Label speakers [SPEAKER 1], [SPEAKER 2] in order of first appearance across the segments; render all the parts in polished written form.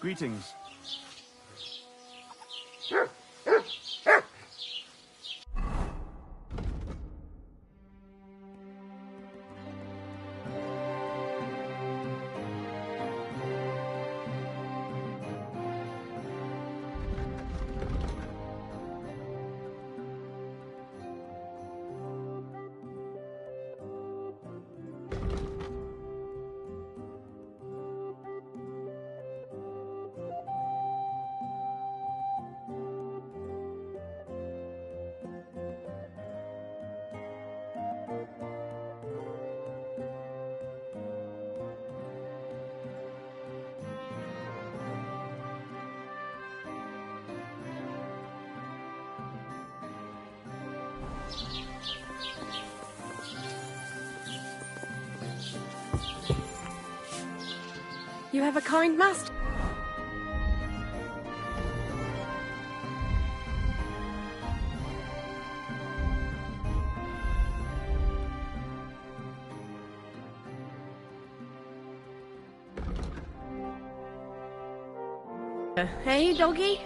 [SPEAKER 1] Greetings.
[SPEAKER 2] You have a kind master. Hey, doggy?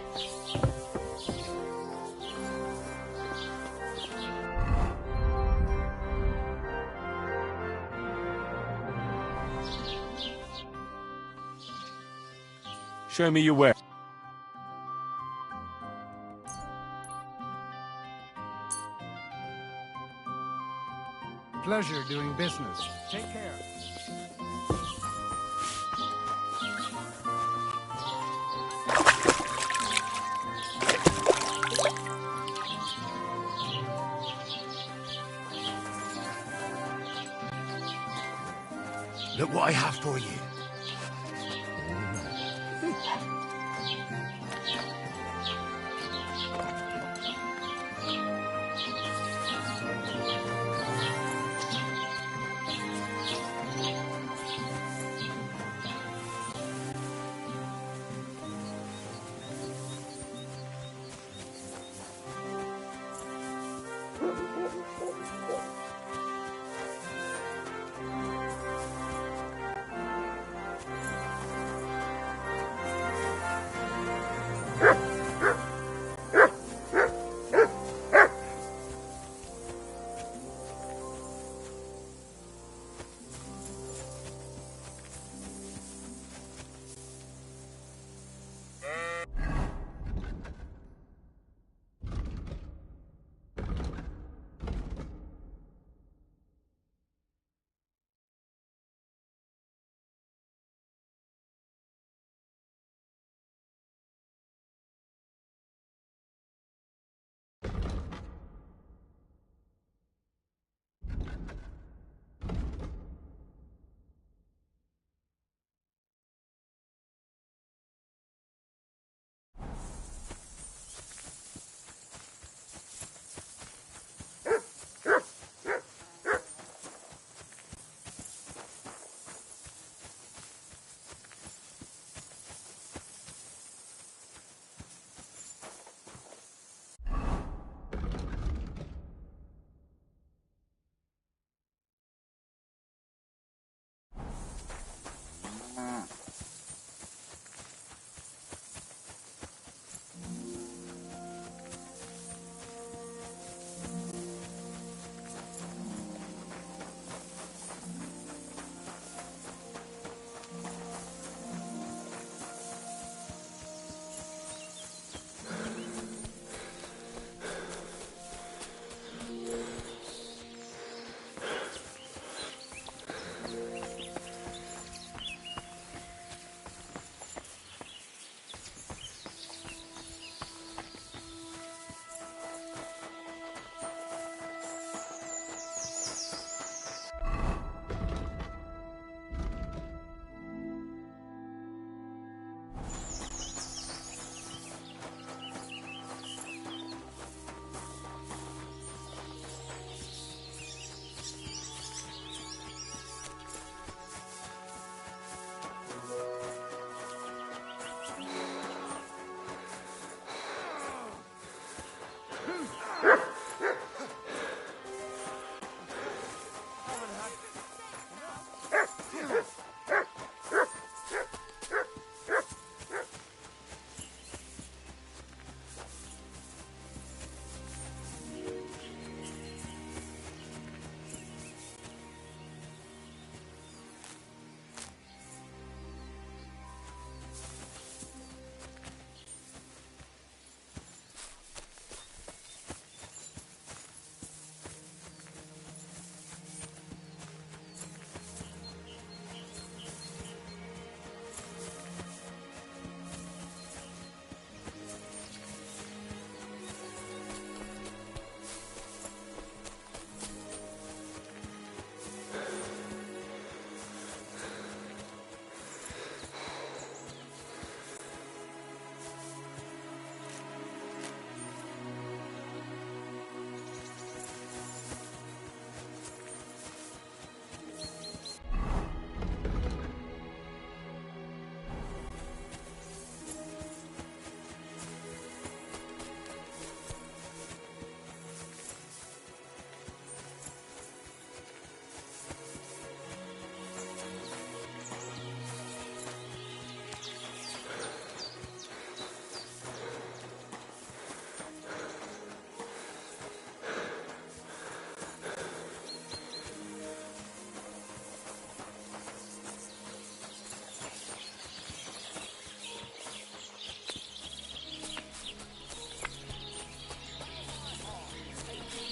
[SPEAKER 1] Show me your way.
[SPEAKER 3] Pleasure doing business. Take care.
[SPEAKER 4] Look what I have for you.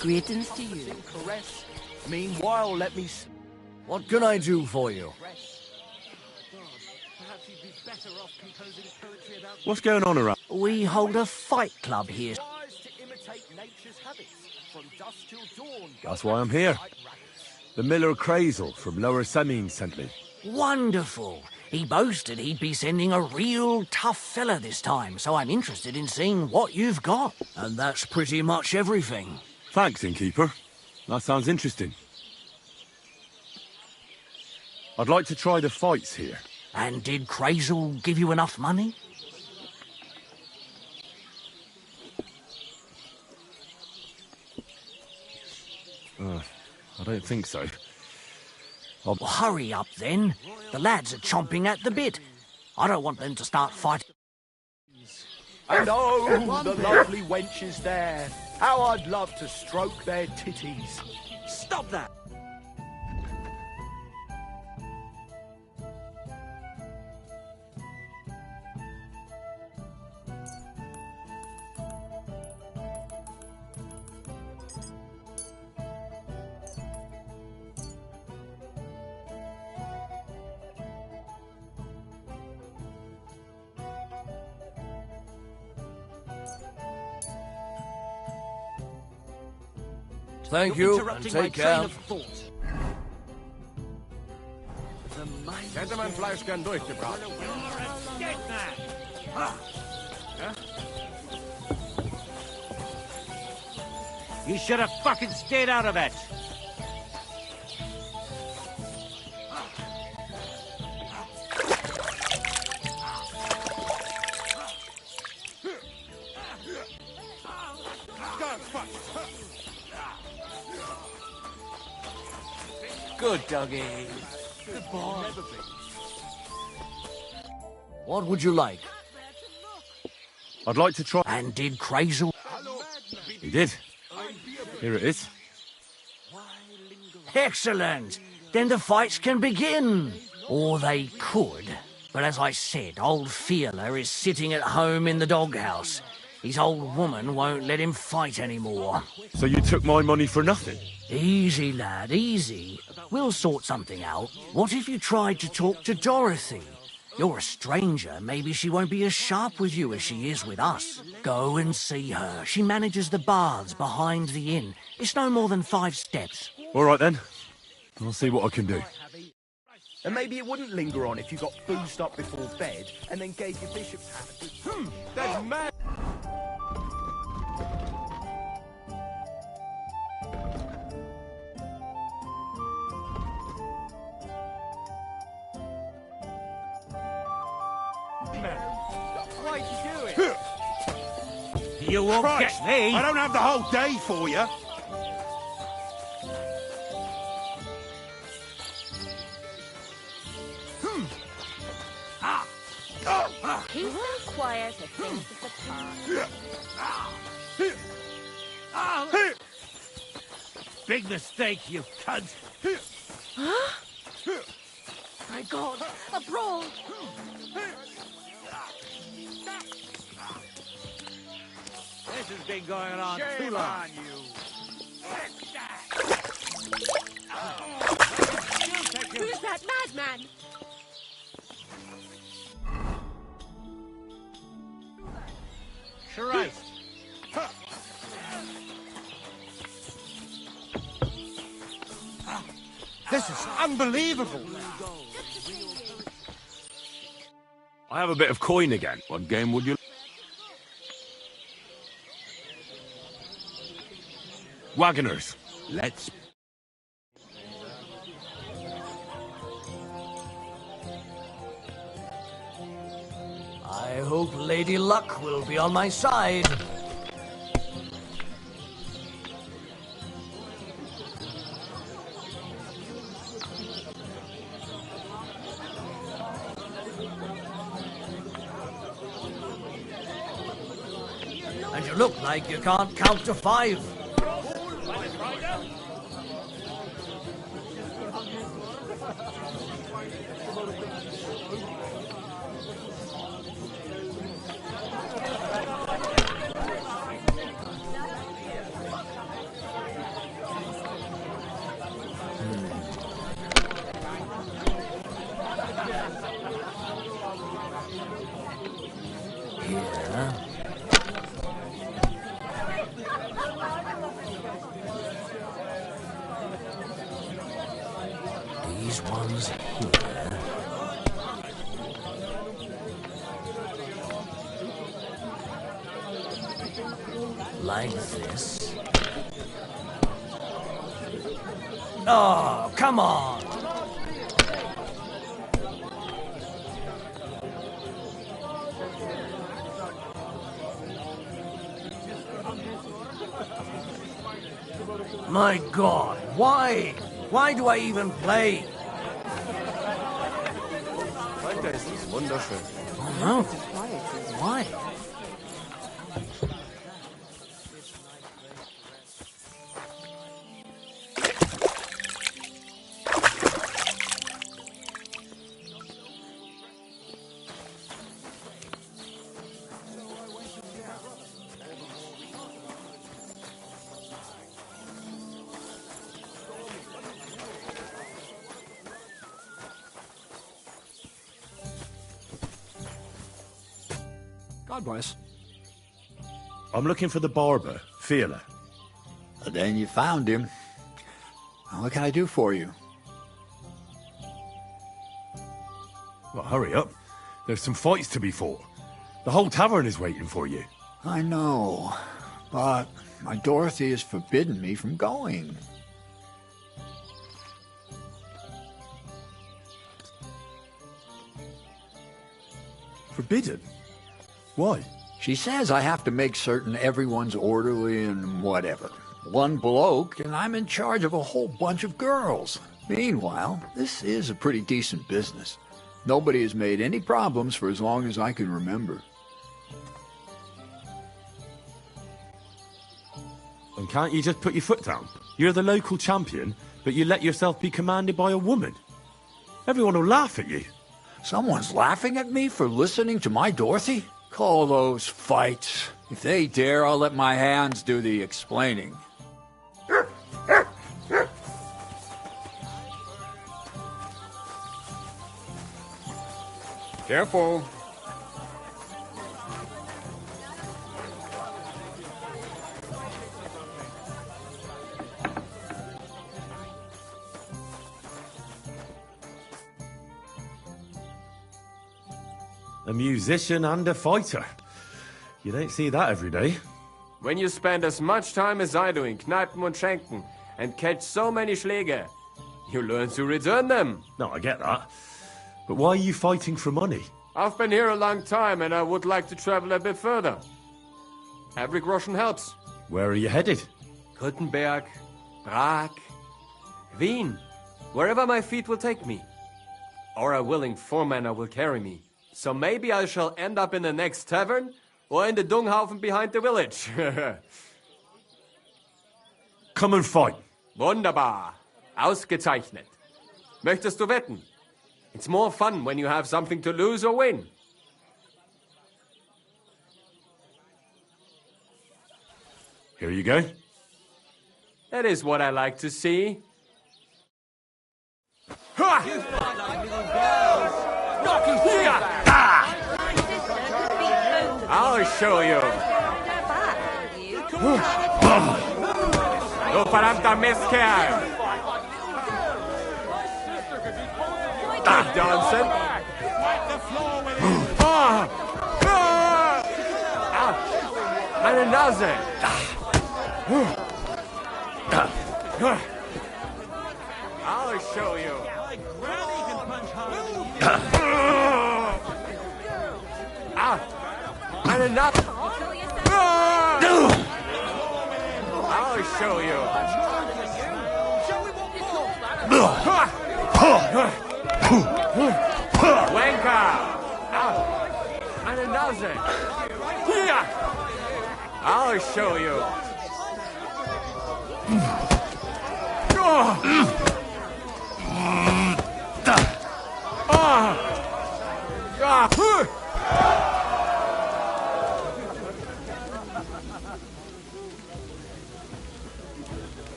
[SPEAKER 5] Greetings to you.
[SPEAKER 4] Caress. Meanwhile, let me... What can I do for you?
[SPEAKER 1] What's going on around?
[SPEAKER 4] We hold a fight club here. To imitate nature's habits. From dusk till dawn.
[SPEAKER 1] That's why I'm here. The Miller Crazel from Lower Semine sent me.
[SPEAKER 4] Wonderful. He boasted he'd be sending a real tough fella this time, so I'm interested in seeing what you've got. And that's pretty much everything.
[SPEAKER 1] Thanks, innkeeper. That sounds interesting. I'd like to try the fights here.
[SPEAKER 4] And did Crazel give you enough money?
[SPEAKER 1] I don't think so.
[SPEAKER 4] Well, hurry up then. The lads are chomping at the bit. I don't want them to start fighting. And oh, the lovely wenches there. How I'd love to stroke their titties. Stop that! Thank you, and take care.
[SPEAKER 3] Gentlemanfleisch gern durchgebracht.
[SPEAKER 6] You should have fucking stayed out of it.
[SPEAKER 4] Good doggy. Good boy. What would you like?
[SPEAKER 1] I'd like to try...
[SPEAKER 4] And did Crazel?
[SPEAKER 1] He did. Here it is.
[SPEAKER 4] Excellent. Then the fights can begin. Or they could. But as I said, old Fiala is sitting at home in the doghouse. His old woman won't let him fight anymore.
[SPEAKER 1] So you took my money for nothing?
[SPEAKER 4] Easy, lad, easy. We'll sort something out. What if you tried to talk to Dorothy? You're a stranger. Maybe she won't be as sharp with you as she is with us. Go and see her. She manages the baths behind the inn. It's no more than 5 steps.
[SPEAKER 1] All right, then. I'll see what I can do.
[SPEAKER 7] And maybe it wouldn't linger on if you got boozed up before bed and then gave your bishop's hat.
[SPEAKER 3] That's mad.
[SPEAKER 6] Why'd you do it? You won't
[SPEAKER 3] Christ,
[SPEAKER 6] get me.
[SPEAKER 3] I don't have the whole day for you.
[SPEAKER 2] He's so quiet, I think it's a part.
[SPEAKER 6] Big mistake, you cunt.
[SPEAKER 2] My God, a brawl!
[SPEAKER 6] This has been going on too
[SPEAKER 3] Shame
[SPEAKER 6] long.
[SPEAKER 3] on you.
[SPEAKER 2] Who's that madman?
[SPEAKER 6] Christ.
[SPEAKER 3] This is unbelievable.
[SPEAKER 1] I have a bit of coin again. What game would you... Wagoners. Let's...
[SPEAKER 4] I hope Lady Luck will be on my side. And you look like you can't count to 5. here. These ones here. Like this. Oh, come on! My God, why? Why do I even play?
[SPEAKER 3] Alter, es ist wunderschön.
[SPEAKER 4] Oh no. Why?
[SPEAKER 5] God bless.
[SPEAKER 1] I'm looking for the barber, Feeler.
[SPEAKER 5] Then you found him. What can I do for you?
[SPEAKER 1] Well, hurry up. There's some fights to be fought. The whole tavern is waiting for you.
[SPEAKER 5] I know, but my Dorothy has forbidden me from going.
[SPEAKER 1] Forbidden? Why?
[SPEAKER 5] She says I have to make certain everyone's orderly and whatever. One bloke, and I'm in charge of a whole bunch of girls. Meanwhile, this is a pretty decent business. Nobody has made any problems for as long as I can remember.
[SPEAKER 1] And can't you just put your foot down? You're the local champion, but you let yourself be commanded by a woman. Everyone will laugh at you.
[SPEAKER 5] Someone's laughing at me for listening to my Dorothy? Call those fights. If they dare, I'll let my hands do the explaining.
[SPEAKER 3] Careful.
[SPEAKER 1] A musician and a fighter. You don't see that every day.
[SPEAKER 3] When you spend as much time as I do in Kneipen und Schenken and catch so many Schläge, you learn to return them.
[SPEAKER 1] No, I get that. But why are you fighting for money?
[SPEAKER 3] I've been here a long time and I would like to travel a bit further. Every groschen helps.
[SPEAKER 1] Where are you headed?
[SPEAKER 3] Gutenberg, Prague, Wien, wherever my feet will take me. Or a willing foreman will carry me. So maybe I shall end up in the next tavern or in the Dunghaufen behind the village.
[SPEAKER 1] Come and fight.
[SPEAKER 3] Wunderbar. Ausgezeichnet. Möchtest du wetten? It's more fun when you have something to lose or win.
[SPEAKER 1] Here you go.
[SPEAKER 3] That is what I like to see. I'll show you. Du verdammter Mistkerl! Keep dancing. Meine Nase! I'll show you. Meine Nase! I'll show you. Wanker! Meine Nase! Hier! I'll show you.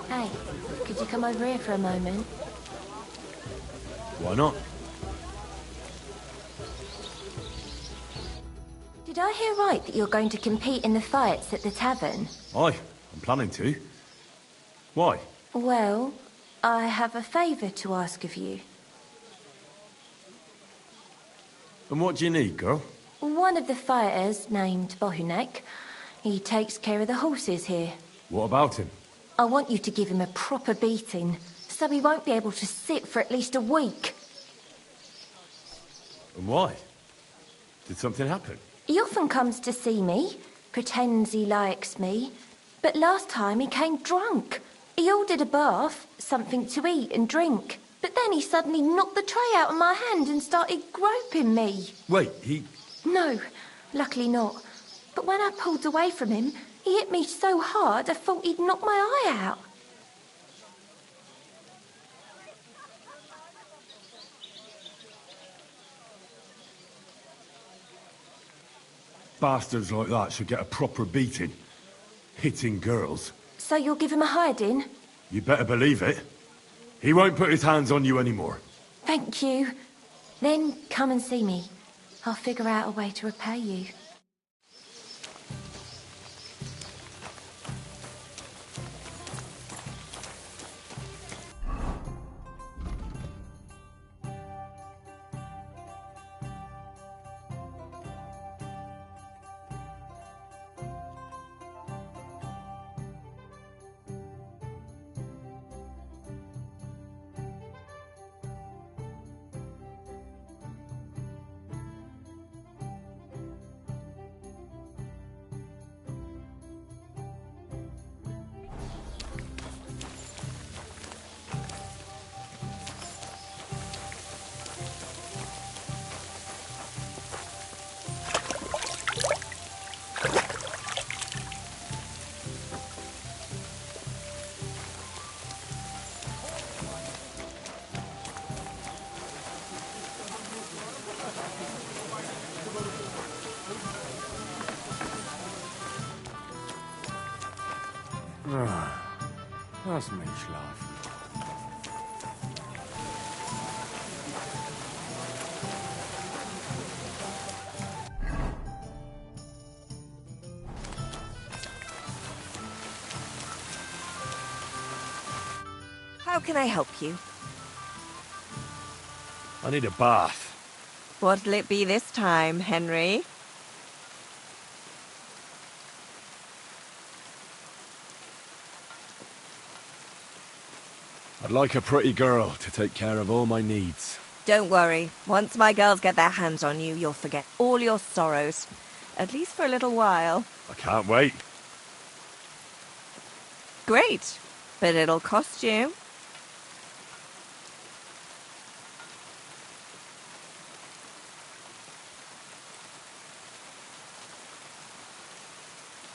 [SPEAKER 2] Hey, could you come over here for a moment?
[SPEAKER 1] Why not?
[SPEAKER 8] Did I hear right that you're going to compete in the fights at the tavern?
[SPEAKER 1] Aye, I'm planning to. Why?
[SPEAKER 8] Well, I have a favour to ask of you.
[SPEAKER 1] And what do you need, girl?
[SPEAKER 8] One of the fighters, named Bohunek, he takes care of the horses here.
[SPEAKER 1] What about him?
[SPEAKER 8] I want you to give him a proper beating, so he won't be able to sit for at least a week.
[SPEAKER 1] And why? Did something happen?
[SPEAKER 8] He often comes to see me, pretends he likes me, but last time he came drunk. He ordered a bath, something to eat and drink, but then he suddenly knocked the tray out of my hand and started groping me.
[SPEAKER 1] Wait, he...
[SPEAKER 8] No, luckily not. But when I pulled away from him, he hit me so hard I thought he'd knock my eye out.
[SPEAKER 1] Bastards like that should get a proper beating. Hitting girls.
[SPEAKER 8] So you'll give him a hiding?
[SPEAKER 1] You better believe it. He won't put his hands on you anymore.
[SPEAKER 8] Thank you. Then come and see me. I'll figure out a way to repay you.
[SPEAKER 3] Lass mich schlafen.
[SPEAKER 9] How can I help you?
[SPEAKER 1] I need a bath.
[SPEAKER 9] What'll it be this time, Henry?
[SPEAKER 1] I'd like a pretty girl to take care of all my needs.
[SPEAKER 9] Don't worry. Once my girls get their hands on you, you'll forget all your sorrows. At least for a little while.
[SPEAKER 1] I can't wait.
[SPEAKER 9] Great. But it'll cost you.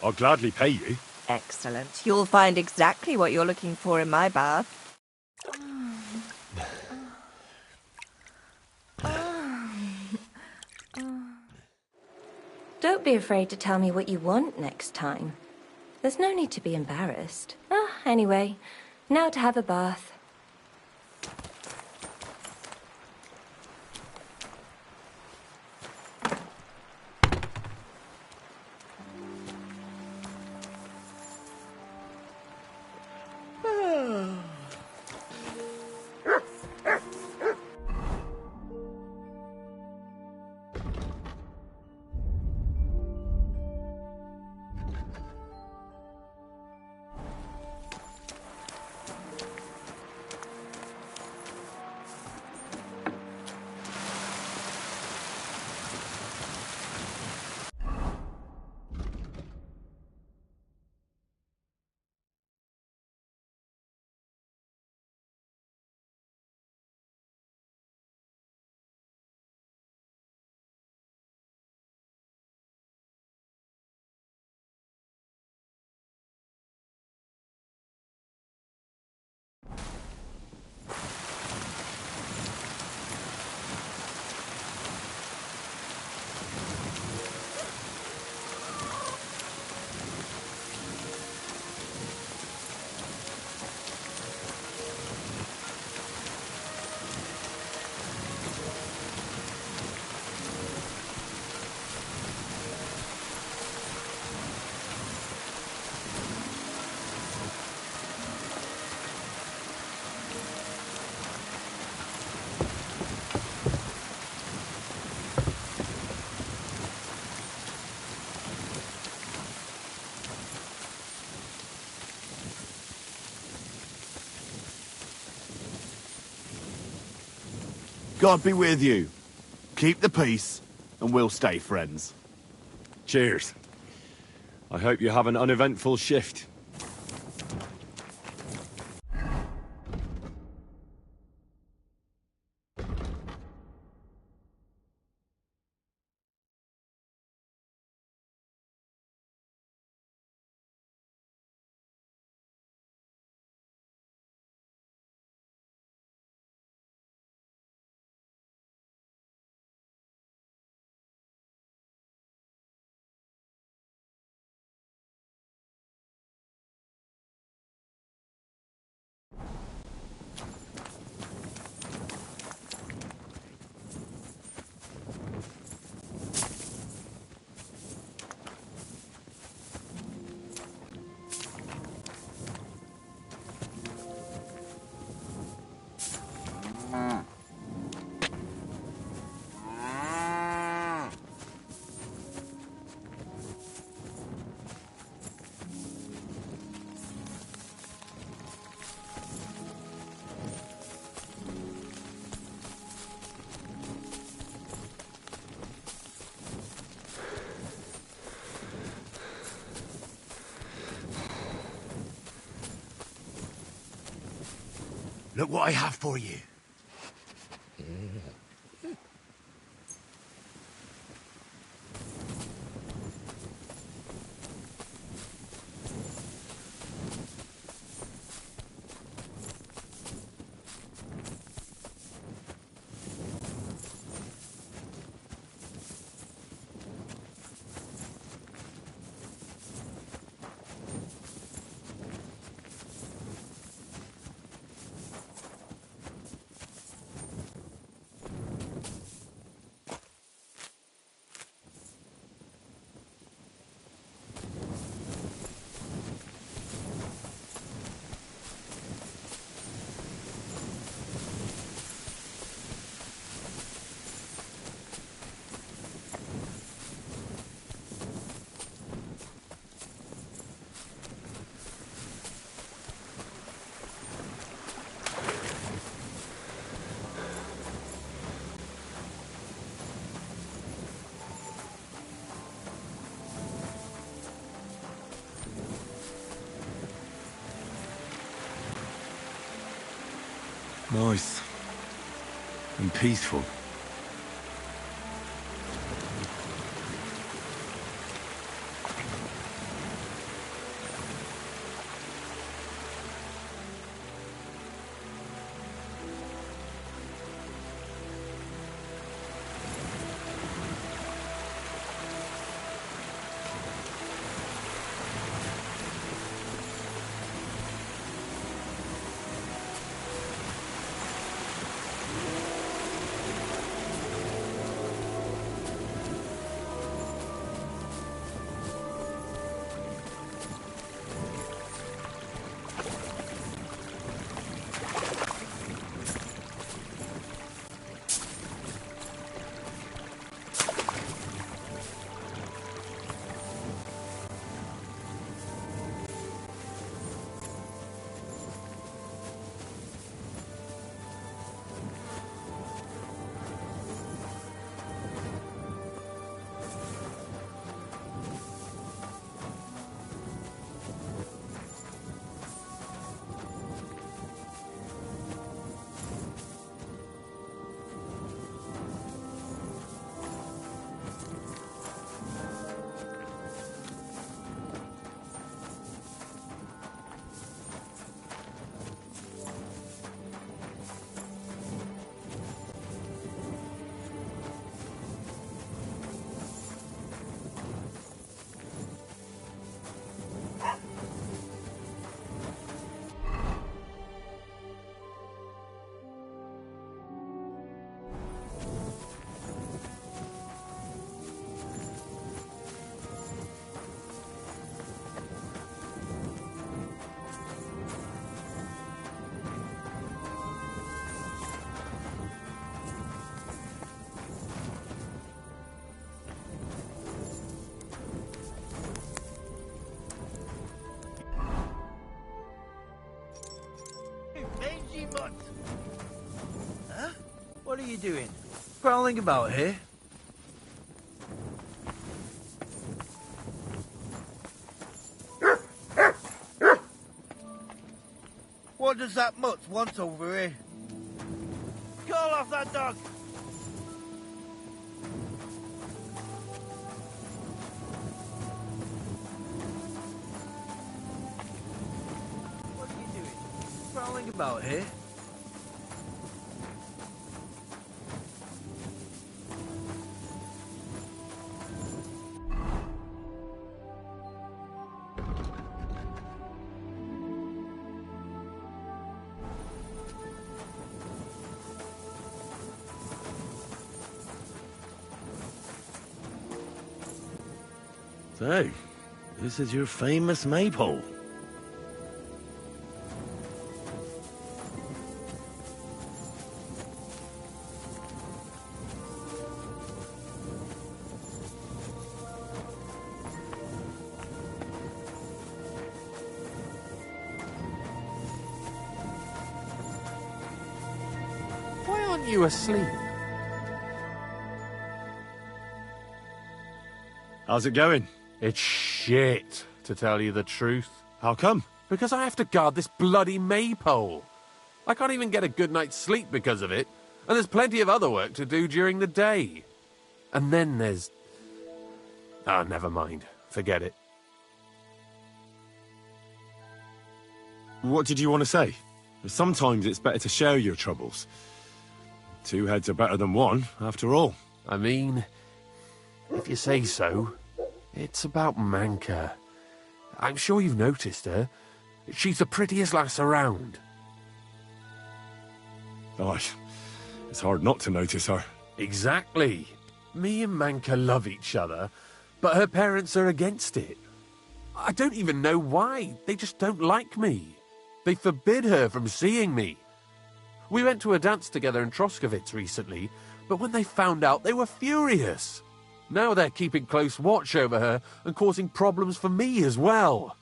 [SPEAKER 1] I'll gladly pay you.
[SPEAKER 9] Excellent. You'll find exactly what you're looking for in my bath.
[SPEAKER 8] Don't be afraid to tell me what you want next time. There's no need to be embarrassed. Anyway, now to have a bath.
[SPEAKER 10] God be with you. Keep the peace, and we'll stay friends.
[SPEAKER 1] Cheers. I hope you have an uneventful shift.
[SPEAKER 10] Look what I have for you.
[SPEAKER 1] Nice. And peaceful.
[SPEAKER 6] you doing? Prowling about here? What does that mutt want over here? Call off that dog! What are you doing? Prowling about here?
[SPEAKER 1] So, this is your famous maypole.
[SPEAKER 11] Why aren't you asleep?
[SPEAKER 1] How's it going?
[SPEAKER 11] It's shit, to tell you the truth.
[SPEAKER 1] How come?
[SPEAKER 11] Because I have to guard this bloody maypole. I can't even get a good night's sleep because of it, and there's plenty of other work to do during the day. And then there's... Ah, never mind. Forget it.
[SPEAKER 1] What did you want to say? Sometimes it's better to share your troubles. Two heads are better than one, after all.
[SPEAKER 11] I mean, if you say so, it's about Manka. I'm sure you've noticed her. She's the prettiest lass around.
[SPEAKER 1] Gosh, it's hard not to notice her.
[SPEAKER 11] Exactly. Me and Manka love each other, but her parents are against it. I don't even know why. They just don't like me. They forbid her from seeing me. We went to a dance together in Troskowitz recently, but when they found out, they were furious. Now they're keeping close watch over her and causing problems for me as well.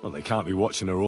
[SPEAKER 1] Well, they can't be watching her all...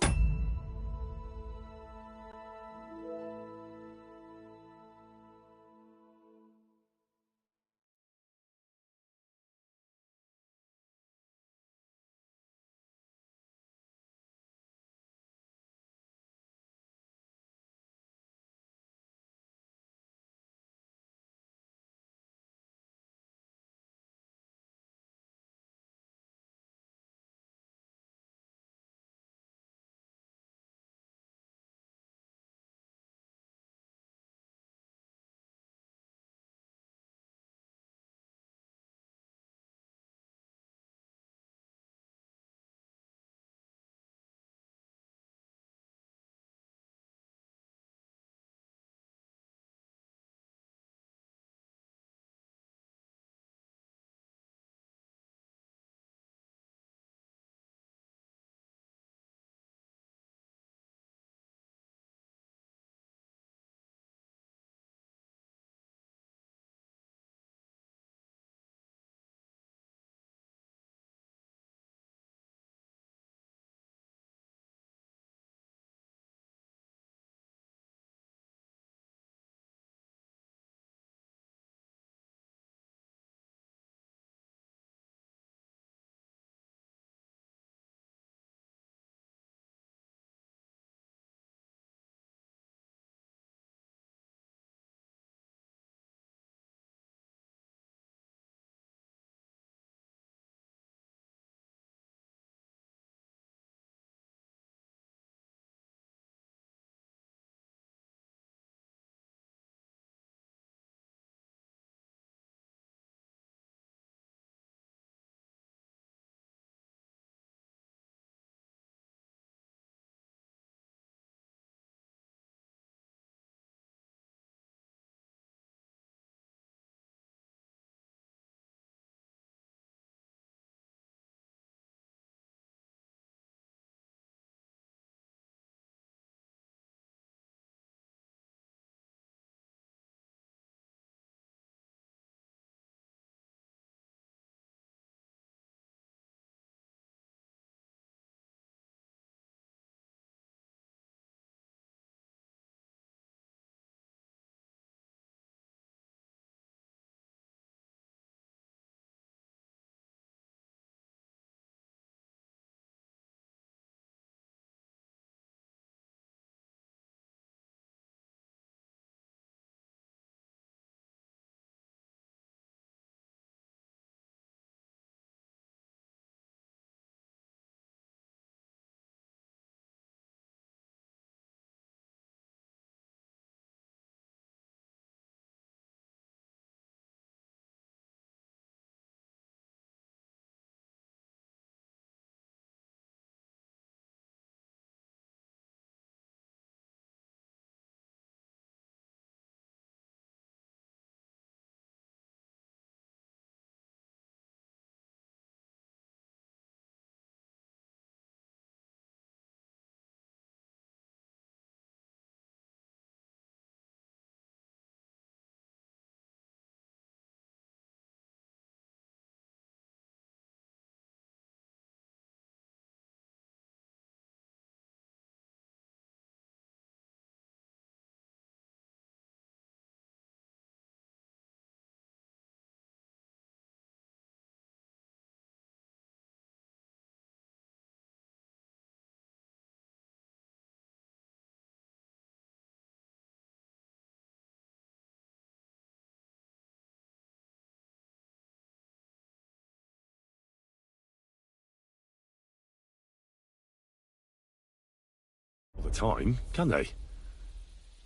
[SPEAKER 1] time, can they?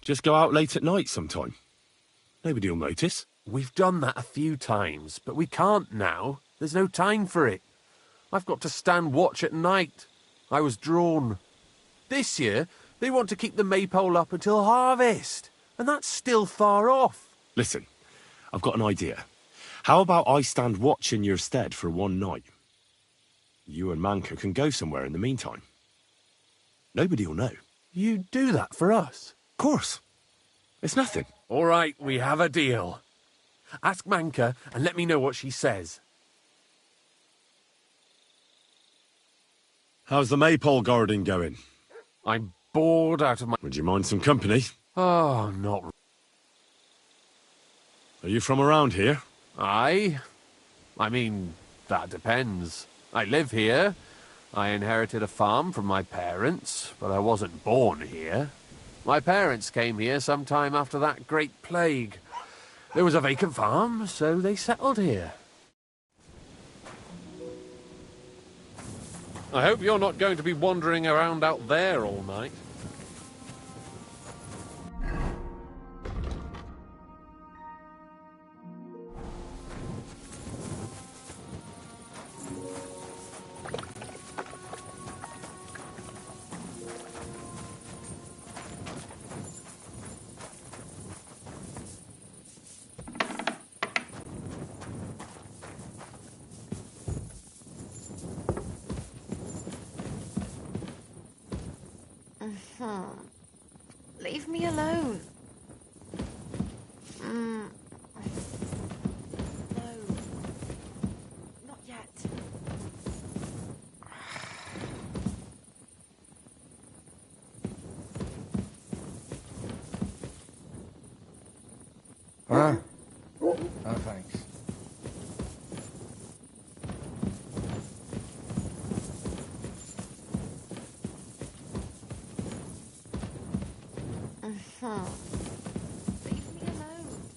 [SPEAKER 1] Just go out late at night sometime. Nobody'll notice.
[SPEAKER 11] We've done that a few times, but we can't now. There's no time for it. I've got to stand watch at night. I was drawn. This year, they want to keep the maypole up until harvest, and that's still far off.
[SPEAKER 1] Listen, I've got an idea. How about I stand watch in your stead for one night? You and Manka can go somewhere in the meantime. Nobody'll know.
[SPEAKER 11] You do that for us?
[SPEAKER 1] Of course. It's nothing.
[SPEAKER 11] All right, we have a deal. Ask Manka and let me know what she says.
[SPEAKER 1] How's the maypole garden going?
[SPEAKER 11] I'm bored out of my...
[SPEAKER 1] Would you mind some company?
[SPEAKER 11] Oh, not...
[SPEAKER 1] Are you from around here?
[SPEAKER 11] I mean, that depends. I live here. I inherited a farm from my parents, but I wasn't born here. My parents came here sometime after that Great Plague. There was a vacant farm, so they settled here. I hope you're not going to be wandering around out there all night.
[SPEAKER 12] Leave me alone. No. Not yet.
[SPEAKER 13] Oh, thanks.
[SPEAKER 12] Leave me alone.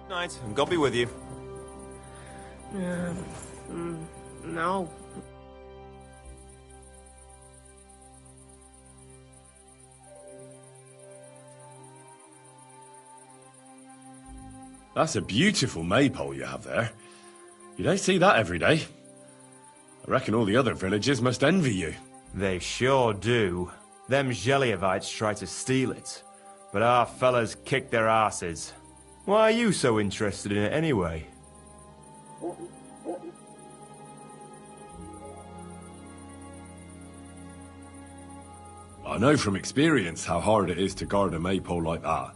[SPEAKER 14] Night, and God be with you.
[SPEAKER 12] No.
[SPEAKER 1] That's a beautiful maypole you have there. You don't see that every day. I reckon all the other villagers must envy you.
[SPEAKER 14] They sure do. Them Zhelievites try to steal it, but our fellas kick their asses. Why are you so interested in it anyway?
[SPEAKER 1] I know from experience how hard it is to guard a maypole like that.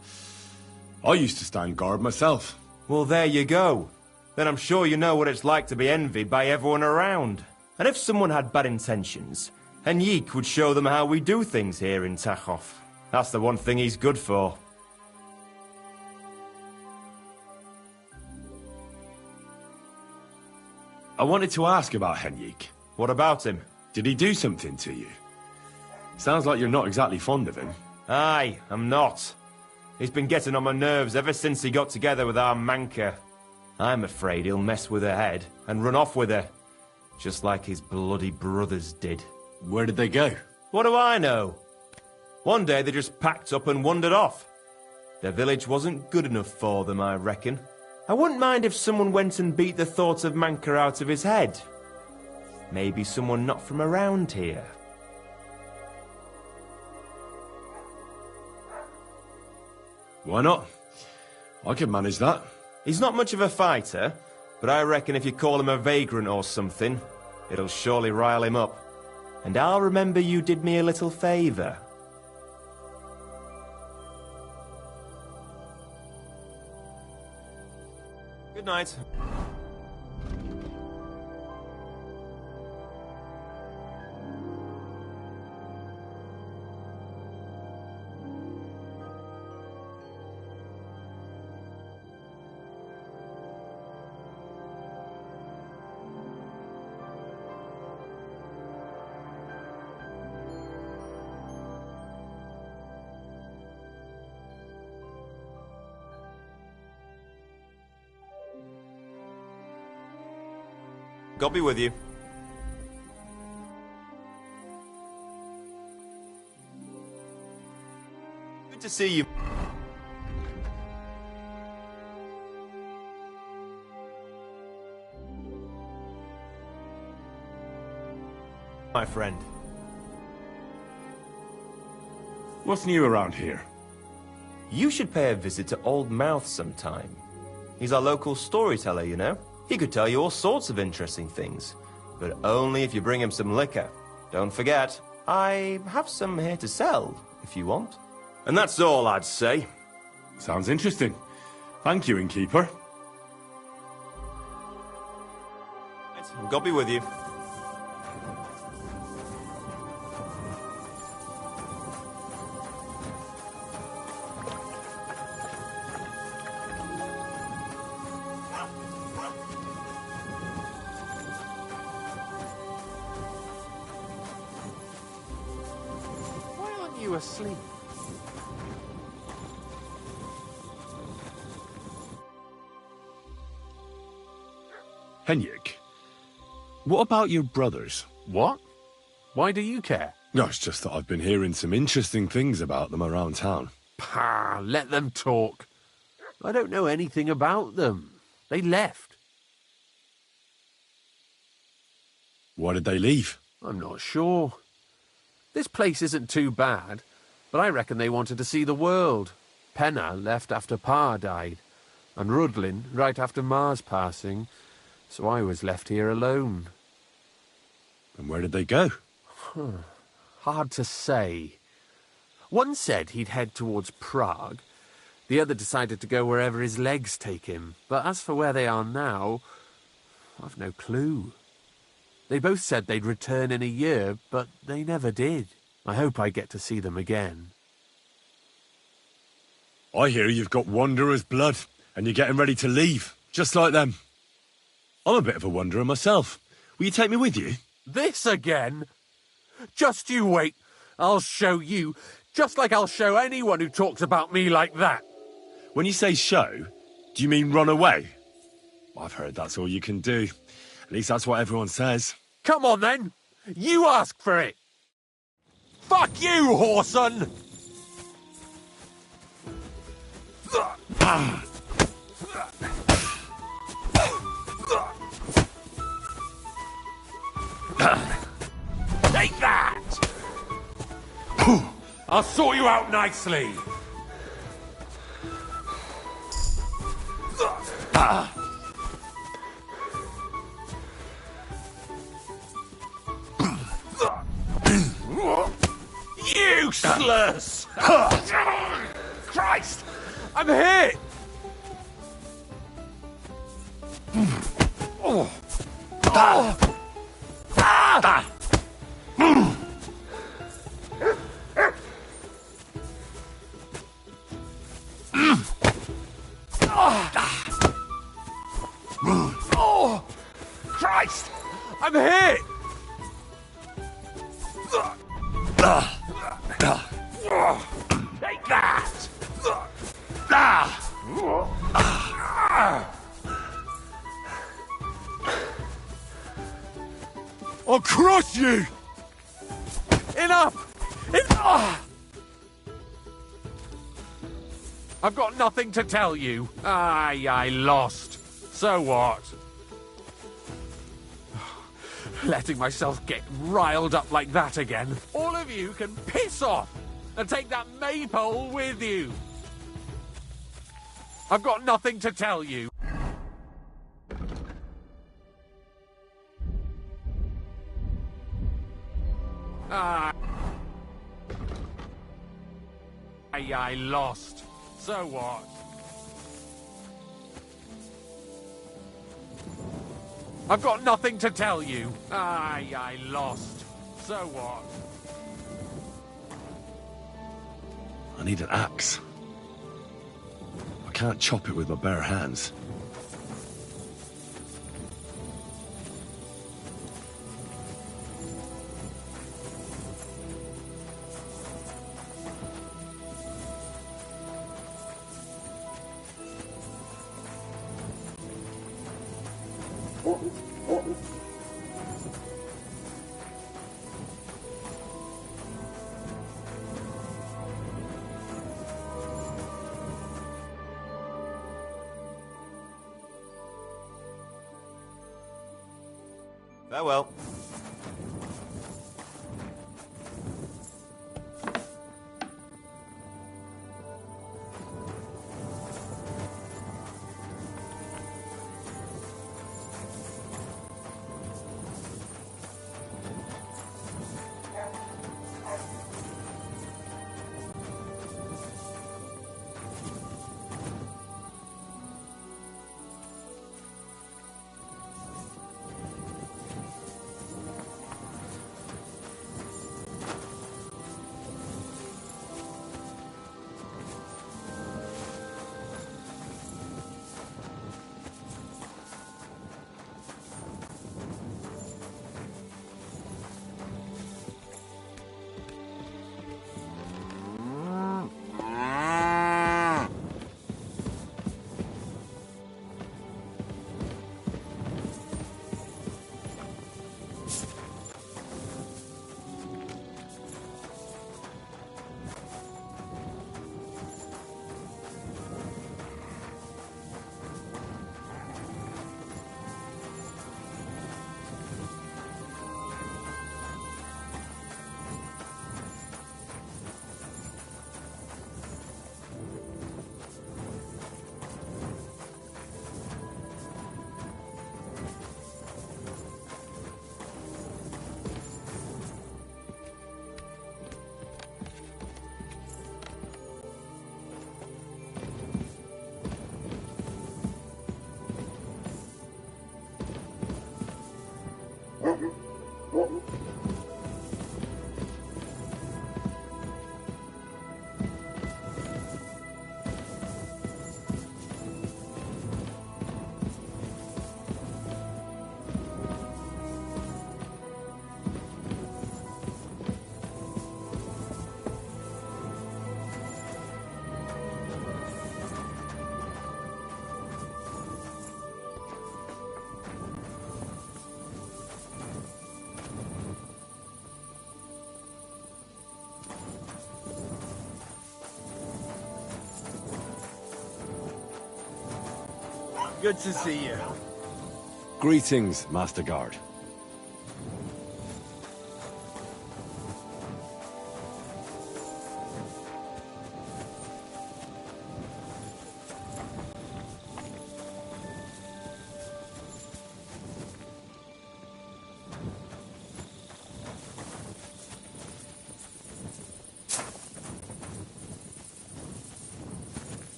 [SPEAKER 1] I used to stand guard myself.
[SPEAKER 14] Well, there you go. Then I'm sure you know what it's like to be envied by everyone around. And if someone had bad intentions, Henrik would show them how we do things here in Tachov. That's the one thing he's good for.
[SPEAKER 1] I wanted to ask about Henrik.
[SPEAKER 14] What about him?
[SPEAKER 1] Did he do something to you? Sounds like you're not exactly fond of him.
[SPEAKER 14] Aye, I'm not. He's been getting on my nerves ever since he got together with our Manka. I'm afraid he'll mess with her head and run off with her, just like his bloody brothers did.
[SPEAKER 1] Where did they go?
[SPEAKER 14] What do I know? One day they just packed up and wandered off. Their village wasn't good enough for them, I reckon. I wouldn't mind if someone went and beat the thoughts of Manka out of his head. Maybe someone not from around here.
[SPEAKER 1] Why not? I could manage that.
[SPEAKER 14] He's not much of a fighter, but I reckon if you call him a vagrant or something, it'll surely rile him up. And I'll remember you did me a little favour. Good night. God be with you. Good to see you. My friend.
[SPEAKER 1] What's new around here?
[SPEAKER 14] You should pay a visit to Old Mouth sometime. He's our local storyteller, you know. He could tell you all sorts of interesting things, but only if you bring him some liquor. Don't forget, I have some here to sell, if you want.
[SPEAKER 1] And that's all I'd say. Sounds interesting. Thank you, innkeeper.
[SPEAKER 14] God be with you.
[SPEAKER 11] Asleep.
[SPEAKER 1] Henrik, what about your brothers?
[SPEAKER 11] What? Why do you care?
[SPEAKER 1] No, it's just that I've been hearing some interesting things about them around town.
[SPEAKER 11] Pah, let them talk. I don't know anything about them. They left.
[SPEAKER 1] Why did they leave?
[SPEAKER 11] I'm not sure. This place isn't too bad, but I reckon they wanted to see the world. Penna left after Pa died, and Rudlin right after Ma's passing, so I was left here alone.
[SPEAKER 1] And where did they go?
[SPEAKER 11] Hard to say. One said he'd head towards Prague. The other decided to go wherever his legs take him. But as for where they are now, I've no clue. They both said they'd return in a year, but they never did. I hope I get to see them again.
[SPEAKER 1] I hear you've got Wanderer's blood, and you're getting ready to leave, just like them. I'm a bit of a wanderer myself. Will you take me with you?
[SPEAKER 11] This again? Just you wait. I'll show you, just like I'll show anyone who talks about me like that.
[SPEAKER 1] When you say show, do you mean run away? I've heard that's all you can do. At least that's what everyone says.
[SPEAKER 11] Come on, then. You ask for it. Fuck you, whoreson! Take that! I'll sort you out nicely. Useless! Christ! I'm hit! Oh. Oh! Christ! I'm hit! Take that! I'll crush you! Enough! Enough! I've got nothing to tell you. I lost. So what? Letting myself get riled up like that again. All of you can piss off and take that maypole with you. I've got nothing to tell you. I lost. So what? I've got nothing to tell you. I lost. So what?
[SPEAKER 1] I need an axe. I can't chop it with my bare hands.
[SPEAKER 14] Farewell.
[SPEAKER 6] Good to see you.
[SPEAKER 1] Greetings, Master Guard.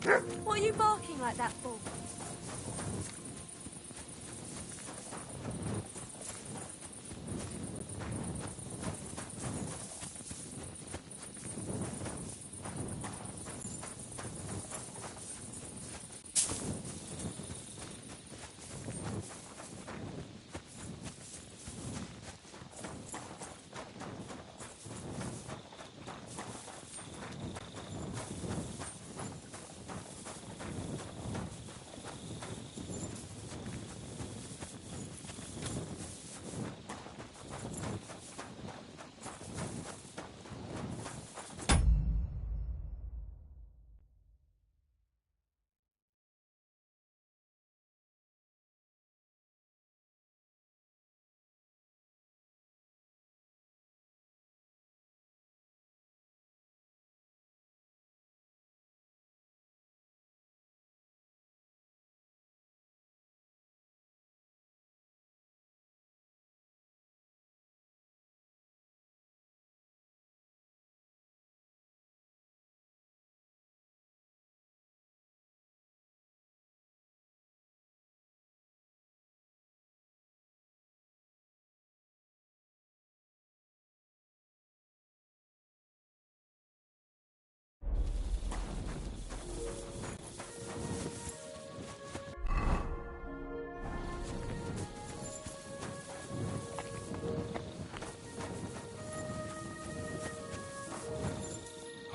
[SPEAKER 9] What are you barking like that for?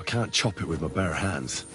[SPEAKER 1] I can't chop it with my bare hands.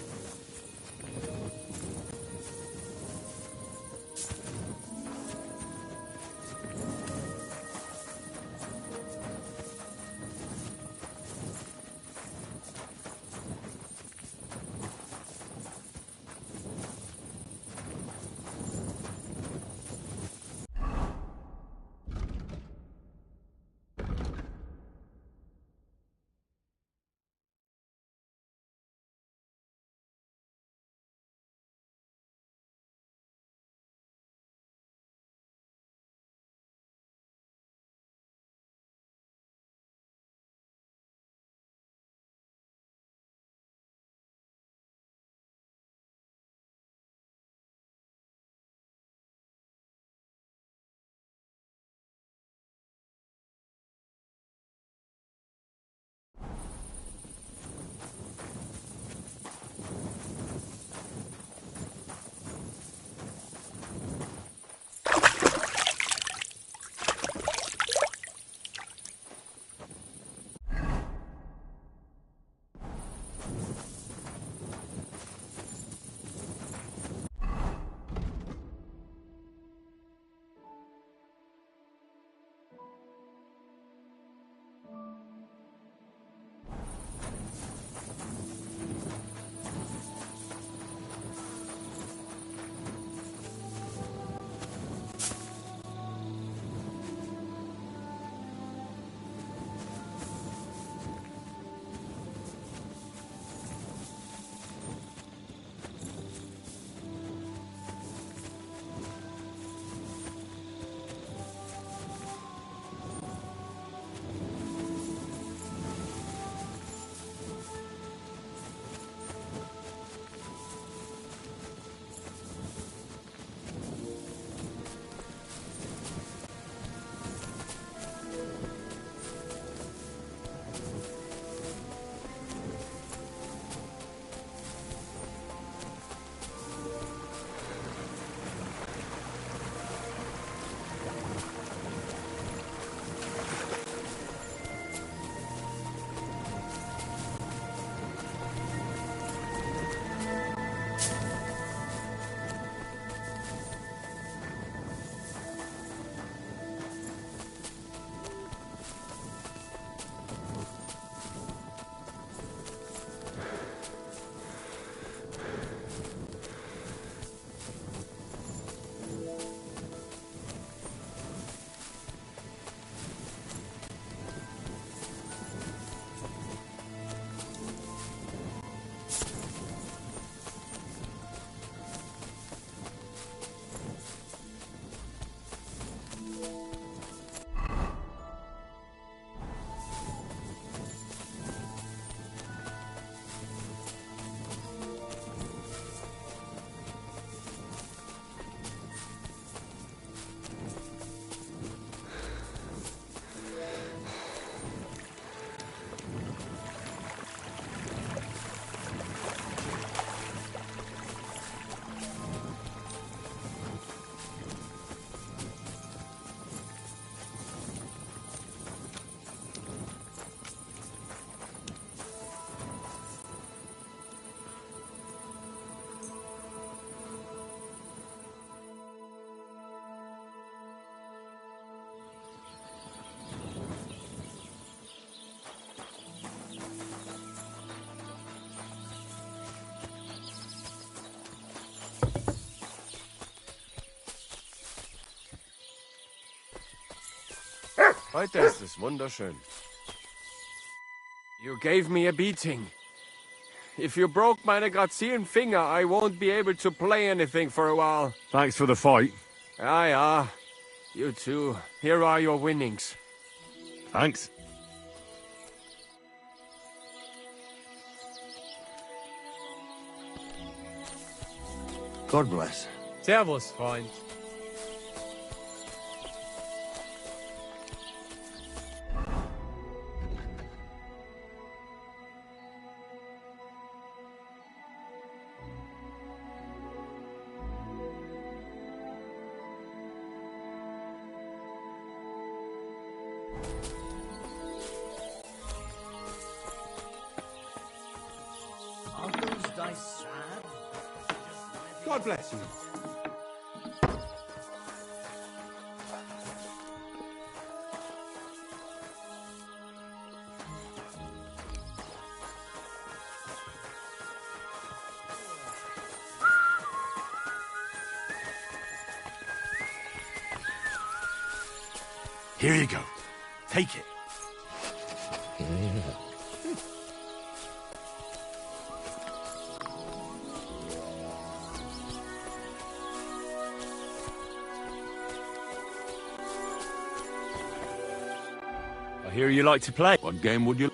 [SPEAKER 3] Heute ist es wunderschön. You gave me a beating. If you broke meine grazilen Finger, I won't be able to play anything for a while.
[SPEAKER 1] Thanks for the fight.
[SPEAKER 3] Ja. You too. Here are your winnings.
[SPEAKER 1] Thanks.
[SPEAKER 6] God bless.
[SPEAKER 3] Servus, Freund.
[SPEAKER 4] Are those dice sad?
[SPEAKER 3] God bless you.
[SPEAKER 1] Here you go. Take it. I hear you like to play. What game would you...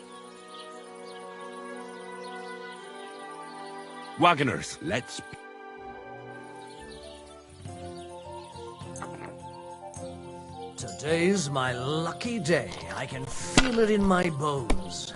[SPEAKER 1] Wagoners, let's...
[SPEAKER 4] Today's my lucky day. I can feel it in my bones.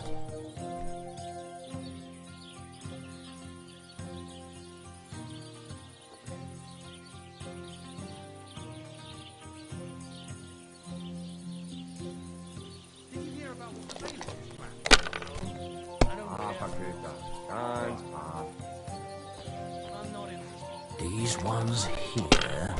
[SPEAKER 4] These ones here.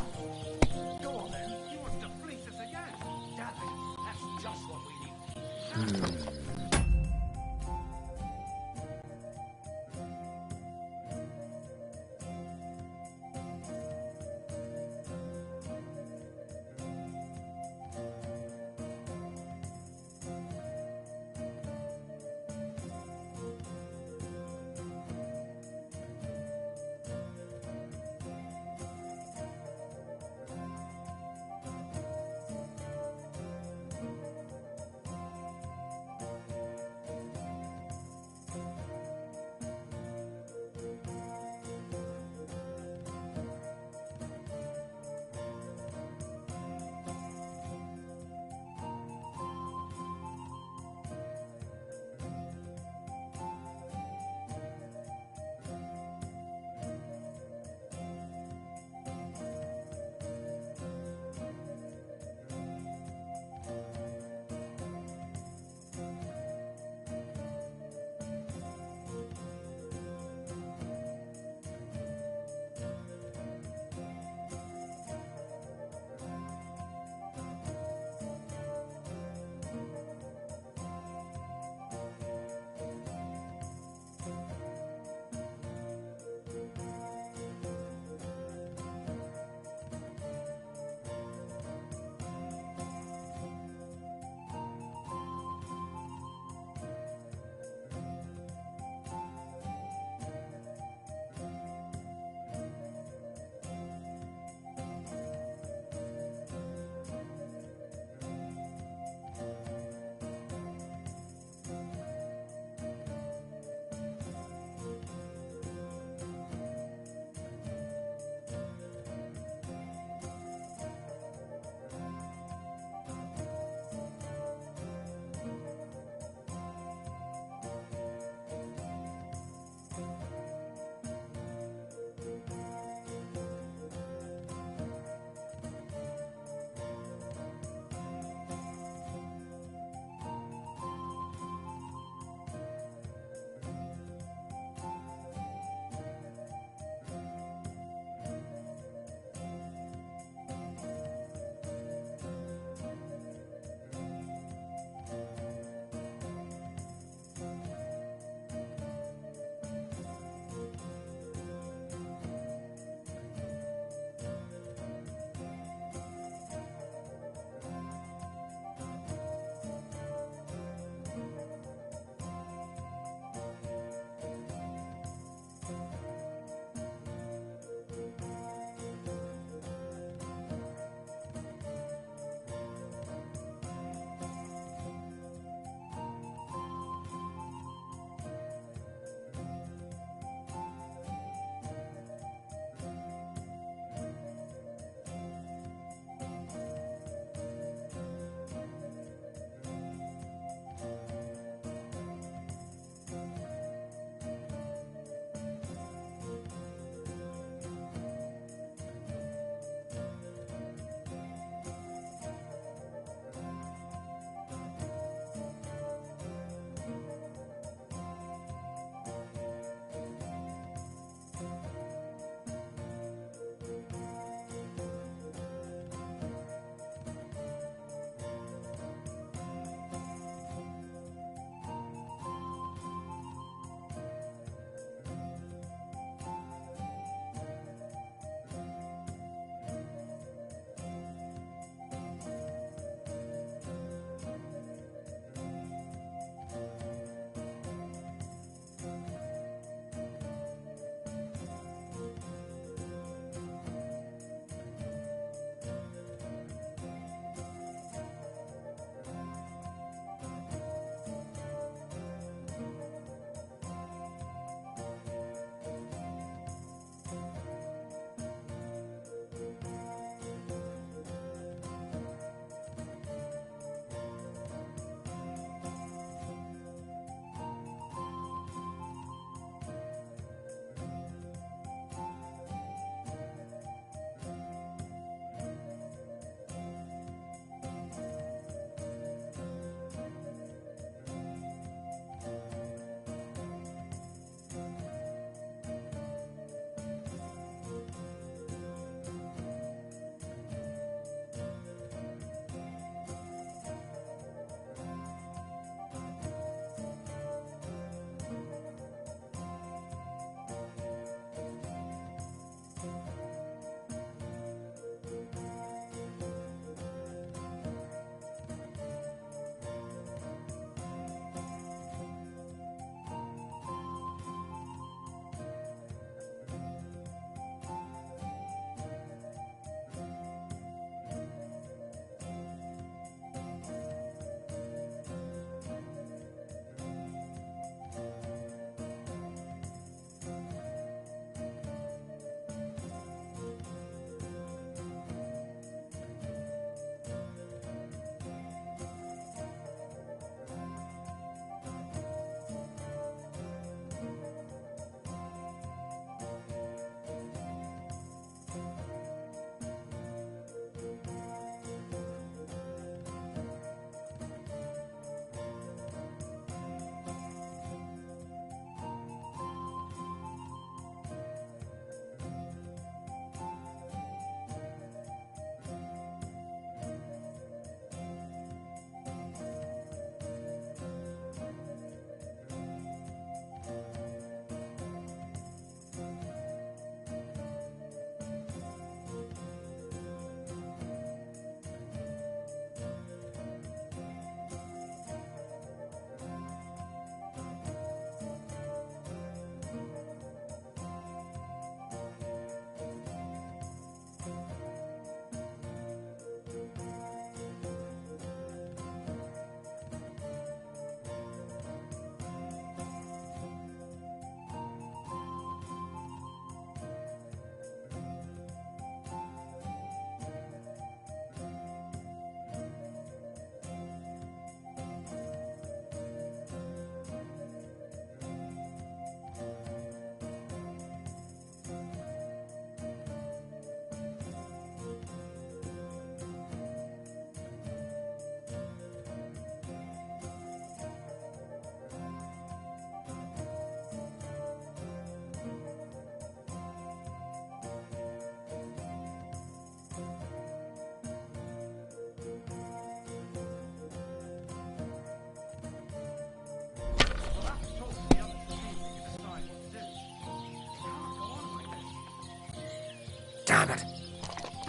[SPEAKER 4] second.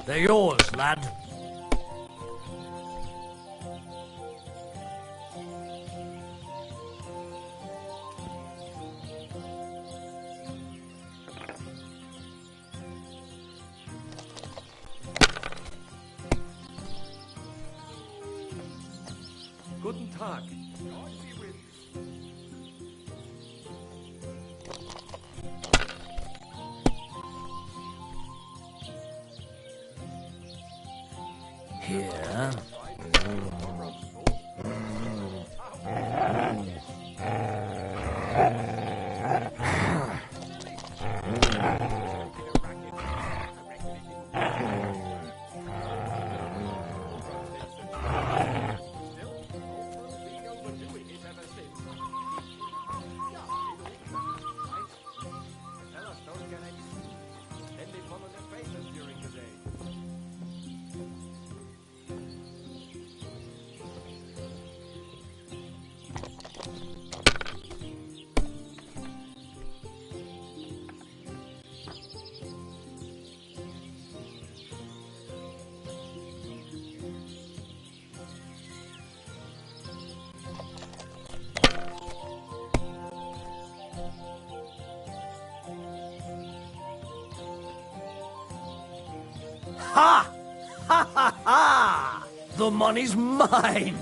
[SPEAKER 4] They're yours, lad.
[SPEAKER 3] Guten Tag.
[SPEAKER 4] Here. Ha! Ha ha ha! The money's mine!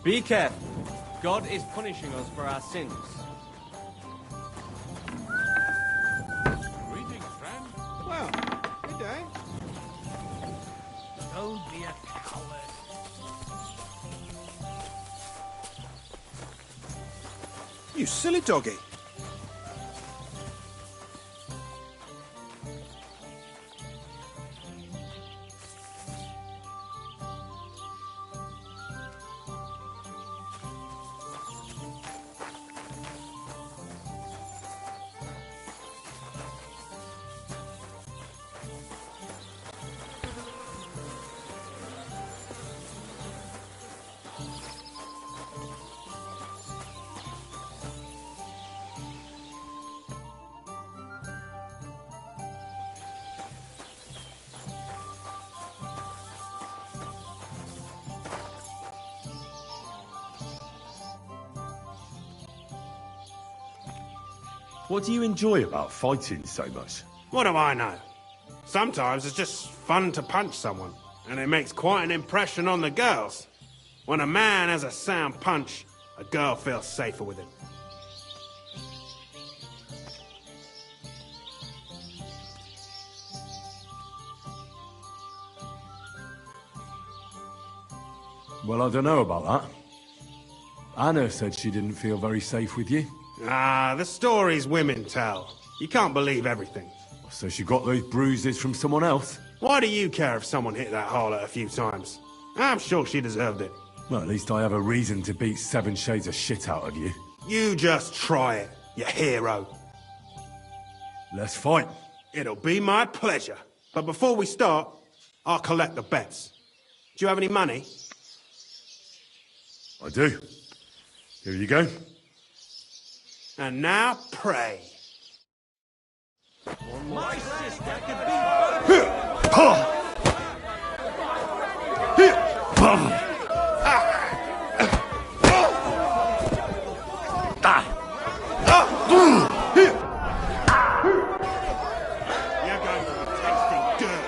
[SPEAKER 3] Be careful. God is punishing us for our sins.
[SPEAKER 15] Greetings, friend. Well, good day.
[SPEAKER 4] Don't be a coward.
[SPEAKER 15] You silly doggy.
[SPEAKER 1] What do you enjoy about fighting so much?
[SPEAKER 15] What do I know? Sometimes it's just fun to punch someone, and it makes quite an impression on the girls. When a man has a sound punch, a girl feels safer with him.
[SPEAKER 1] Well, I don't know about that. Anna said she didn't feel very safe with you.
[SPEAKER 15] Ah, the stories women tell. You can't believe everything.
[SPEAKER 1] So she got those bruises from someone else?
[SPEAKER 15] Why do you care if someone hit that harlot a few times? I'm sure she deserved it.
[SPEAKER 1] Well, at least I have a reason to beat 7 shades of shit out of you.
[SPEAKER 15] You just try it, you hero.
[SPEAKER 1] Let's fight.
[SPEAKER 15] It'll be my pleasure. But before we start, I'll collect the bets. Do you have any money?
[SPEAKER 1] I do. Here you go.
[SPEAKER 15] And now, pray.
[SPEAKER 6] My sister could be
[SPEAKER 15] You're going to be tasting dirt.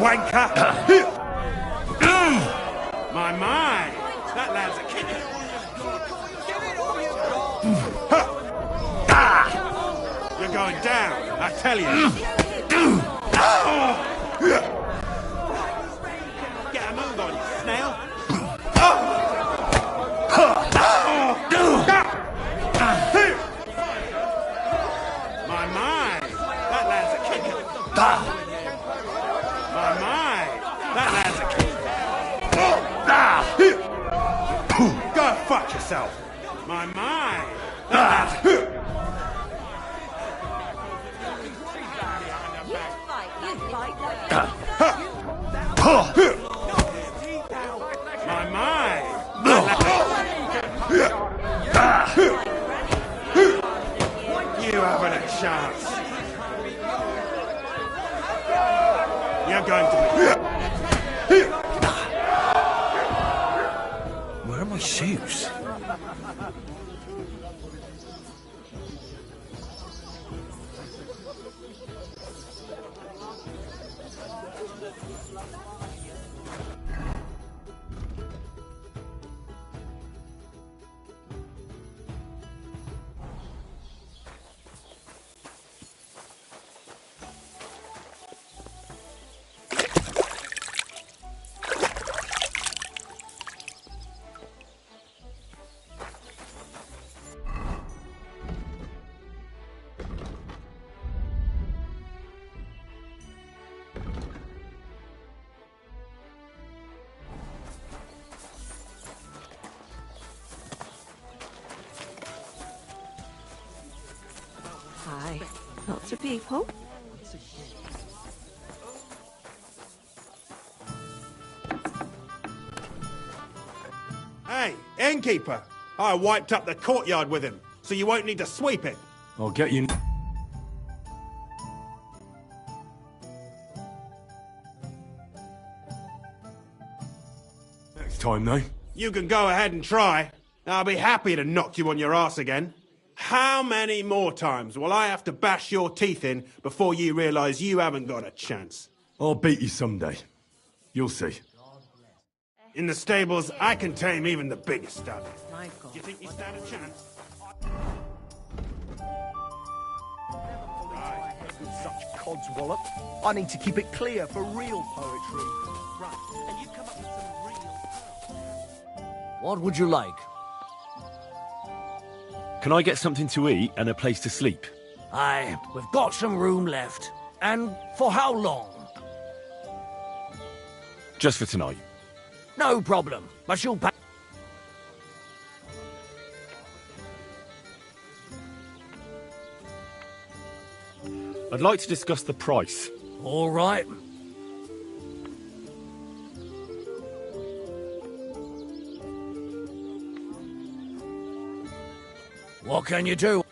[SPEAKER 15] Wanker! My. That lad's a kicker. You're going down, I tell you. Get a move on, you snail. My. That lad's a kicker. My. That lad's a kicker. Go fuck yourself. My. My. You haven't a chance. You're going to be...
[SPEAKER 13] Where are my shoes?
[SPEAKER 9] Hi. Lots of people.
[SPEAKER 15] Hey, innkeeper! I wiped up the courtyard with him, so you won't need to sweep it.
[SPEAKER 1] I'll get you... Next time, though.
[SPEAKER 15] You can go ahead and try. I'll be happy to knock you on your ass again. How many more times will I have to bash your teeth in before you realise you haven't got a chance?
[SPEAKER 1] I'll beat you someday. You'll see.
[SPEAKER 15] In the stables, I can tame even the biggest stud. Do you think you stand a chance?
[SPEAKER 7] Such codswallop. I need to keep it clear for real poetry. Right, and you come up with some real...
[SPEAKER 4] What would you like?
[SPEAKER 1] Can I get something to eat and a place to sleep?
[SPEAKER 4] Aye, we've got some room left. And for how long?
[SPEAKER 1] Just for tonight.
[SPEAKER 4] No problem, but you'll pay...
[SPEAKER 1] I'd like to discuss the price.
[SPEAKER 4] All right. What can you do?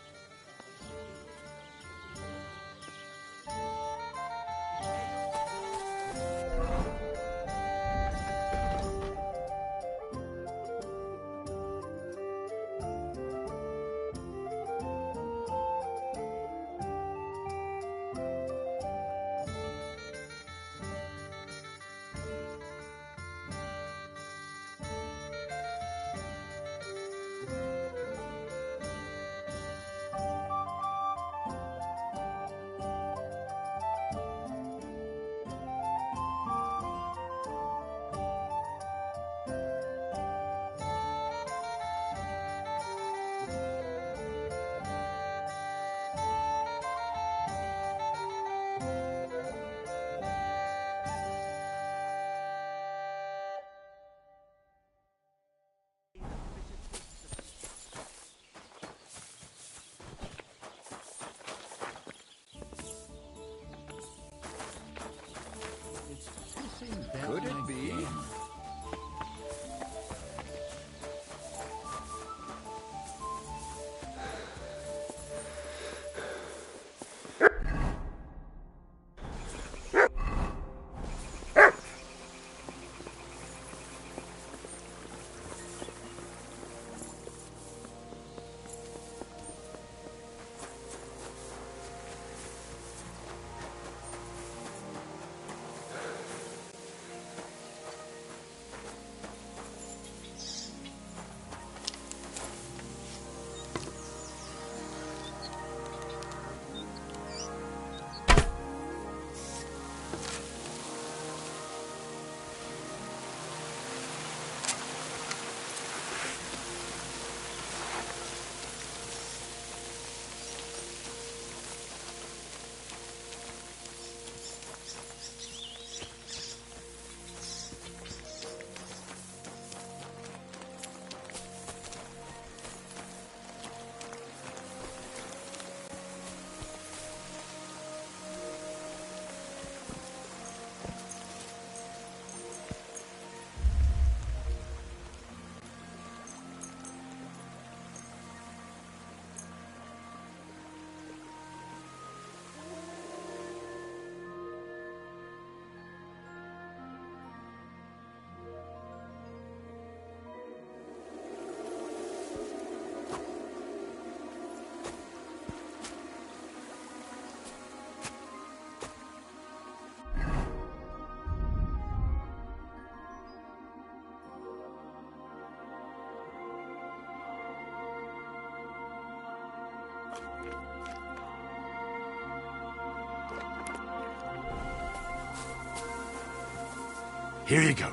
[SPEAKER 1] Here you go.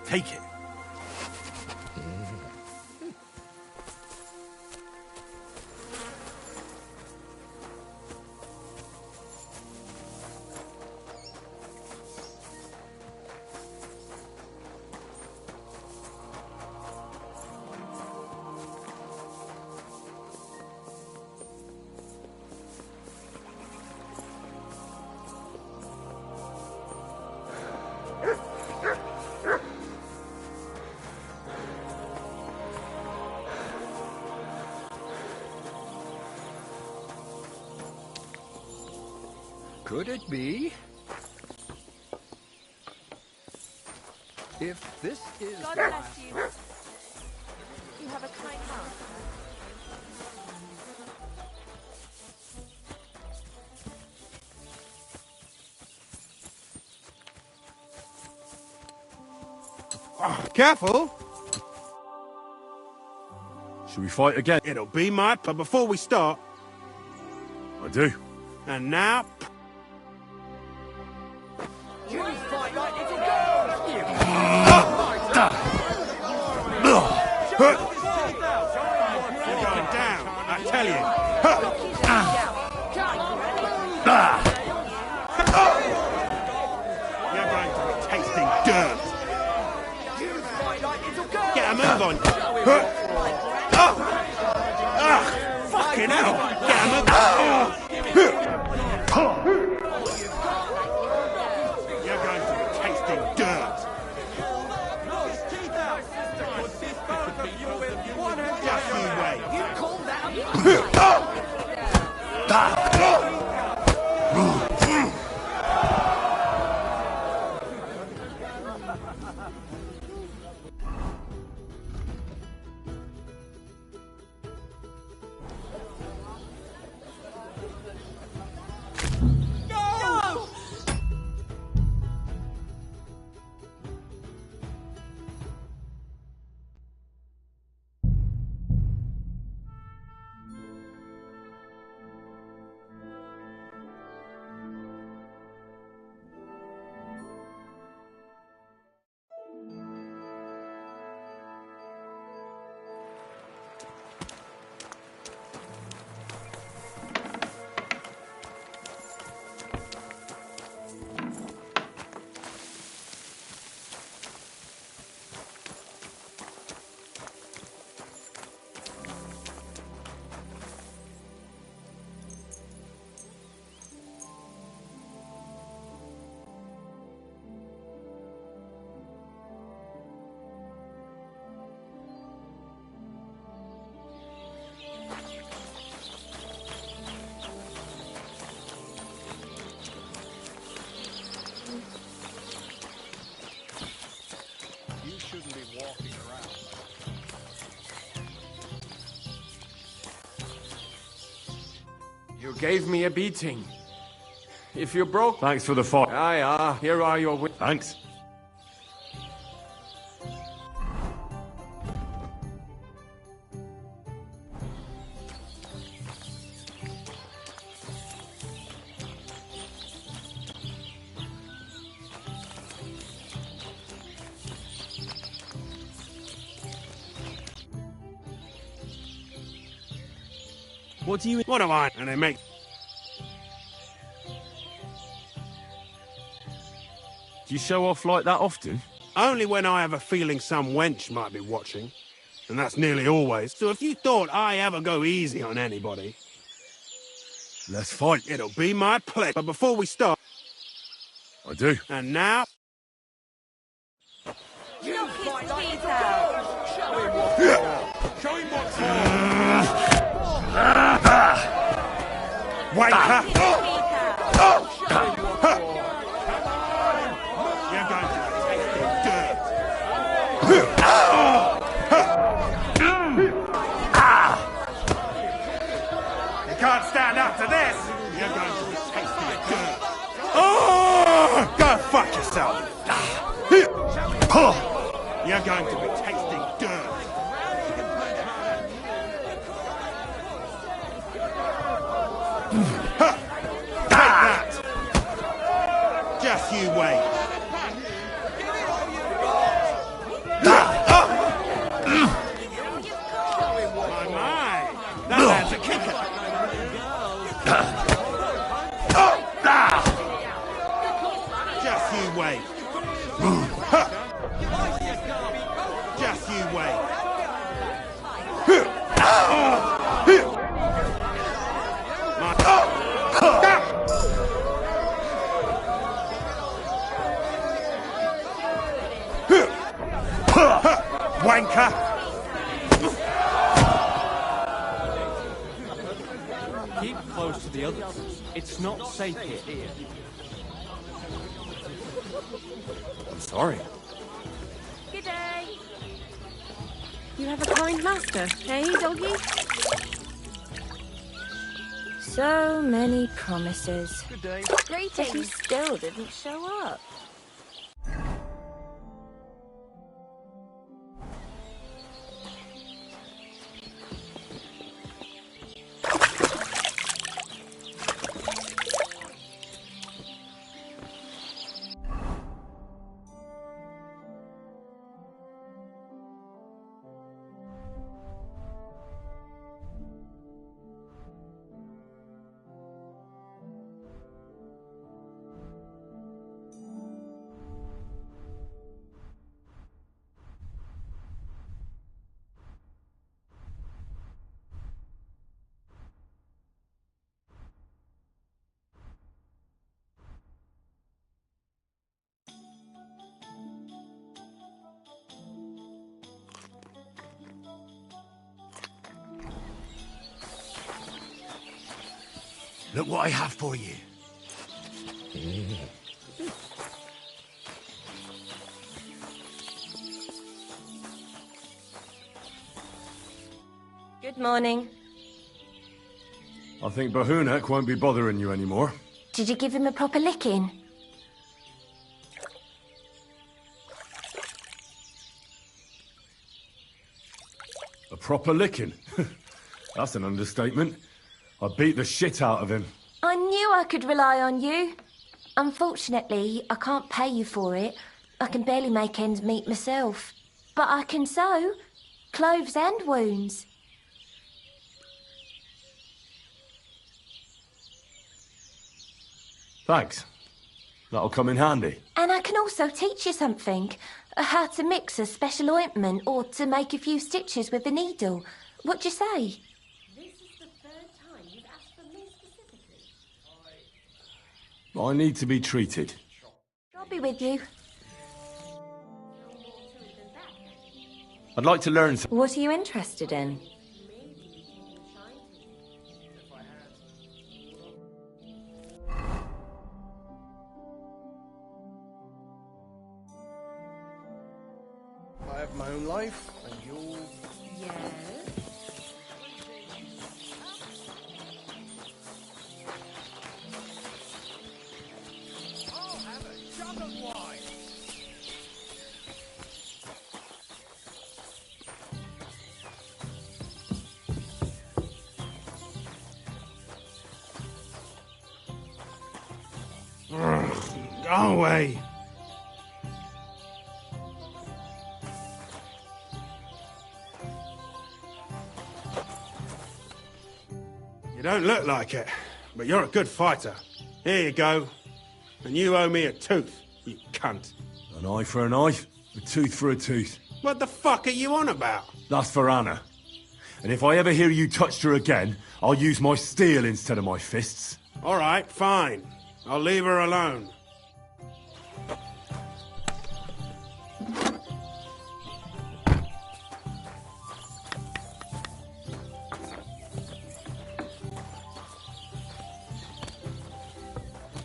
[SPEAKER 1] Take it.
[SPEAKER 5] Could it be? If this is...
[SPEAKER 9] God bless you. You have a kind heart.
[SPEAKER 15] Careful!
[SPEAKER 1] Should we fight again?
[SPEAKER 15] It'll be my... But before we start...
[SPEAKER 1] I do.
[SPEAKER 15] And now...
[SPEAKER 7] You fight like little girls! You
[SPEAKER 15] You're going down, I tell you. You're going to be tasting dirt.
[SPEAKER 7] You fight like little girls!
[SPEAKER 15] Get a move on. Fucking hell. Get a move on. You're going to be tasting dirt. Just you wait.
[SPEAKER 7] You call that
[SPEAKER 3] You gave me a beating. If you broke...
[SPEAKER 1] Thanks for the fight.
[SPEAKER 3] Here are your...
[SPEAKER 1] Thanks.
[SPEAKER 15] What do you... What am I? And they make...
[SPEAKER 1] Do you show off like that often?
[SPEAKER 15] Only when I have a feeling some wench might be watching. And that's nearly always. So if you thought I ever go easy on anybody...
[SPEAKER 1] Let's fight.
[SPEAKER 15] It'll be my pleasure. But before we start...
[SPEAKER 1] I do.
[SPEAKER 15] And now...
[SPEAKER 7] You fight like little girls! Show him what
[SPEAKER 15] Show him what's Wake up! You're going to taste the dirt. You can't stand up to this. You're going to be tasting the dirt. Oh! Go fuck yourself. You're going to be tasting dirt. that! Just you wait. My, that man's a kicker. Just you wait. Just you wait. Wanker!
[SPEAKER 3] Keep close to the others. It's not safe here. I'm sorry.
[SPEAKER 12] Good day. You have a kind master, eh, doggy?
[SPEAKER 8] So many promises.
[SPEAKER 7] Good day.
[SPEAKER 8] But he
[SPEAKER 12] Greetings.
[SPEAKER 8] still didn't show up.
[SPEAKER 1] Look what I have for you.
[SPEAKER 8] Good morning.
[SPEAKER 1] I think Bahunak won't be bothering you anymore.
[SPEAKER 8] Did you give him a proper licking?
[SPEAKER 1] A proper licking? That's an understatement. I beat the shit out of him.
[SPEAKER 8] I knew I could rely on you. Unfortunately, I can't pay you for it. I can barely make ends meet myself. But I can sew clothes and wounds.
[SPEAKER 1] Thanks. That'll come in handy.
[SPEAKER 8] And I can also teach you something. How to mix a special ointment or to make a few stitches with the needle. What do you say?
[SPEAKER 1] I need to be treated.
[SPEAKER 8] I'll be with you.
[SPEAKER 1] I'd like to learn something.
[SPEAKER 8] What are you interested in?
[SPEAKER 7] I have my own life, and you're...
[SPEAKER 12] Yes.
[SPEAKER 15] Go away. You don't look like it, but you're a good fighter. Here you go. And you owe me a tooth, you cunt.
[SPEAKER 1] An eye for an eye, a tooth for a tooth.
[SPEAKER 15] What the fuck are you on about?
[SPEAKER 1] That's for Anna. And if I ever hear you touched her again, I'll use my steel instead of my fists.
[SPEAKER 15] All right, fine. I'll leave her alone.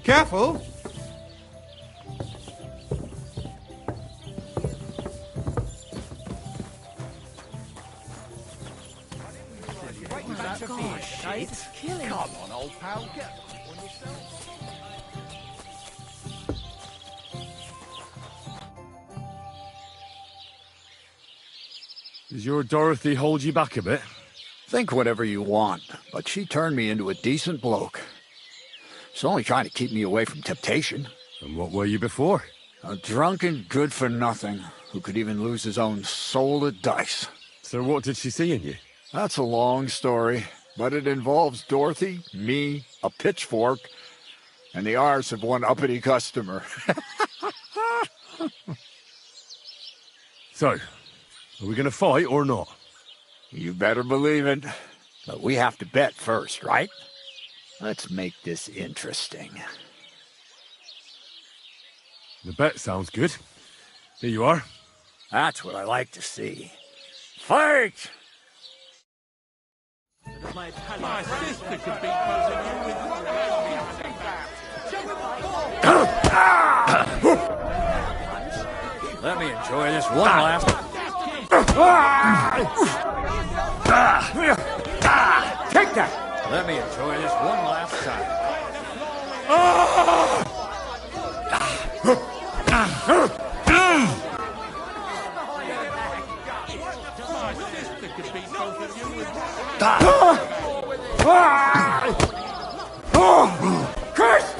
[SPEAKER 15] Careful!
[SPEAKER 7] Come on, old pal, get on yourself.
[SPEAKER 1] Does your Dorothy hold you back a bit?
[SPEAKER 5] Think whatever you want, but she turned me into a decent bloke. She's only trying to keep me away from temptation.
[SPEAKER 1] And what were you before?
[SPEAKER 5] A drunken good-for-nothing who could even lose his own soul at dice.
[SPEAKER 1] So what did she see in you?
[SPEAKER 5] That's a long story, but it involves Dorothy, me, a pitchfork, and the arse of one uppity customer.
[SPEAKER 1] So, are we going to fight or not?
[SPEAKER 5] You better believe it. But we have to bet first, right? Let's make this interesting.
[SPEAKER 1] The bet sounds good. Here you are.
[SPEAKER 5] That's what I like to see. Fight!
[SPEAKER 13] My sister could be posing you with one
[SPEAKER 5] Let me enjoy this one last... Take that! Let me enjoy this one last time. Curse!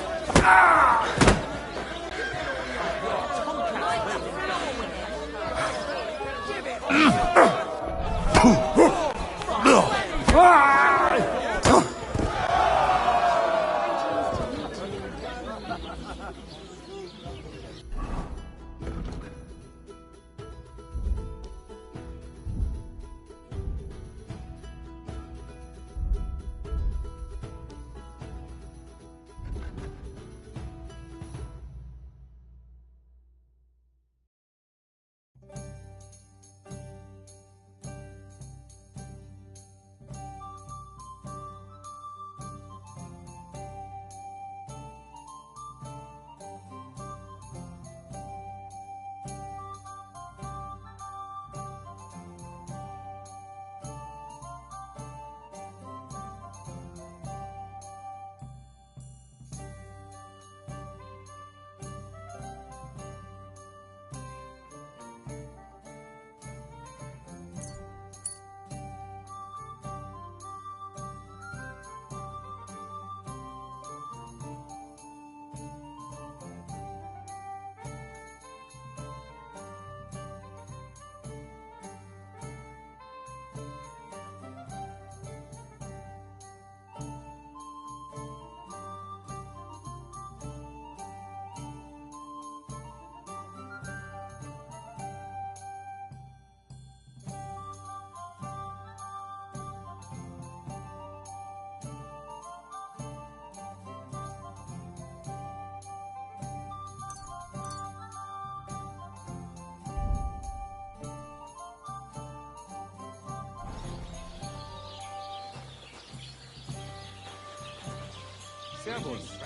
[SPEAKER 16] Servus.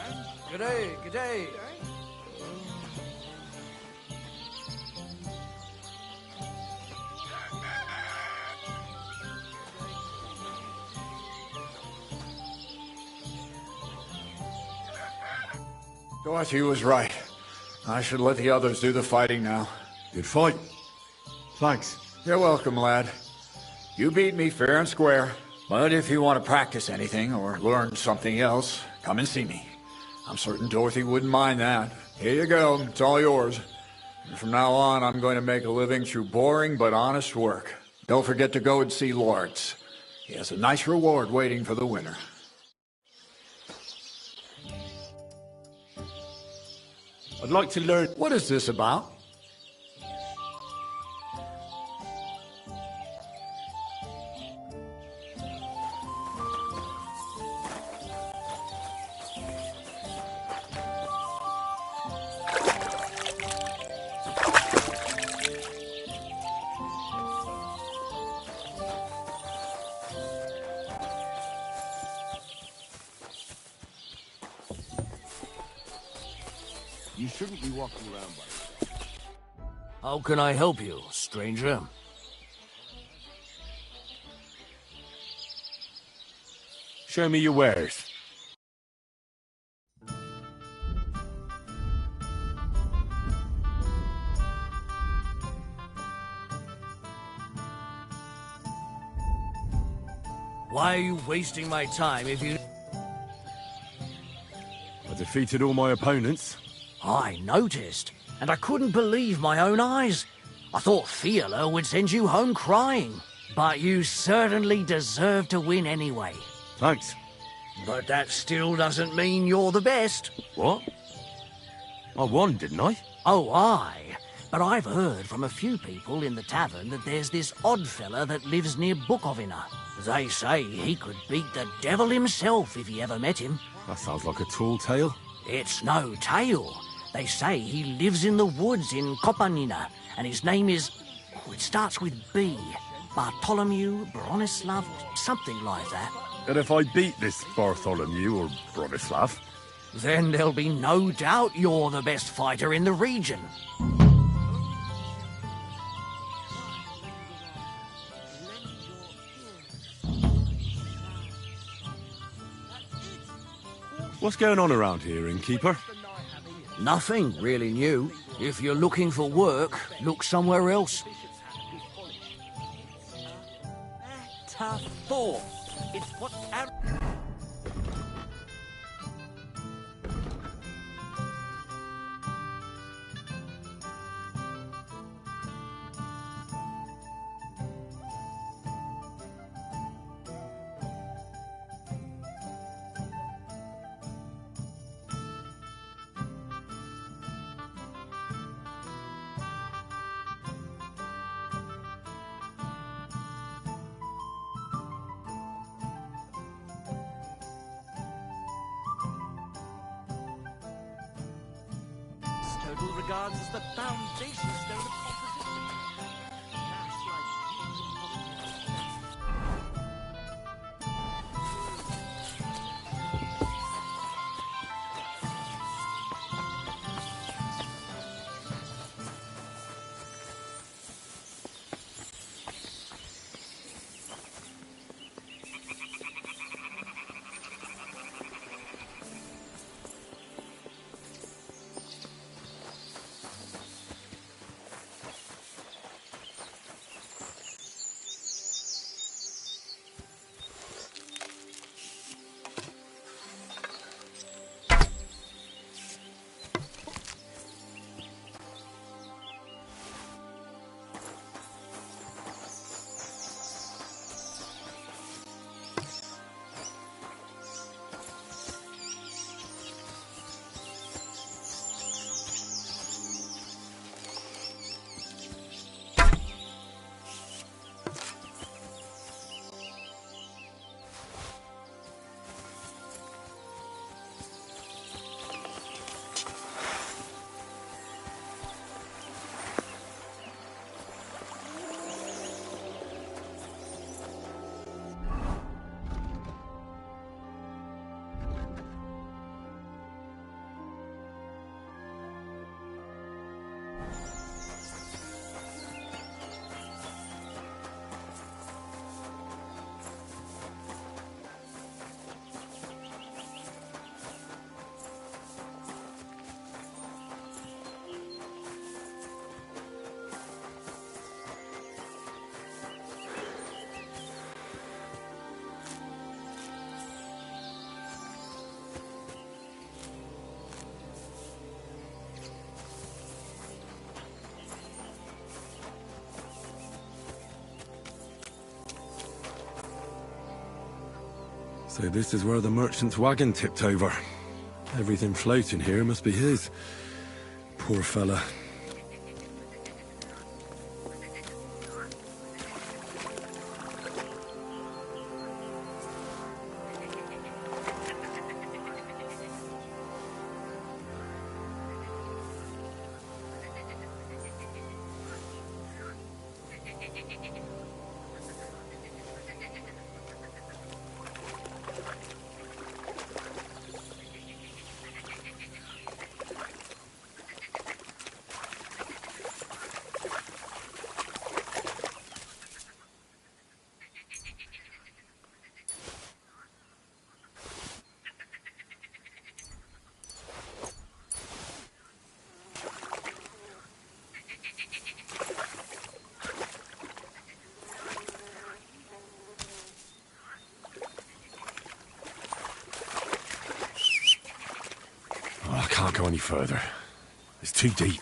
[SPEAKER 16] G'day, g'day.
[SPEAKER 5] Dorothy was right. I should let the others do the fighting now.
[SPEAKER 1] Good fight. Thanks.
[SPEAKER 5] You're welcome, lad. You beat me fair and square. But if you want to practice anything or learn something else, come and see me. I'm certain Dorothy wouldn't mind that. Here you go. It's all yours. And from now on, I'm going to make a living through boring but honest work. Don't forget to go and see Lawrence. He has a nice reward waiting for the winner.
[SPEAKER 1] I'd like to learn...
[SPEAKER 5] What is this about?
[SPEAKER 1] You shouldn't be walking around by yourself.
[SPEAKER 4] How can I help you, stranger?
[SPEAKER 1] Show me your wares.
[SPEAKER 4] Why are you wasting my time if you...
[SPEAKER 1] I defeated all my opponents.
[SPEAKER 4] I noticed, and I couldn't believe my own eyes. I thought Fiala would send you home crying. But you certainly deserve to win anyway.
[SPEAKER 1] Thanks.
[SPEAKER 4] But that still doesn't mean you're the best.
[SPEAKER 1] What? I won, didn't I?
[SPEAKER 4] Oh, aye. But I've heard from a few people in the tavern that there's this odd fella that lives near Bukovina. They say he could beat the devil himself if he ever met him.
[SPEAKER 1] That sounds like a tall tale.
[SPEAKER 4] It's no tale. They say he lives in the woods in Kopanina, and his name is... Oh, it starts with B. Bartholomew, Bronislav, something like that.
[SPEAKER 1] And if I beat this Bartholomew or Bronislav?
[SPEAKER 4] Then there'll be no doubt you're the best fighter in the region.
[SPEAKER 1] What's going on around here, innkeeper?
[SPEAKER 4] Nothing really new. If you're looking for work, look somewhere else.
[SPEAKER 7] Metaphor. It's what... Aristotle regards as the foundation stone of composition.
[SPEAKER 1] So this is where the merchant's wagon tipped over. Everything floating here must be his. Poor fella. go any further. It's too deep.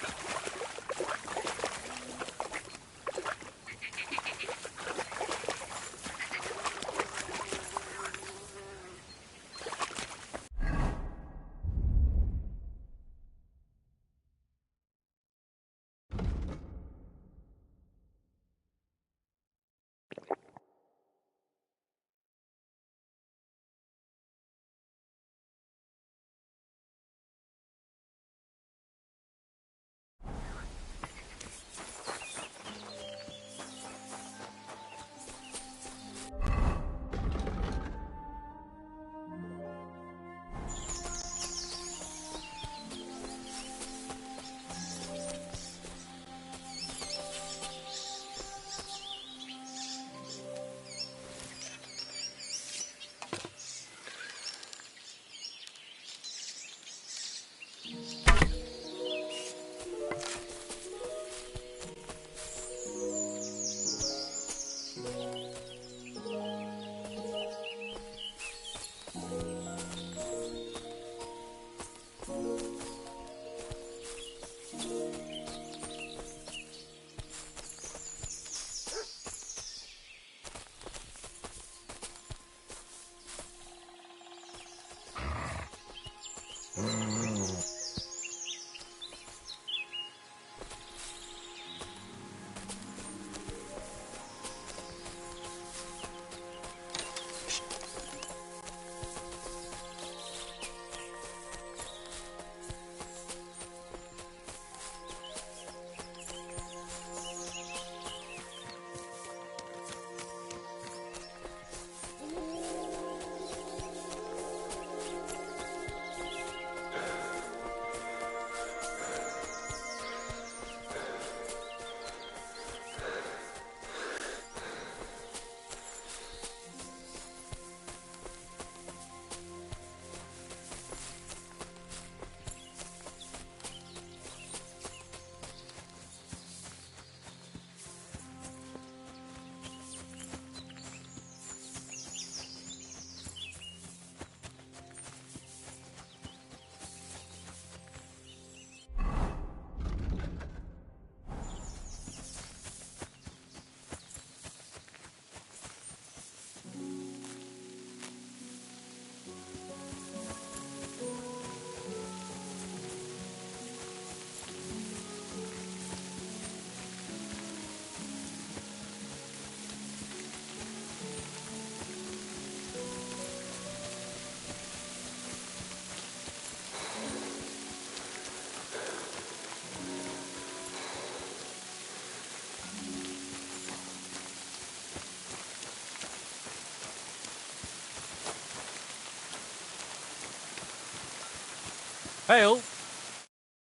[SPEAKER 17] Hail!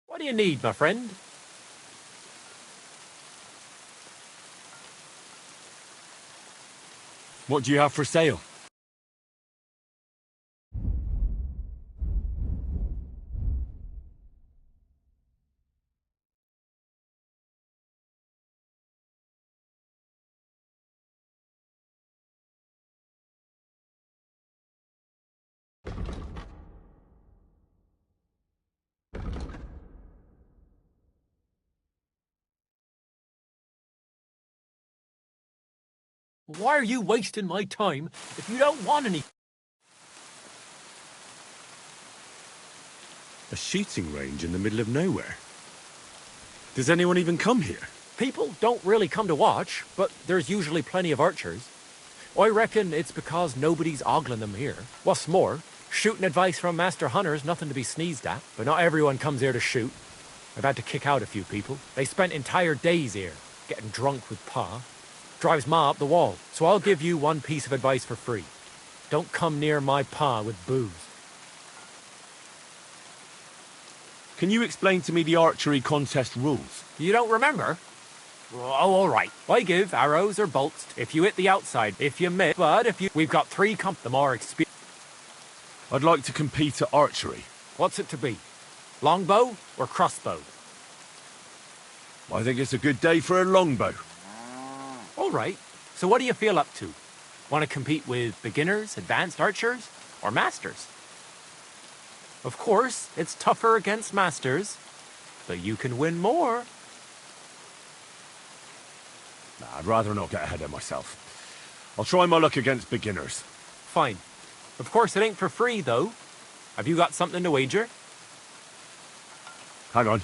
[SPEAKER 17] What do you need, my friend?
[SPEAKER 1] What do you have for sale?
[SPEAKER 17] Why are you wasting my time if you don't want any?
[SPEAKER 1] A shooting range in the middle of nowhere? Does anyone even come here?
[SPEAKER 17] People don't really come to watch, but there's usually plenty of archers. I reckon it's because nobody's ogling them here. What's more, shooting advice from Master Hunter's nothing to be sneezed at, but not everyone comes here to shoot. I've had to kick out a few people. They spent entire days here, getting drunk with Pa. Drives Ma up the wall, so I'll give you one piece of advice for free. Don't come near my Pa with booze.
[SPEAKER 1] Can you explain to me the archery contest rules?
[SPEAKER 17] You don't remember? Oh, all right. I give arrows or bolts if you hit the outside. If you miss, but if you... We've got three the more experience.
[SPEAKER 1] I'd like to compete at archery.
[SPEAKER 17] What's it to be? Longbow or crossbow?
[SPEAKER 1] I think it's a good day for a longbow.
[SPEAKER 17] All right. So what do you feel up to? Want to compete with beginners, advanced archers, or masters? Of course, it's tougher against masters, but you can win more.
[SPEAKER 1] Nah, I'd rather not get ahead of myself. I'll try my luck against beginners.
[SPEAKER 17] Fine. Of course, it ain't for free, though. Have you got something to wager?
[SPEAKER 1] Hang on.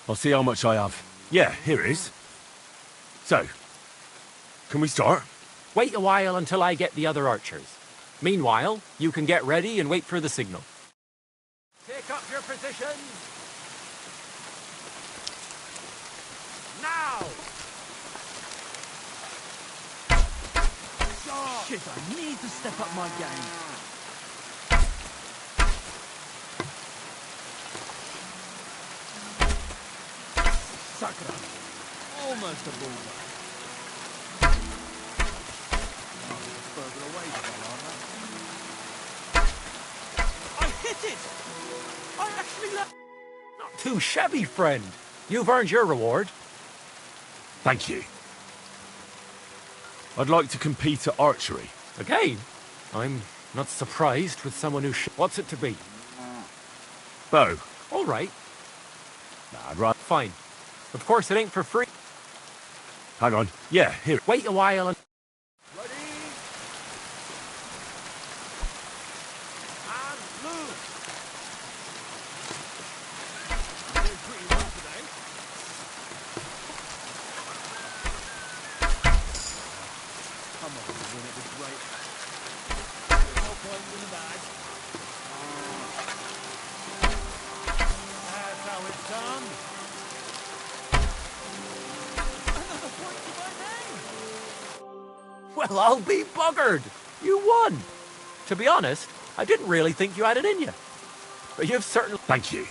[SPEAKER 1] I'll see how much I have. Yeah, here it is. So, can we start?
[SPEAKER 17] Wait a while until I get the other archers. Meanwhile, you can get ready and wait for the signal. Take up your positions! Now!
[SPEAKER 7] Shit, I need to step up my game. Sakura. Almost a bullseye. Further away, I hit it! I actually
[SPEAKER 17] Not too shabby, friend. You've earned your reward.
[SPEAKER 1] Thank you. I'd like to compete at archery.
[SPEAKER 17] Again? I'm not surprised with someone who What's it to be?
[SPEAKER 1] Bow.
[SPEAKER 17] All right.
[SPEAKER 1] Nah, I'd rather...
[SPEAKER 17] Fine. Of course, it ain't for free.
[SPEAKER 1] Hang on. Yeah, here.
[SPEAKER 17] Wait a while and... Well, I'll be buggered. You won. To be honest, I didn't really think you had it in you. But you've certainly...
[SPEAKER 1] Thank you.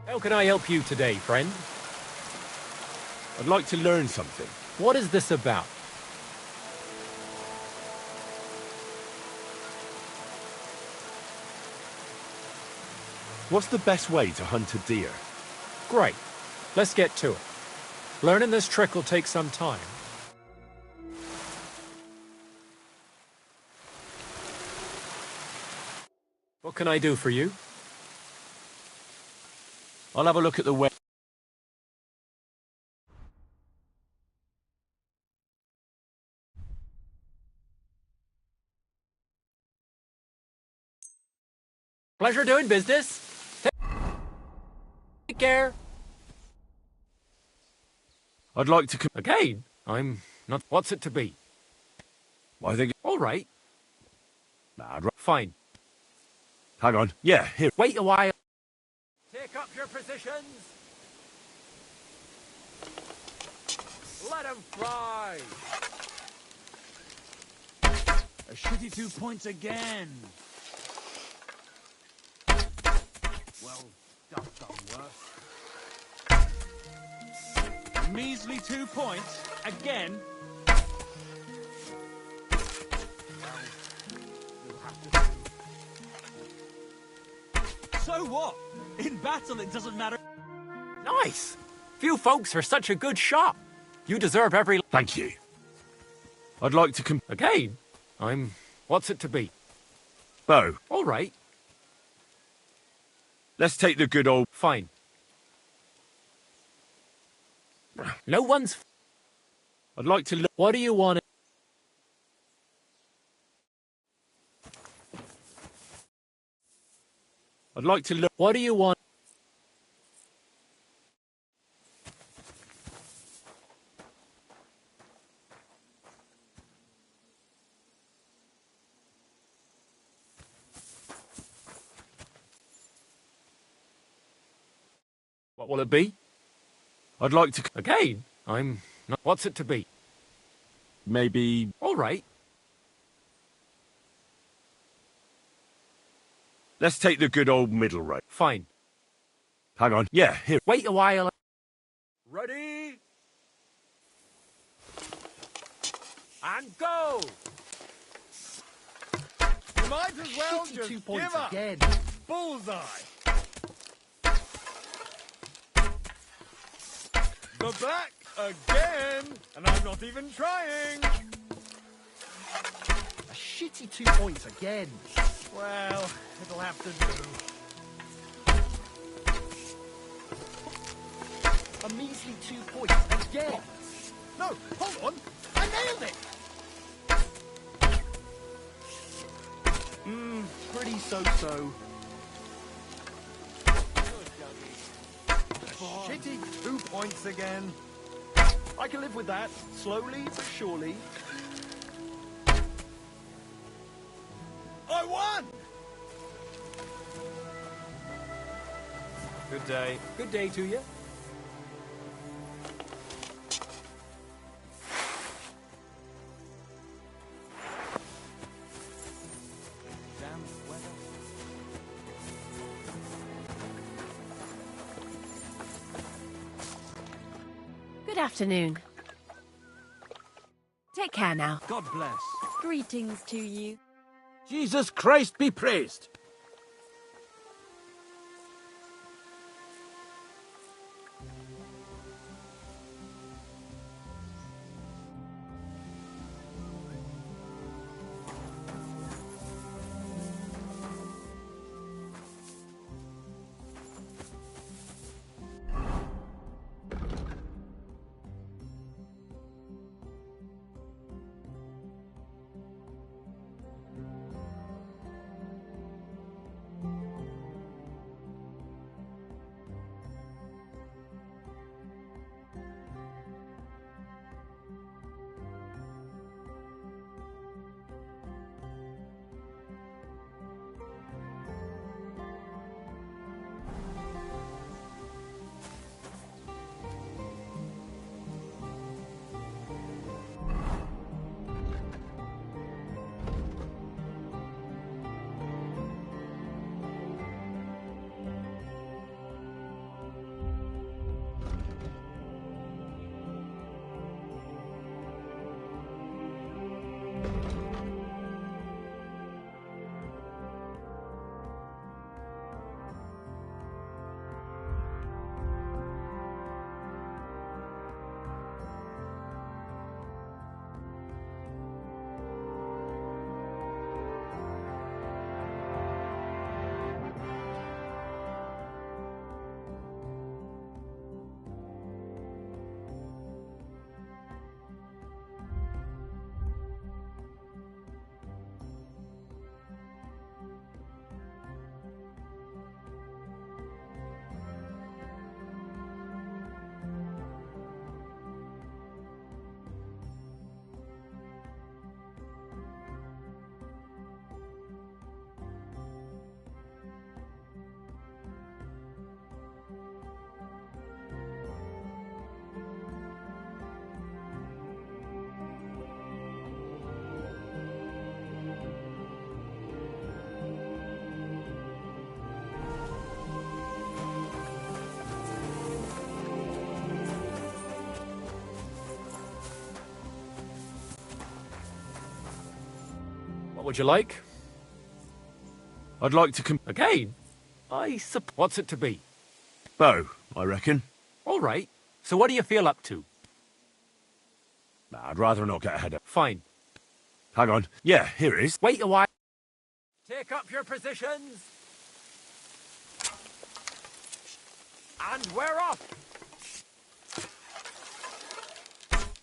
[SPEAKER 17] How can I help you today, friend?
[SPEAKER 1] I'd like to learn something.
[SPEAKER 17] What is this about?
[SPEAKER 1] What's the best way to hunt a deer?
[SPEAKER 17] Great. Let's get to it. Learning this trick will take some time. What can I do for you?
[SPEAKER 1] I'll have a look at the way.
[SPEAKER 17] Pleasure doing business. Take care.
[SPEAKER 1] I'd like to...
[SPEAKER 17] Again, I'm not... What's it to be?
[SPEAKER 1] I think...
[SPEAKER 17] All right.
[SPEAKER 1] Nah,
[SPEAKER 17] fine.
[SPEAKER 1] Hang on. Yeah, here.
[SPEAKER 17] Wait a while. Take up your positions. Let 'em fly.
[SPEAKER 7] A shitty 2 points again. Well, that's done worse. A measly 2 points again. So what? In battle, it doesn't matter.
[SPEAKER 17] Nice. Few folks are such a good shot. You deserve every...
[SPEAKER 1] Thank you. I'd like to...
[SPEAKER 17] Again, I'm What's it to be?
[SPEAKER 1] Bow.
[SPEAKER 17] All right.
[SPEAKER 1] Let's take the good old...
[SPEAKER 17] Fine. No one's...
[SPEAKER 1] I'd like to...
[SPEAKER 17] What do you want?
[SPEAKER 1] I'd like to look...
[SPEAKER 17] What do you want?
[SPEAKER 1] What will it be? I'd like to...
[SPEAKER 17] Again? I'm not... What's it to be?
[SPEAKER 1] Maybe...
[SPEAKER 17] All right.
[SPEAKER 1] Let's take the good old middle road.
[SPEAKER 17] Fine.
[SPEAKER 1] Hang on. Yeah, here.
[SPEAKER 17] Wait a while.
[SPEAKER 7] Ready?
[SPEAKER 17] And go!
[SPEAKER 7] You might as well just
[SPEAKER 4] 2 points
[SPEAKER 7] give up.
[SPEAKER 4] again.
[SPEAKER 7] Bullseye. The black again, and I'm not even trying.
[SPEAKER 4] A shitty 2 points again.
[SPEAKER 7] Well, it'll have to do.
[SPEAKER 4] A measly 2 points again.
[SPEAKER 7] No, hold on. I nailed it.
[SPEAKER 4] Pretty so-so.
[SPEAKER 7] Shitty 2 points again.
[SPEAKER 4] I can live with that, slowly but surely.
[SPEAKER 7] I won!
[SPEAKER 3] Good day.
[SPEAKER 17] Good day to you.
[SPEAKER 12] Good afternoon. Take care now.
[SPEAKER 7] God bless.
[SPEAKER 12] Greetings to you.
[SPEAKER 11] Jesus Christ be praised!
[SPEAKER 17] What would you like?
[SPEAKER 1] I'd like to come...
[SPEAKER 17] Again? What's it to be?
[SPEAKER 1] Bow, I reckon.
[SPEAKER 17] All right. So what do you feel up to?
[SPEAKER 1] Nah, I'd rather not get ahead of...
[SPEAKER 17] Fine.
[SPEAKER 1] Hang on. Yeah, here it is.
[SPEAKER 17] Wait a while. Take up your positions. And we're off.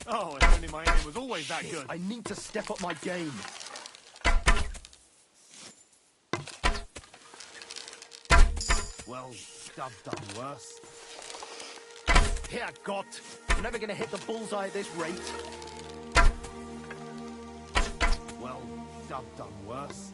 [SPEAKER 7] Oh, if only my aim was always that good. I need to step up my game. Well, I've done worse. Here, God. I'm never gonna hit the bullseye at this rate. Well, I've done worse.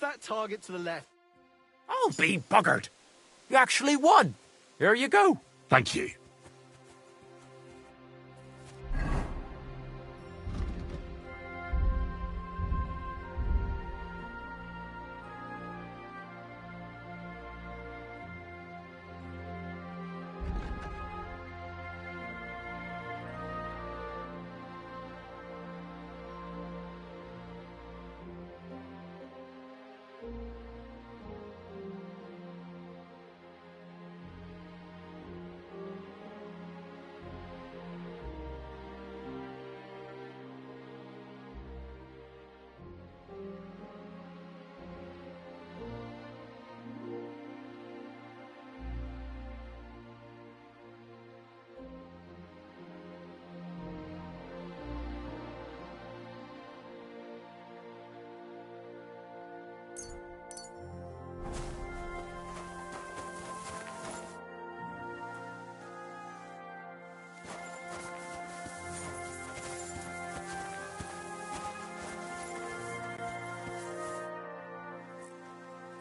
[SPEAKER 7] that target to the left.
[SPEAKER 17] I'll be buggered. You actually won. Here you go.
[SPEAKER 1] Thank you.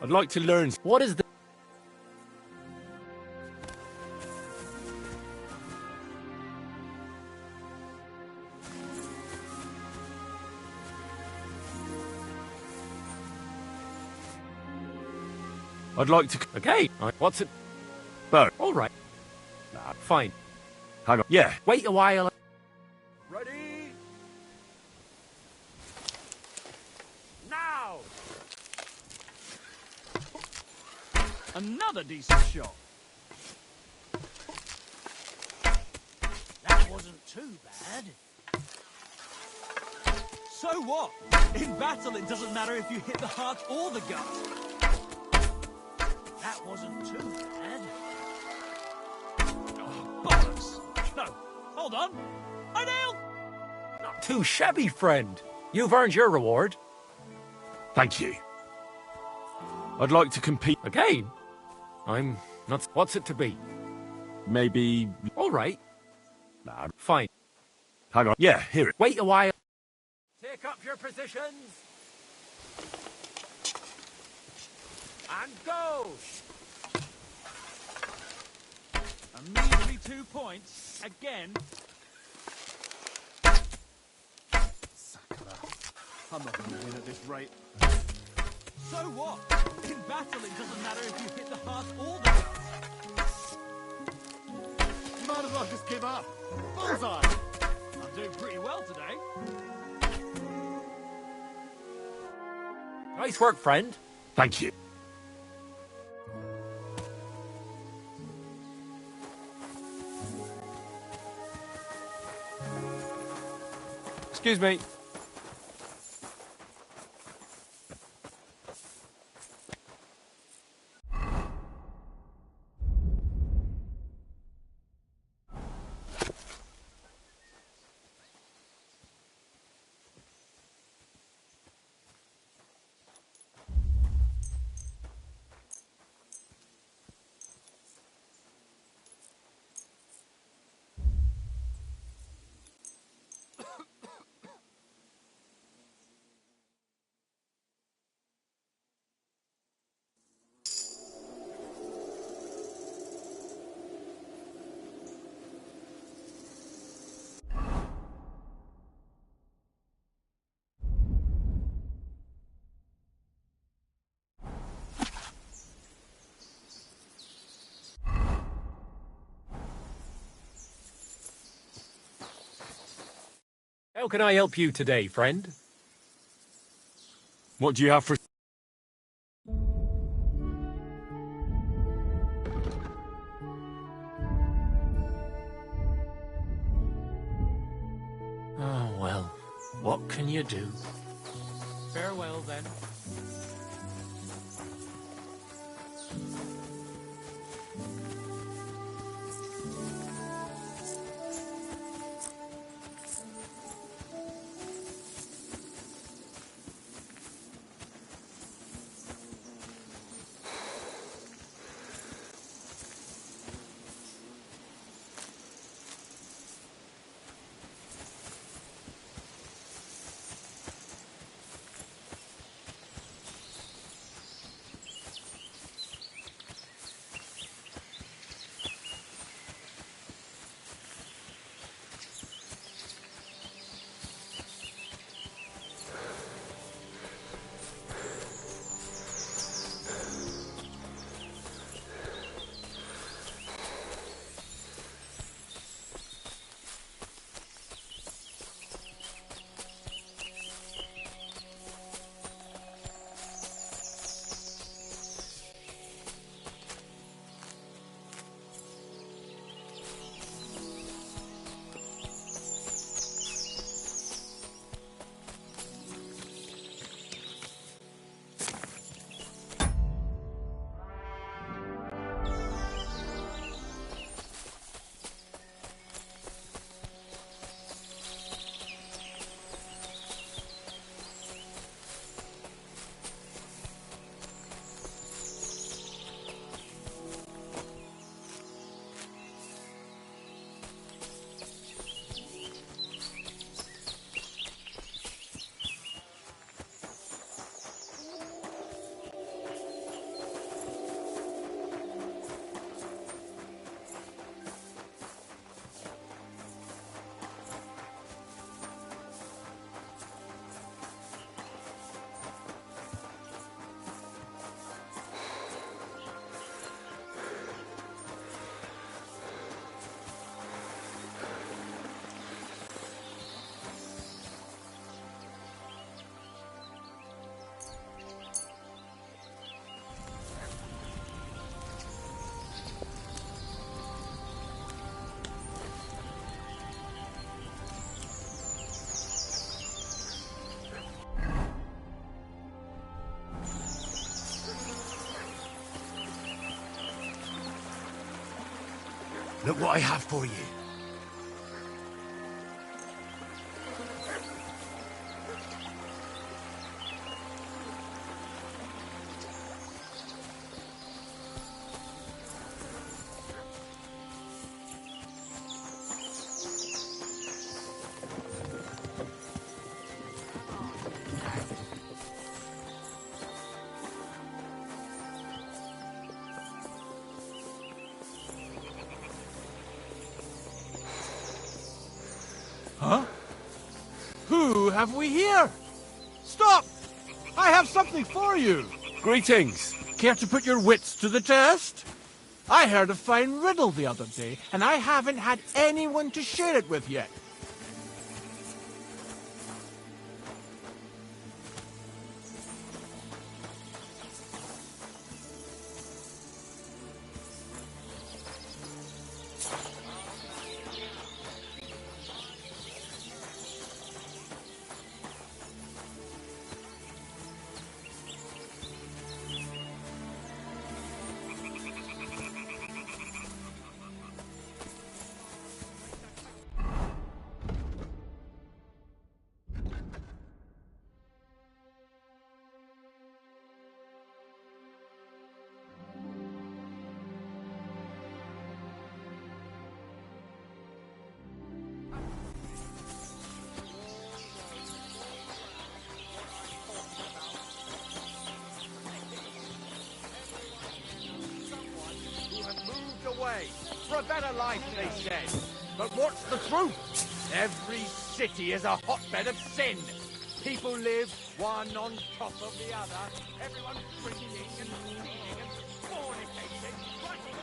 [SPEAKER 1] I'd like to learn...
[SPEAKER 17] What is the...
[SPEAKER 1] I'd like to...
[SPEAKER 17] Okay, what's it?
[SPEAKER 1] Bow.
[SPEAKER 17] All right. Fine.
[SPEAKER 1] Hang on. Yeah.
[SPEAKER 17] Wait a while.
[SPEAKER 7] Ready?
[SPEAKER 18] Now! Another decent shot.
[SPEAKER 4] That wasn't too bad.
[SPEAKER 18] So what? In battle, it doesn't matter if you hit the heart or the gut.
[SPEAKER 4] That wasn't too bad.
[SPEAKER 18] Oh, bollocks! No, hold on. I nailed!
[SPEAKER 17] Not too shabby, friend. You've earned your reward.
[SPEAKER 1] Thank you. I'd like to compete...
[SPEAKER 17] Again? I'm not... What's it to be?
[SPEAKER 1] Maybe...
[SPEAKER 17] All right.
[SPEAKER 1] Nah.
[SPEAKER 17] Fine.
[SPEAKER 1] Hang on. Yeah, hear it.
[SPEAKER 17] Wait a while. Take up your positions. And go!
[SPEAKER 18] A measly 2 points. Again.
[SPEAKER 7] I'm not going to win at this rate.
[SPEAKER 18] So what? In battle, it doesn't matter if you hit the heart or the gut.
[SPEAKER 7] Might as well just give up. Bullseye!
[SPEAKER 18] I'm doing pretty well today.
[SPEAKER 17] Nice work, friend.
[SPEAKER 1] Thank you.
[SPEAKER 17] Excuse me. How can I help you today, friend?
[SPEAKER 1] What do you have for...
[SPEAKER 4] Oh, well. What can you do?
[SPEAKER 17] Farewell, then.
[SPEAKER 11] Look what I have for you.
[SPEAKER 18] Huh? Who have we here? Stop! I have something for you.
[SPEAKER 11] Greetings.
[SPEAKER 18] Care to put your wits to the test? I heard a fine riddle the other day, and I haven't had anyone to share it with yet.
[SPEAKER 7] For a better life, they said. But what's the truth? Every city is a hotbed of sin. People live one on top of the other. Everyone drinking and stealing and fornicating. Writing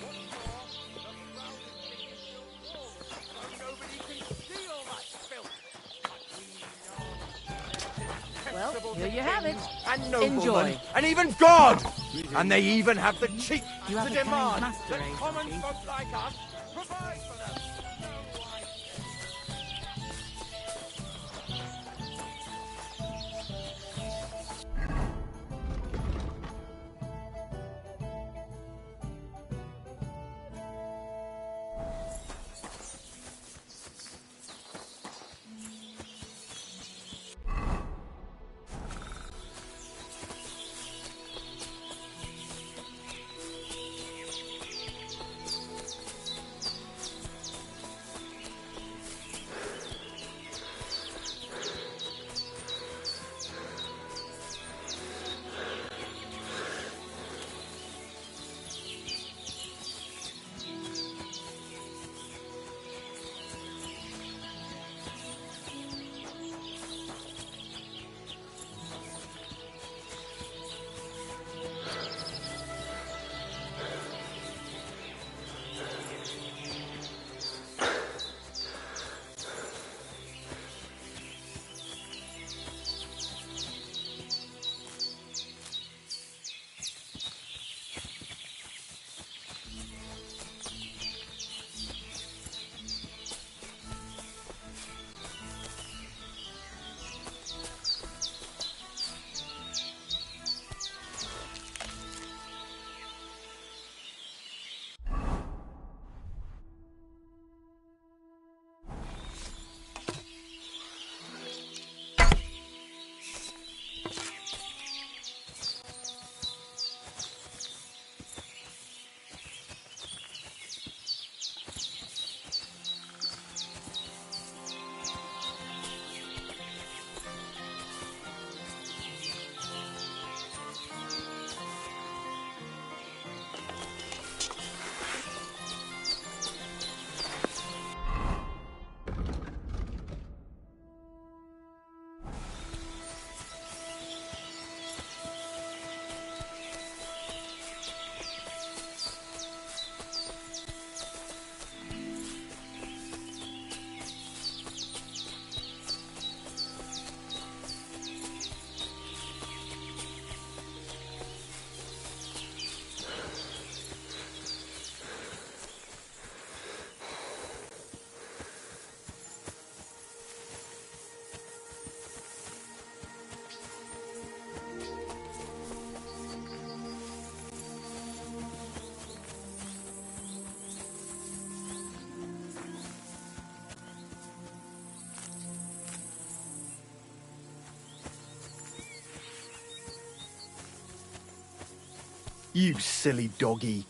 [SPEAKER 7] What's more, the crowded city is still full, so nobody can see all that filth.
[SPEAKER 12] Well, here you have it.
[SPEAKER 7] And noblemen,
[SPEAKER 12] Enjoy.
[SPEAKER 7] and even God! And they even have the cheek
[SPEAKER 12] You
[SPEAKER 7] to
[SPEAKER 12] have a kind
[SPEAKER 7] demand
[SPEAKER 12] master,
[SPEAKER 7] that
[SPEAKER 12] eh,
[SPEAKER 7] common
[SPEAKER 12] Sophie?
[SPEAKER 7] folk like us provide for them.
[SPEAKER 19] You silly doggy.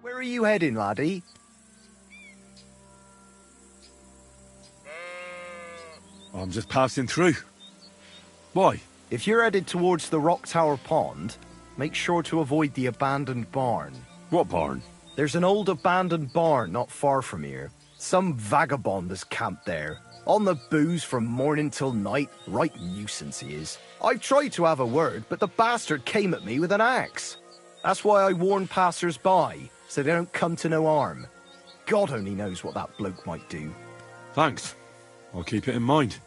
[SPEAKER 19] Where are you heading, laddie?
[SPEAKER 1] I'm just passing through. Why?
[SPEAKER 19] If you're headed towards the Rock Tower Pond, make sure to avoid the abandoned barn.
[SPEAKER 1] What barn?
[SPEAKER 19] There's an old abandoned barn not far from here. Some vagabond has camped there. On the booze from morning till night. Right nuisance he is. I've tried to have a word, but the bastard came at me with an axe. That's why I warn passers-by, so they don't come to no harm. God only knows what that bloke might do.
[SPEAKER 1] Thanks. I'll keep it in mind.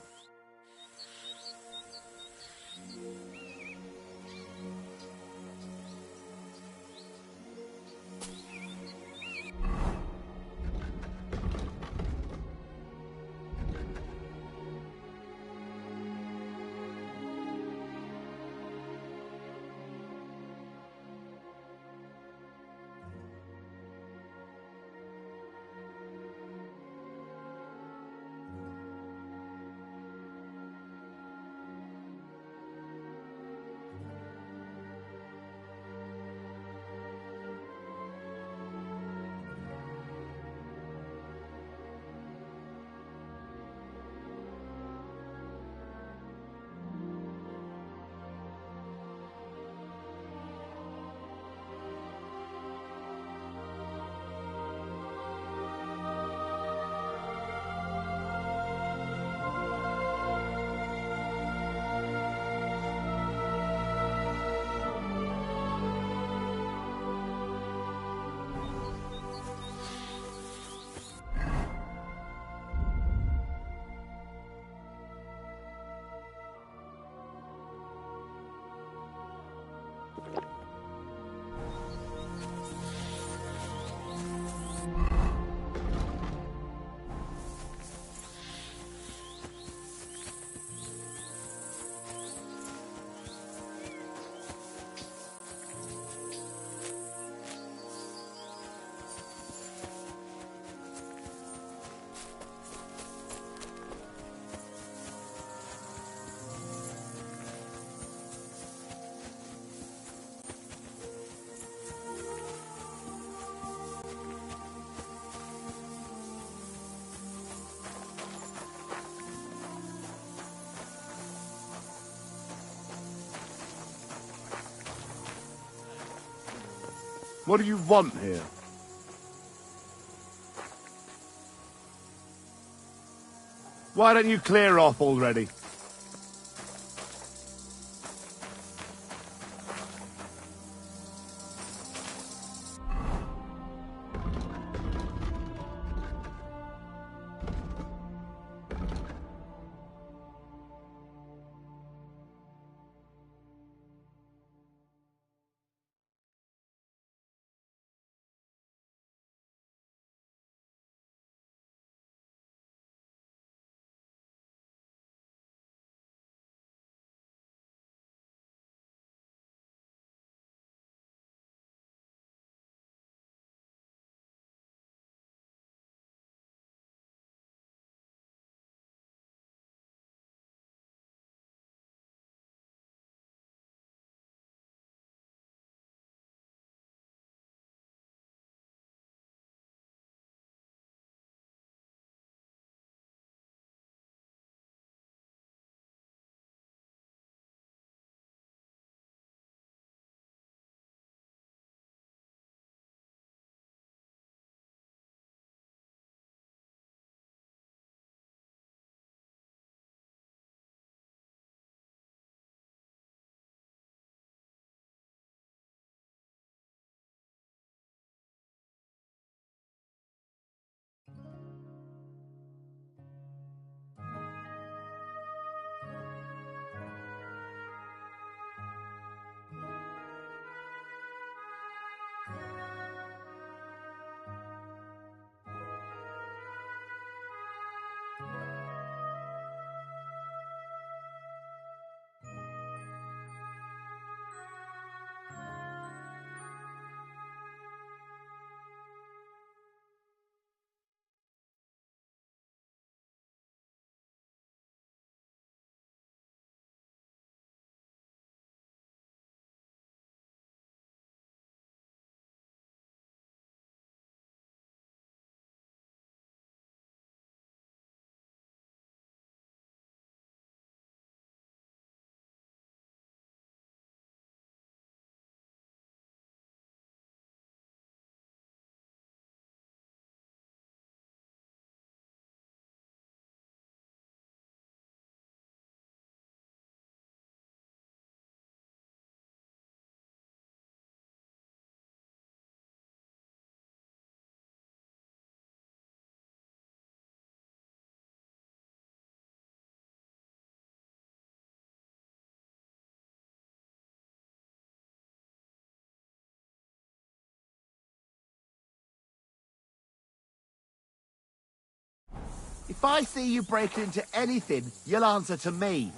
[SPEAKER 10] What do you want here? Why don't you clear off already? If I see you breaking into anything, you'll answer to me.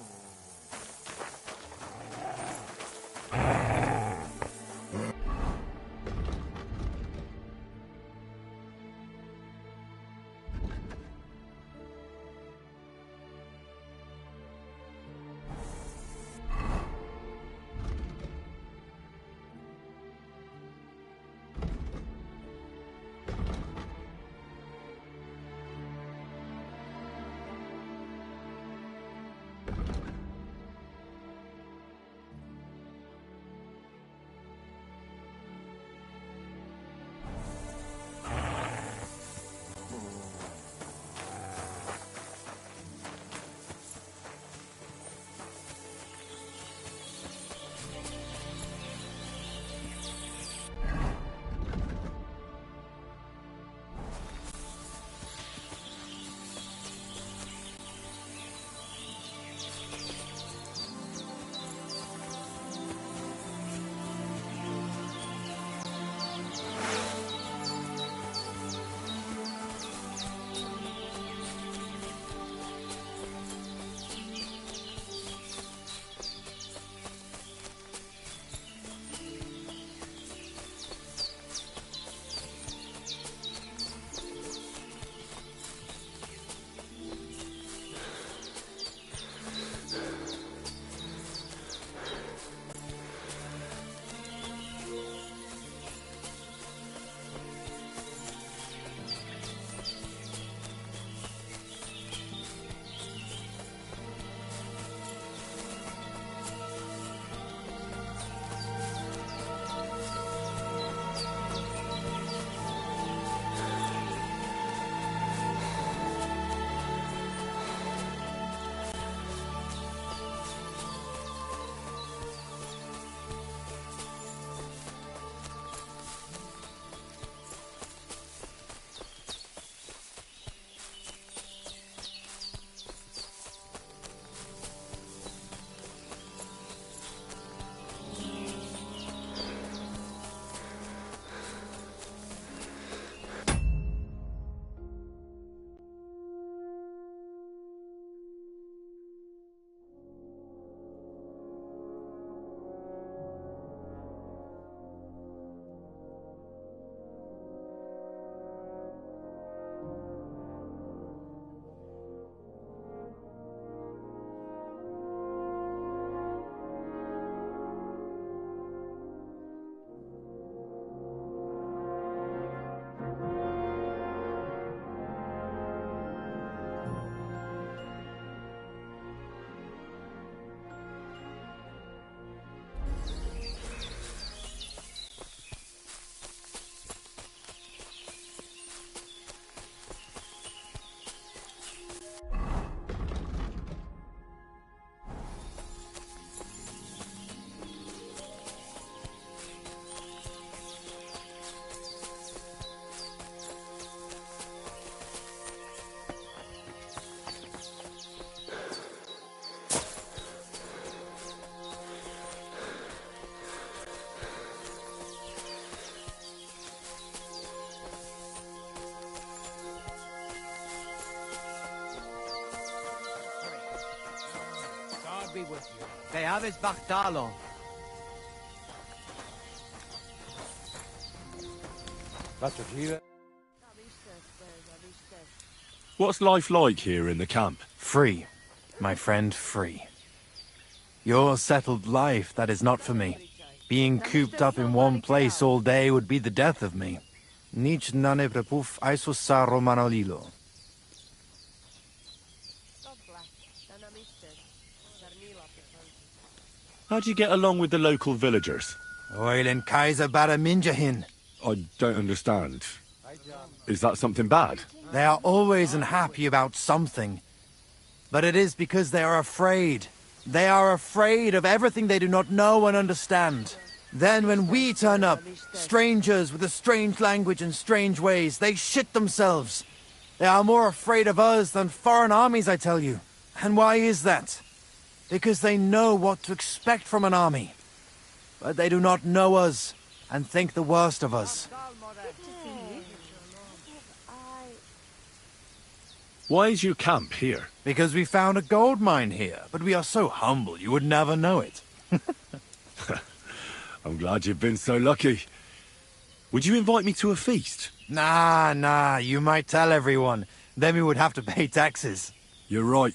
[SPEAKER 16] Be with you. They have his Bartalo.
[SPEAKER 1] What's life like here in the camp?
[SPEAKER 20] Free, my friend, free. Your settled life, that is not for me. Being cooped up in one place all day would be the death of me. Nic nane prepuf aiso sa romanolilo.
[SPEAKER 1] How do you get along with the local villagers?
[SPEAKER 20] Oilen Kaiser Baraminjahin.
[SPEAKER 1] I don't understand. Is that something bad?
[SPEAKER 20] They are always unhappy about something. But it is because they are afraid. They are afraid of everything they do not know and understand. Then when we turn up, strangers with a strange language and strange ways, they shit themselves. They are more afraid of us than foreign armies, I tell you. And why is that? Because they know what to expect from an army. But they do not know us, and think the worst of us.
[SPEAKER 1] Why is your camp here?
[SPEAKER 20] Because we found a gold mine here, but we are so humble you would never know it.
[SPEAKER 1] I'm glad you've been so lucky. Would you invite me to a feast?
[SPEAKER 20] Nah, you might tell everyone. Then we would have to pay taxes.
[SPEAKER 1] You're right.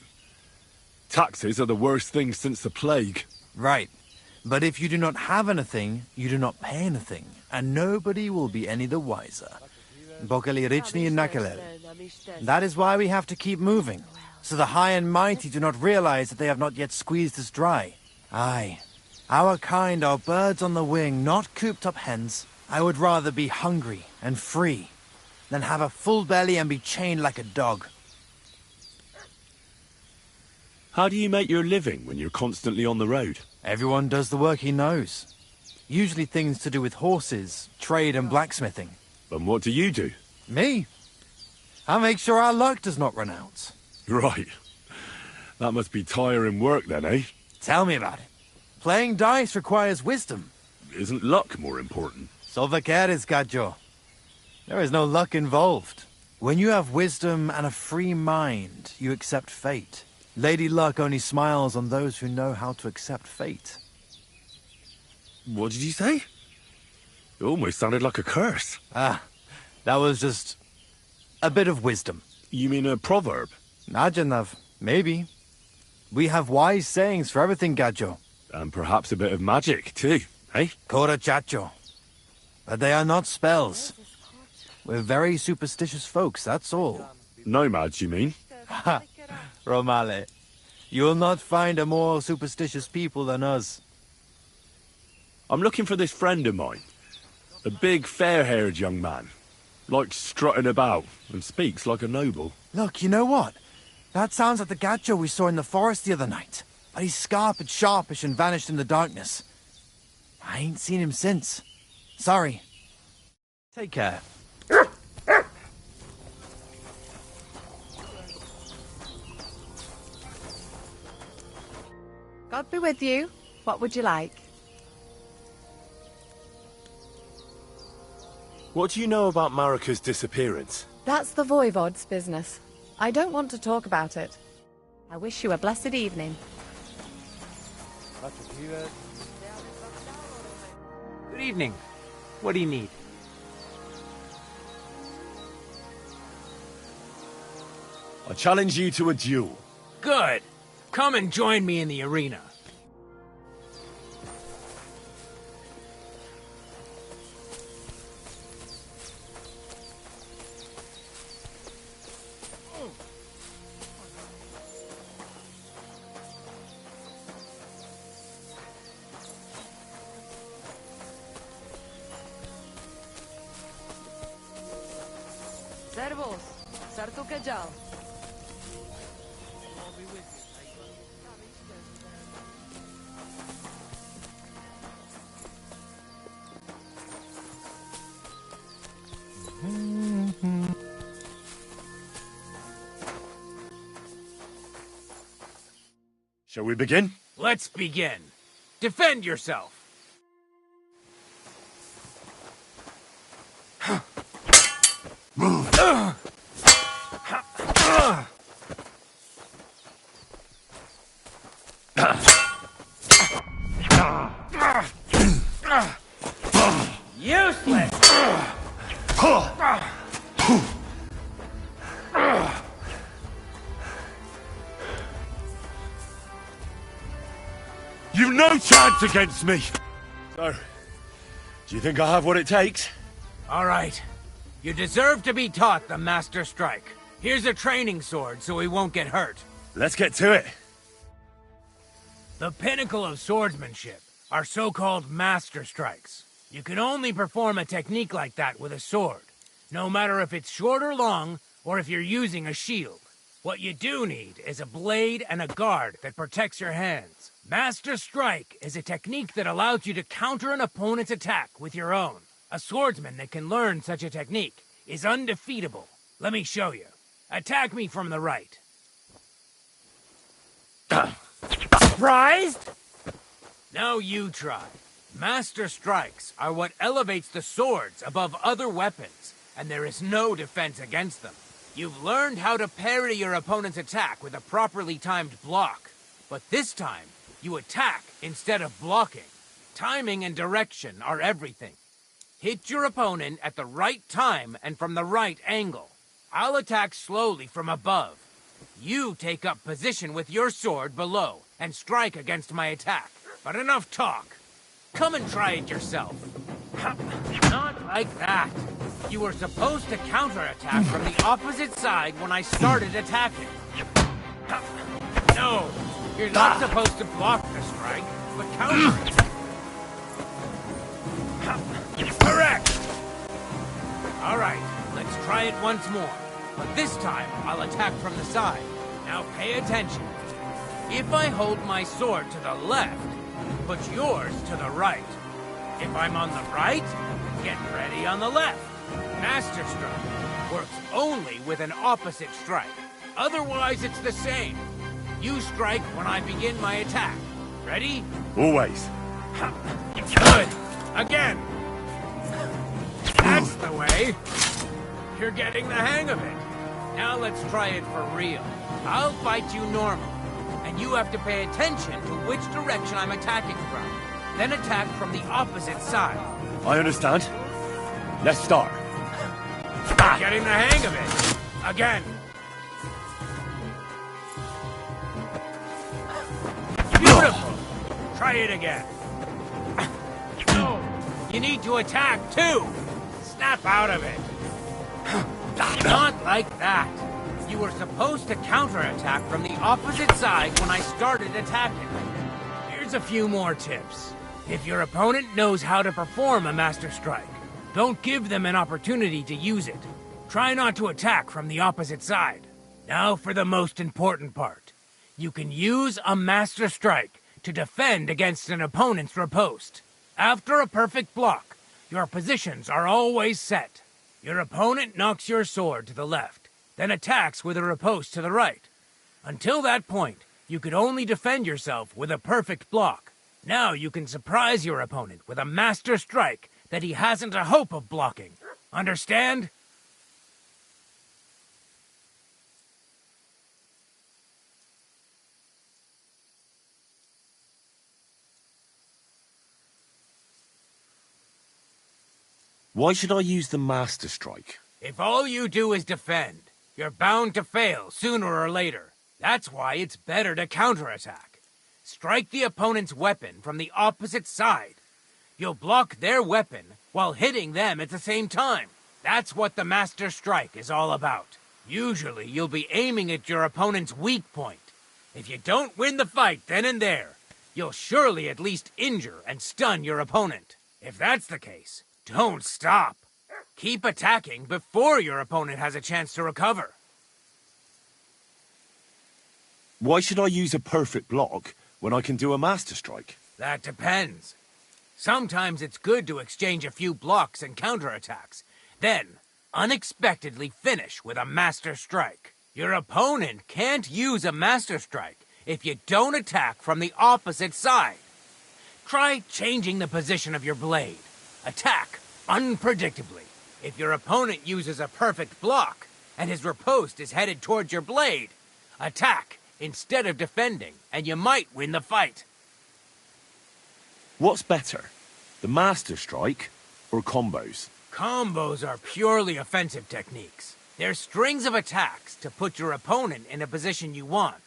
[SPEAKER 1] Taxes are the worst thing since the plague.
[SPEAKER 20] Right. But if you do not have anything, you do not pay anything, and nobody will be any the wiser. That is why we have to keep moving, so the high and mighty do not realize that they have not yet squeezed us dry. Aye, our kind are birds on the wing, not cooped-up hens. I would rather be hungry and free than have a full belly and be chained like a dog.
[SPEAKER 1] How do you make your living when you're constantly on the road?
[SPEAKER 20] Everyone does the work he knows. Usually things to do with horses, trade and blacksmithing.
[SPEAKER 1] And what do you do?
[SPEAKER 20] Me? I make sure our luck does not run out.
[SPEAKER 1] Right. That must be tiring work then, eh?
[SPEAKER 20] Tell me about it. Playing dice requires wisdom.
[SPEAKER 1] Isn't luck more important?
[SPEAKER 20] So vaqueres, Gajo. There is no luck involved. When you have wisdom and a free mind, you accept fate. Lady Luck only smiles on those who know how to accept fate.
[SPEAKER 1] What did you say? It almost sounded like a curse.
[SPEAKER 20] Ah, that was just a bit of wisdom.
[SPEAKER 1] You mean a proverb?
[SPEAKER 20] Najanav, maybe. We have wise sayings for everything, Gajo.
[SPEAKER 1] And perhaps a bit of magic, too, eh?
[SPEAKER 20] Kora chacho. But they are not spells. We're very superstitious folks, that's all.
[SPEAKER 1] Nomads, you mean?
[SPEAKER 20] Ha! Romale, you will not find a more superstitious people than us.
[SPEAKER 1] I'm looking for this friend of mine. A big, fair-haired young man. Likes strutting about and speaks like a noble.
[SPEAKER 20] Look, you know what? That sounds like the Gacho we saw in the forest the other night. But he's scarped, sharpish, and vanished in the darkness. I ain't seen him since. Sorry. Take care.
[SPEAKER 9] God be with you. What would you like?
[SPEAKER 1] What do you know about Marika's disappearance?
[SPEAKER 12] That's the Voivod's business. I don't want to talk about it.
[SPEAKER 9] I wish you a blessed evening.
[SPEAKER 16] Good evening. What do you need?
[SPEAKER 1] I challenge you to a duel.
[SPEAKER 16] Good. Come and join me in the arena.
[SPEAKER 12] Servos, sartu kajal.
[SPEAKER 1] Shall we begin?
[SPEAKER 16] Let's begin. Defend yourself. Useless!
[SPEAKER 1] You've no chance against me! So, do you think I have what it takes?
[SPEAKER 16] All right. You deserve to be taught the Master Strike. Here's a training sword so he won't get hurt.
[SPEAKER 1] Let's get to it.
[SPEAKER 16] The pinnacle of swordsmanship are so-called Master Strikes. You can only perform a technique like that with a sword, no matter if it's short or long, or if you're using a shield. What you do need is a blade and a guard that protects your hands. Master Strike is a technique that allows you to counter an opponent's attack with your own. A swordsman that can learn such a technique is undefeatable. Let me show you. Attack me from the right. Surprised? Now you try. Master Strikes are what elevates the swords above other weapons, and there is no defense against them. You've learned how to parry your opponent's attack with a properly timed block. But this time, you attack instead of blocking. Timing and direction are everything. Hit your opponent at the right time and from the right angle. I'll attack slowly from above. You take up position with your sword below and strike against my attack. But enough talk. Come and try it yourself. Not like that. You were supposed to counterattack from the opposite side when I started attacking. No, you're not supposed to block the strike, but counter it. Correct! Alright, let's try it once more. But this time, I'll attack from the side. Now pay attention. If I hold my sword to the left, put yours to the right. If I'm on the right, get ready on the left. Master Strike works only with an opposite strike. Otherwise, it's the same. You strike when I begin my attack. Ready?
[SPEAKER 1] Always.
[SPEAKER 16] Good. Again. That's the way. You're getting the hang of it. Now let's try it for real. I'll fight you normal, and you have to pay attention to which direction I'm attacking from. Then attack from the opposite side.
[SPEAKER 1] I understand. Let's start.
[SPEAKER 16] You're getting the hang of it. Again. Beautiful. Try it again. No. You need to attack, too. Snap out of it. Not like that. You were supposed to counterattack from the opposite side when I started attacking. Here's a few more tips. If your opponent knows how to perform a Master Strike, don't give them an opportunity to use it. Try not to attack from the opposite side. Now for the most important part. You can use a Master Strike to defend against an opponent's riposte. After a perfect block, your positions are always set. Your opponent knocks your sword to the left, then attacks with a riposte to the right. Until that point, you could only defend yourself with a perfect block. Now you can surprise your opponent with a Master Strike that he hasn't a hope of blocking. Understand?
[SPEAKER 1] Why should I use the Master Strike?
[SPEAKER 16] If all you do is defend, you're bound to fail sooner or later. That's why it's better to counterattack. Strike the opponent's weapon from the opposite side. You'll block their weapon while hitting them at the same time. That's what the Master Strike is all about. Usually, you'll be aiming at your opponent's weak point. If you don't win the fight then and there, you'll surely at least injure and stun your opponent. If that's the case, don't stop. Keep attacking before your opponent has a chance to recover.
[SPEAKER 1] Why should I use a perfect block when I can do a Master Strike?
[SPEAKER 16] That depends. Sometimes it's good to exchange a few blocks and counterattacks, then unexpectedly finish with a Master Strike. Your opponent can't use a Master Strike if you don't attack from the opposite side. Try changing the position of your blade. Attack unpredictably. If your opponent uses a perfect block and his riposte is headed towards your blade, attack instead of defending, and you might win the fight.
[SPEAKER 1] What's better, the Master Strike or combos?
[SPEAKER 16] Combos are purely offensive techniques. They're strings of attacks to put your opponent in a position you want.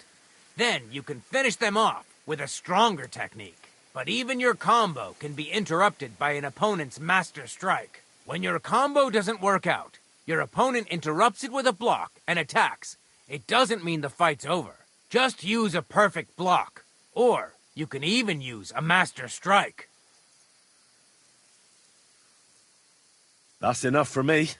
[SPEAKER 16] Then you can finish them off with a stronger technique. But even your combo can be interrupted by an opponent's Master Strike. When your combo doesn't work out, your opponent interrupts it with a block and attacks. It doesn't mean the fight's over. Just use a perfect block. Or you can even use a Master Strike.
[SPEAKER 1] That's enough for me.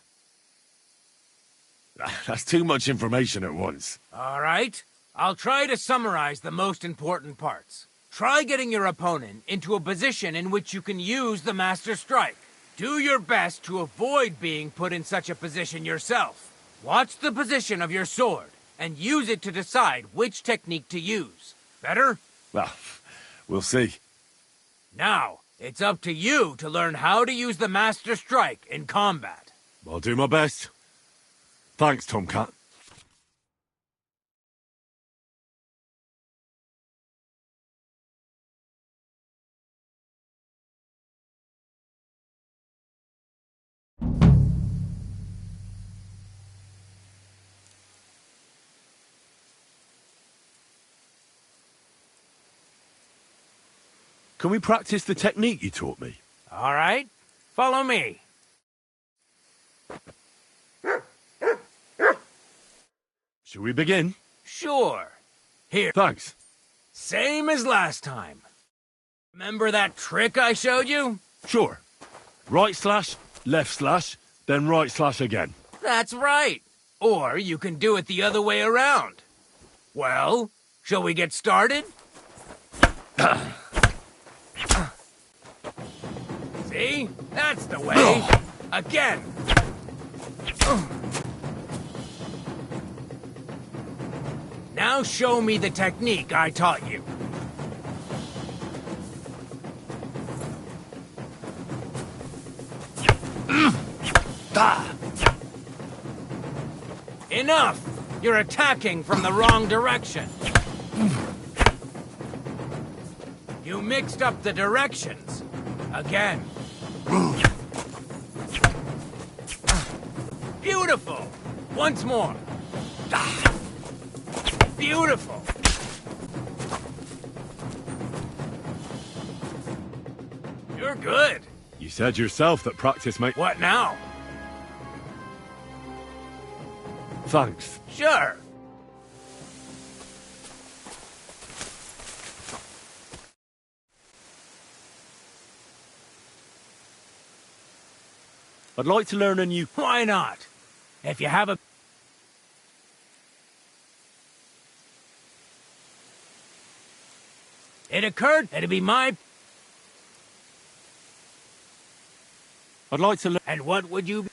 [SPEAKER 1] That's too much information at once.
[SPEAKER 16] All right. I'll try to summarize the most important parts. Try getting your opponent into a position in which you can use the Master Strike. Do your best to avoid being put in such a position yourself. Watch the position of your sword and use it to decide which technique to use. Better?
[SPEAKER 1] Well, we'll see.
[SPEAKER 16] Now, it's up to you to learn how to use the Master Strike in combat.
[SPEAKER 1] I'll do my best. Thanks, Tomcat. Can we practice the technique you taught me?
[SPEAKER 16] All right, follow me.
[SPEAKER 1] Shall we begin?
[SPEAKER 16] Sure. Here.
[SPEAKER 1] Thanks.
[SPEAKER 16] Same as last time. Remember that trick I showed you?
[SPEAKER 1] Sure. Right slash, left slash, then right slash again.
[SPEAKER 16] That's right. Or you can do it the other way around. Well, shall we get started? See? That's the way. Again. Now show me the technique I taught you. Enough! You're attacking from the wrong direction. You mixed up the directions. Again. Beautiful! Once more. Beautiful! You're good.
[SPEAKER 1] You said yourself that practice makes...
[SPEAKER 16] What now?
[SPEAKER 1] Thanks.
[SPEAKER 16] Sure.
[SPEAKER 1] I'd like to learn a new...
[SPEAKER 16] Why not? If you have a... It occurred it'd be my...
[SPEAKER 1] I'd like to learn...
[SPEAKER 16] And what would you...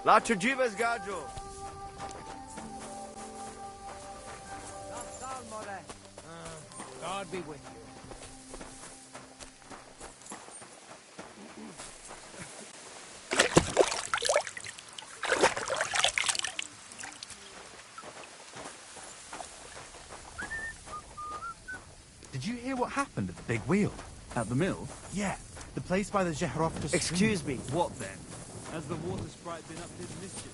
[SPEAKER 6] La Trujibas Gajo.
[SPEAKER 16] God be with you.
[SPEAKER 20] Did you hear what happened at the big wheel?
[SPEAKER 21] At the mill?
[SPEAKER 20] Yeah, the place by the Zherovka.
[SPEAKER 21] Excuse me, what then? Has the water sprite been up to his mischief?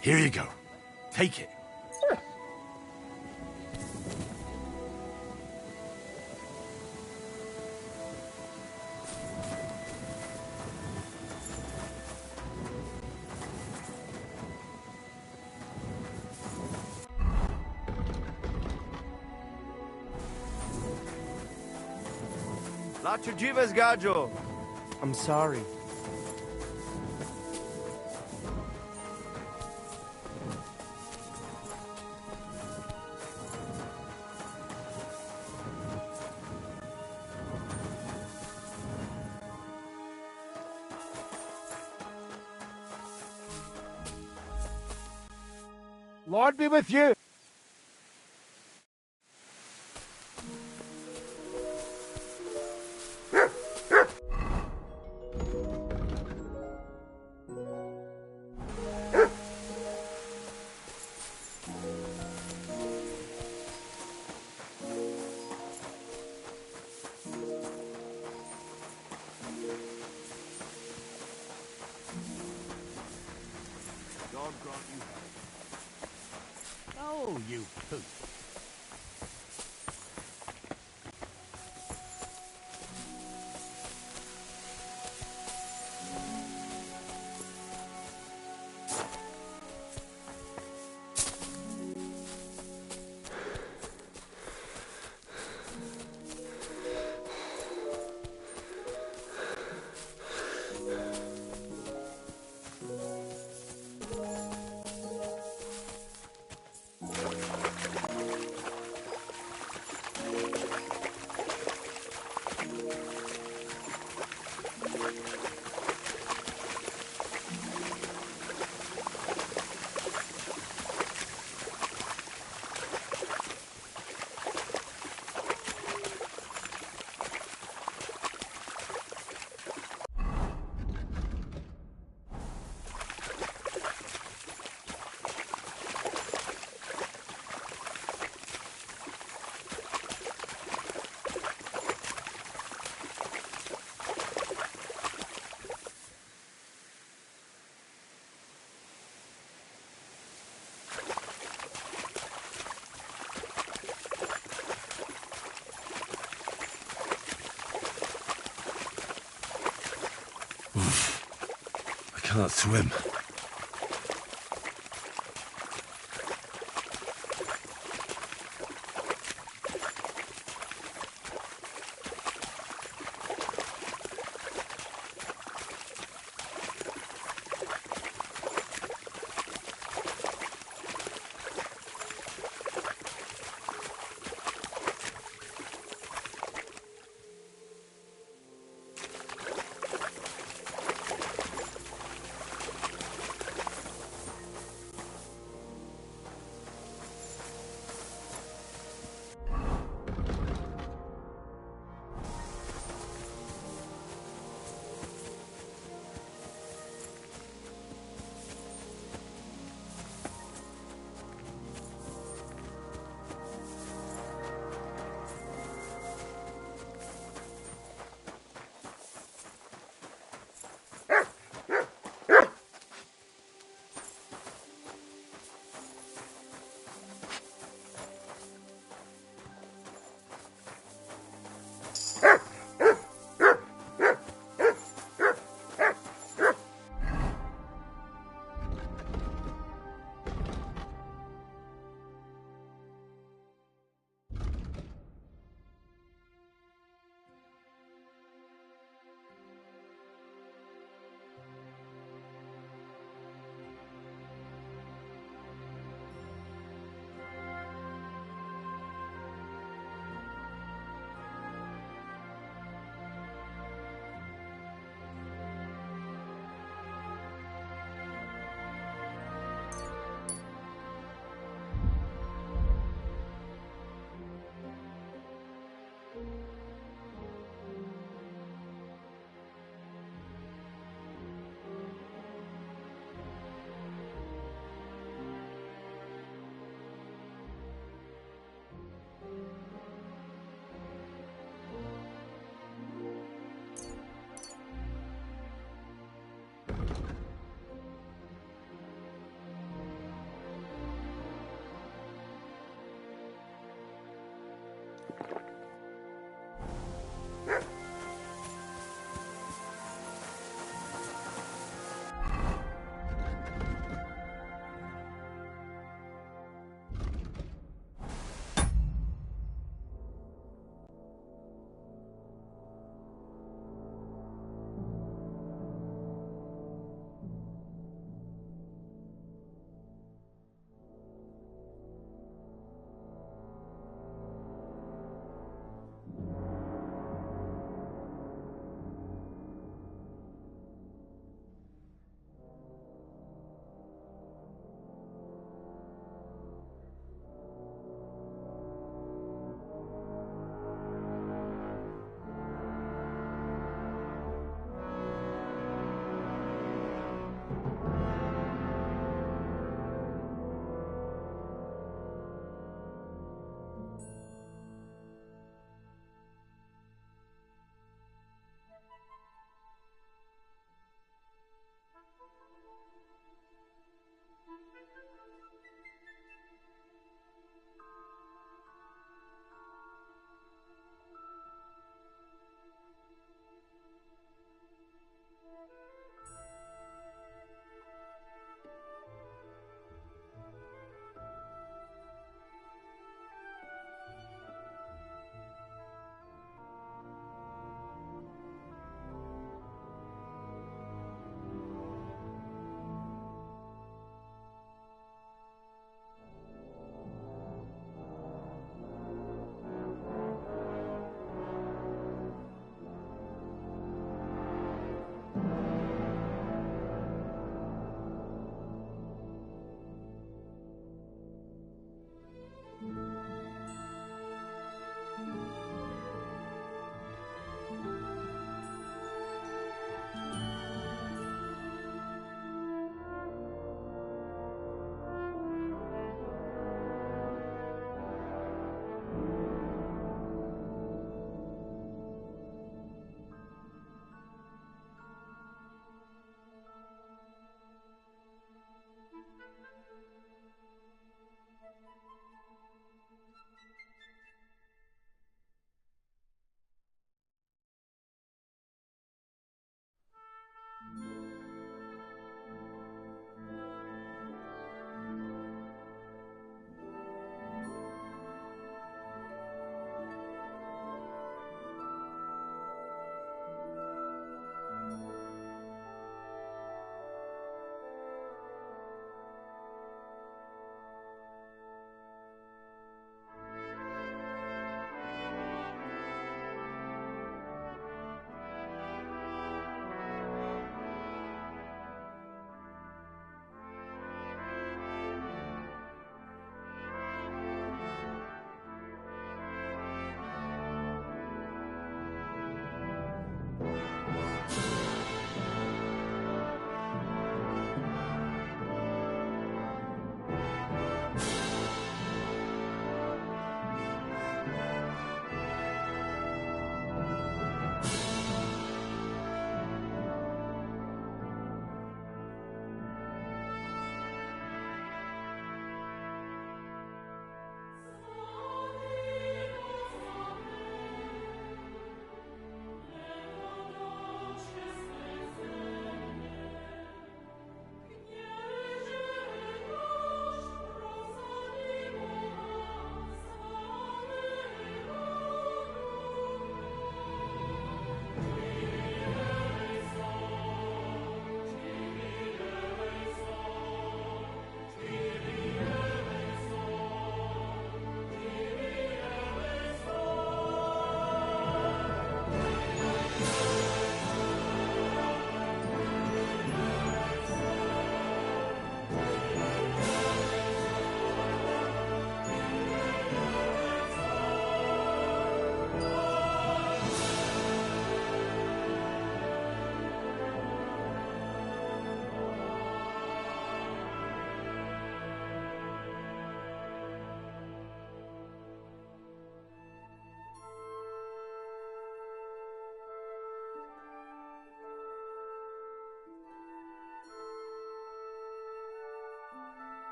[SPEAKER 1] Here you go. Take it.
[SPEAKER 2] Lachujiva's Gajo.
[SPEAKER 22] I'm sorry.
[SPEAKER 18] Lord be with you.
[SPEAKER 13] God grant you health. Oh, you poop.
[SPEAKER 1] I can't swim.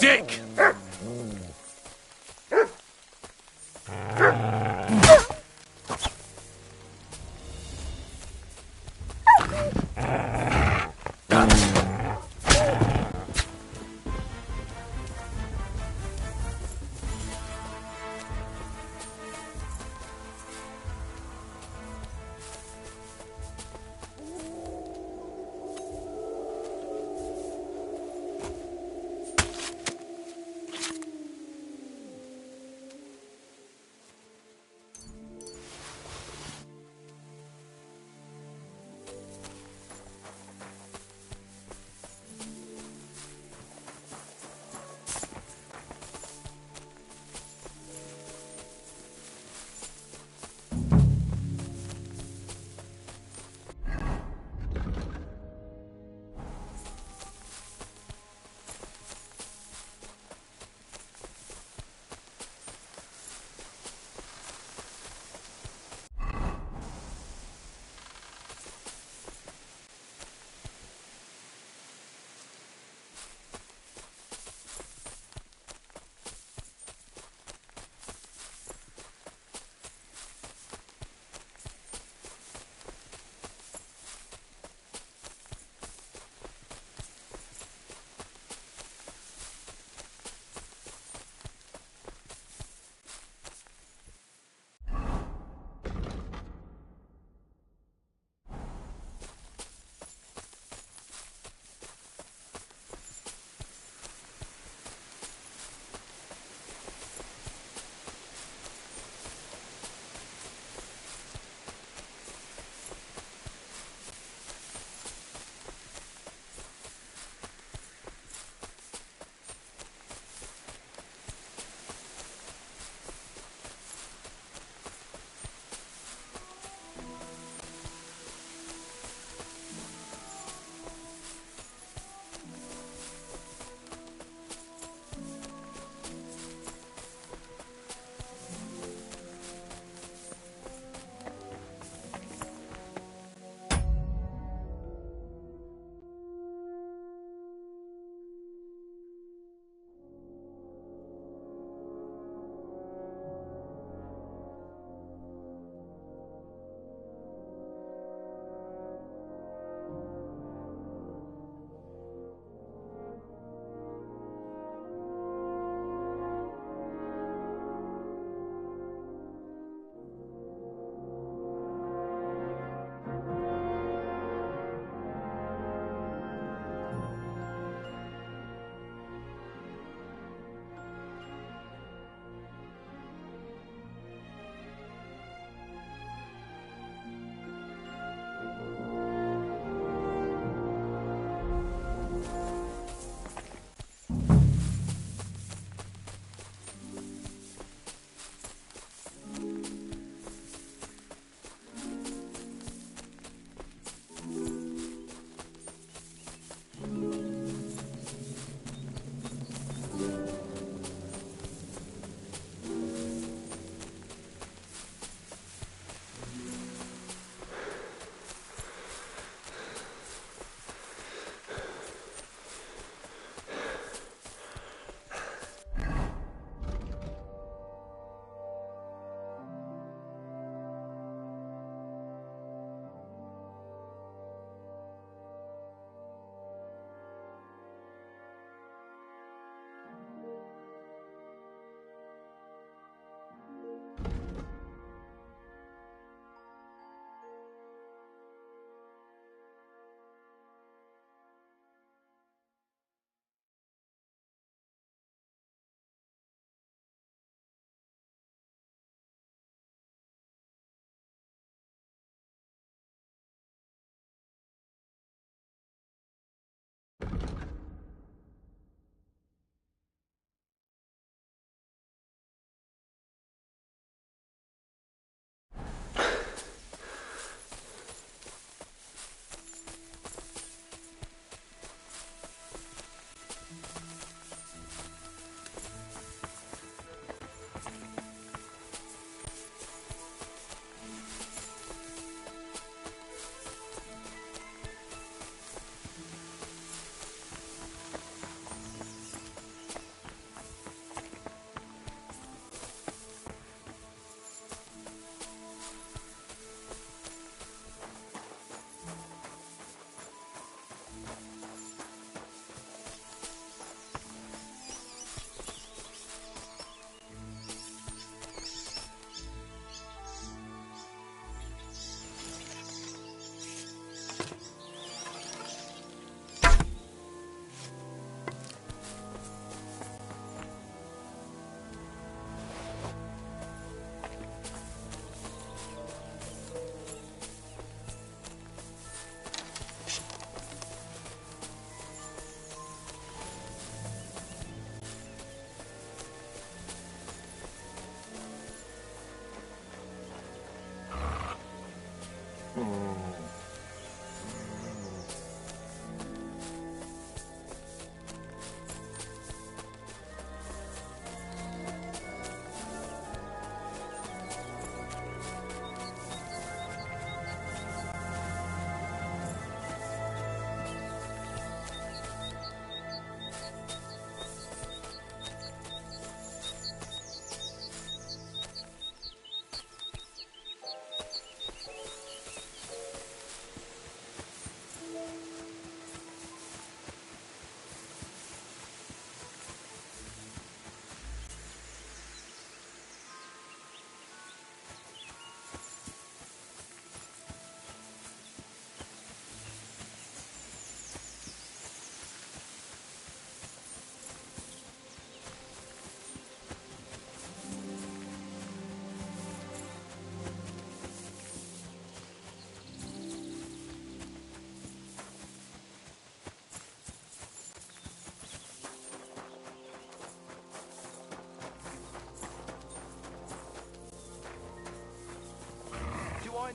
[SPEAKER 11] Dick!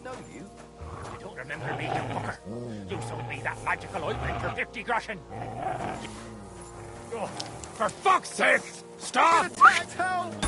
[SPEAKER 16] know you. You don't remember me, you fucker. You sold me that magical ointment for 50 groschen. Oh, for fuck's sake! Stop!
[SPEAKER 6] Help!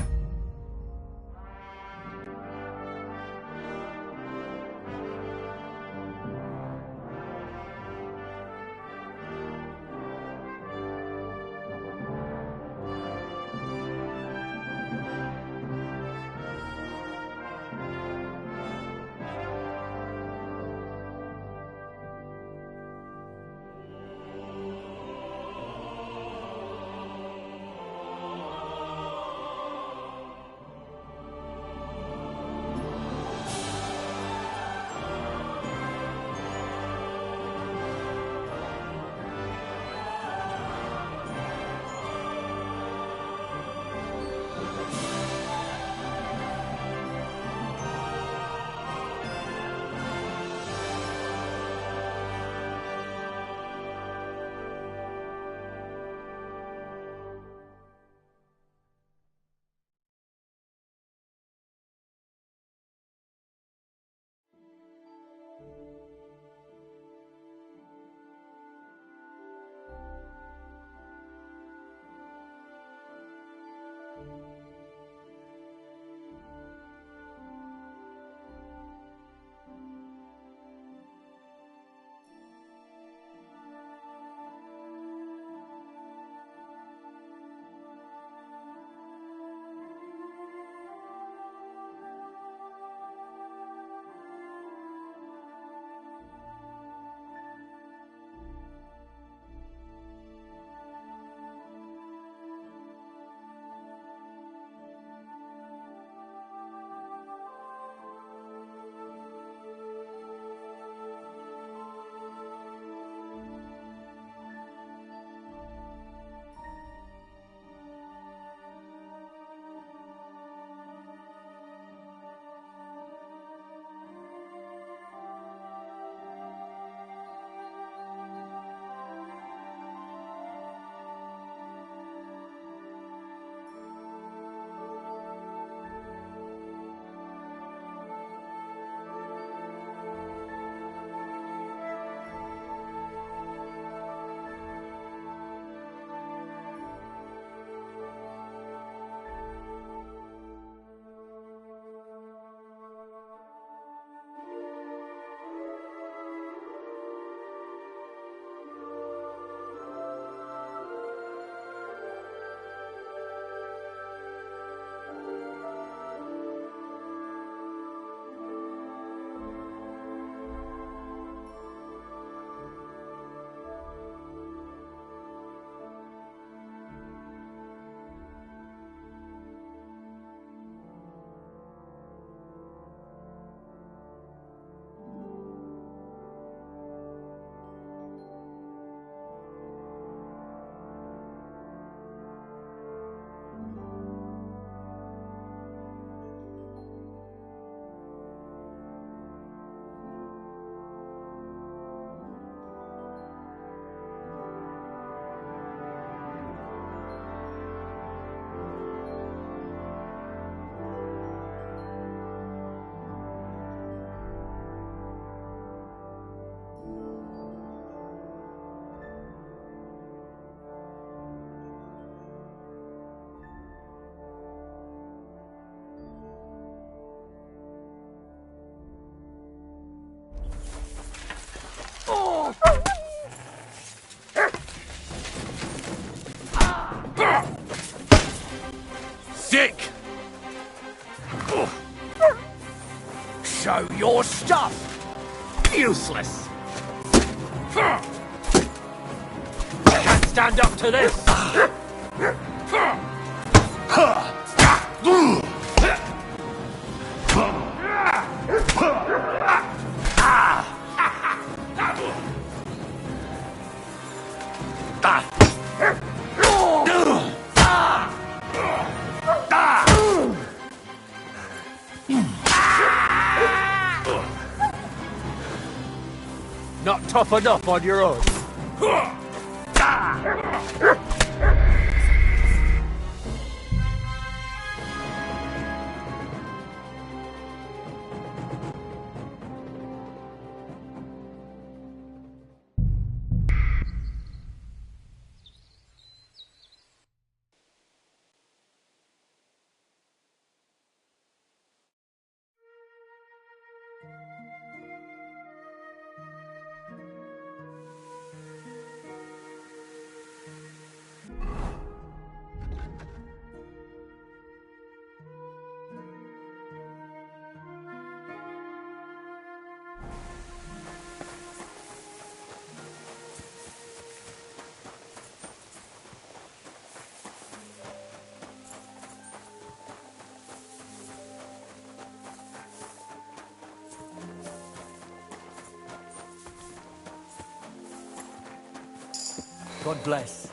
[SPEAKER 16] Sick! Show your stuff! Useless! Can't stand up to this! Not tough enough on your own.
[SPEAKER 2] God bless.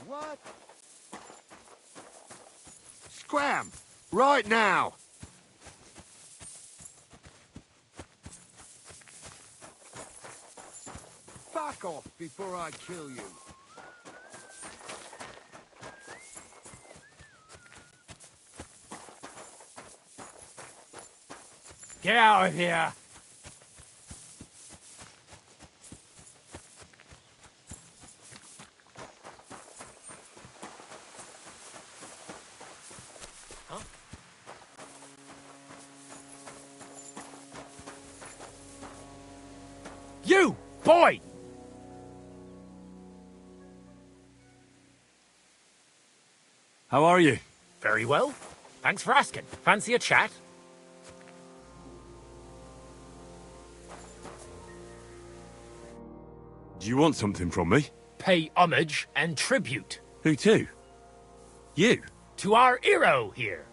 [SPEAKER 7] What? Scram! Right now! Back off before I kill you.
[SPEAKER 16] Get out of here! You, boy!
[SPEAKER 1] How are you?
[SPEAKER 17] Very well. Thanks for asking. Fancy a chat?
[SPEAKER 1] Do you want something from me?
[SPEAKER 17] Pay homage and tribute.
[SPEAKER 1] Who to? You?
[SPEAKER 17] To our hero here.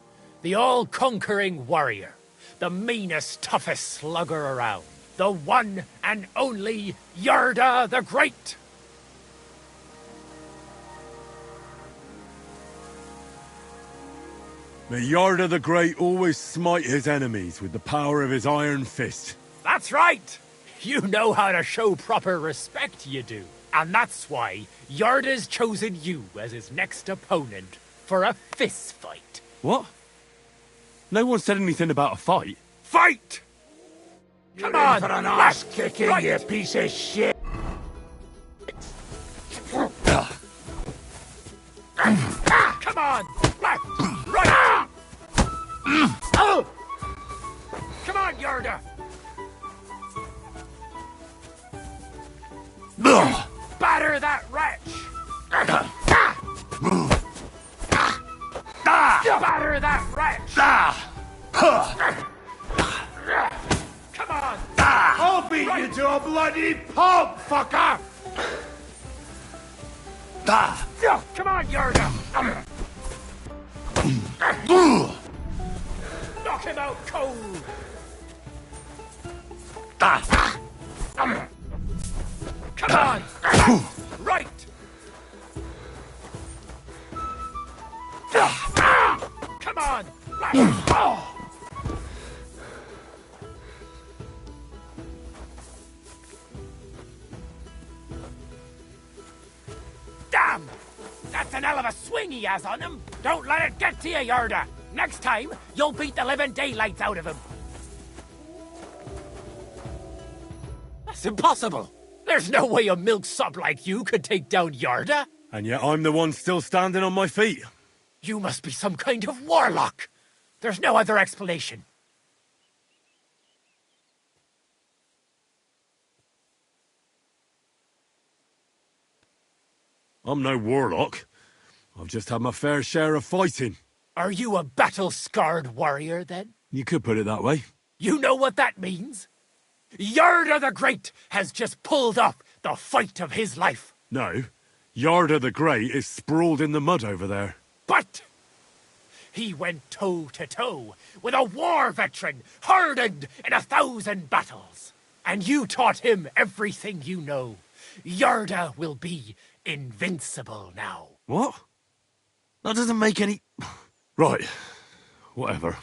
[SPEAKER 17] The all-conquering warrior. The meanest, toughest slugger around. The one and only Yarda the Great.
[SPEAKER 1] May Yarda the Great always smite his enemies with the power of his iron fist.
[SPEAKER 17] That's right. You know how to show proper respect, you do. And that's why Yarda's chosen you as his next opponent for a fist fight.
[SPEAKER 1] What? No one said anything about a fight.
[SPEAKER 17] Fight! Come on!
[SPEAKER 7] For an ass kicking,
[SPEAKER 17] right.
[SPEAKER 7] you piece of shit!
[SPEAKER 17] Come on! Left! Right! Oh! Come on, Yarda! Batter that wretch! Batter that wretch! Come on!
[SPEAKER 7] I'll beat you to a bloody pulp, fucker!
[SPEAKER 17] Come on, Yarda! Knock him out cold! Come on! Right! Come on! Damn! That's an hell of a swing he has on him! Don't let it get to you, Yarda! Next time, you'll beat the living daylights out of him! That's impossible! There's no way a milksop like you could take down Yarda!
[SPEAKER 1] And yet I'm the one still standing on my feet.
[SPEAKER 17] You must be some kind of warlock! There's no other explanation.
[SPEAKER 1] I'm no warlock. I've just had my fair share of fighting.
[SPEAKER 17] Are you a battle-scarred warrior, then?
[SPEAKER 1] You could put it that way.
[SPEAKER 17] You know what that means? Yarda the Great has just pulled off the fight of his life.
[SPEAKER 1] No. Yarda the Great is sprawled in the mud over there.
[SPEAKER 17] But he went toe-to-toe with a war veteran hardened in 1,000 battles. And you taught him everything you know. Yarda will be invincible now.
[SPEAKER 1] What? That doesn't make any... Right. Whatever.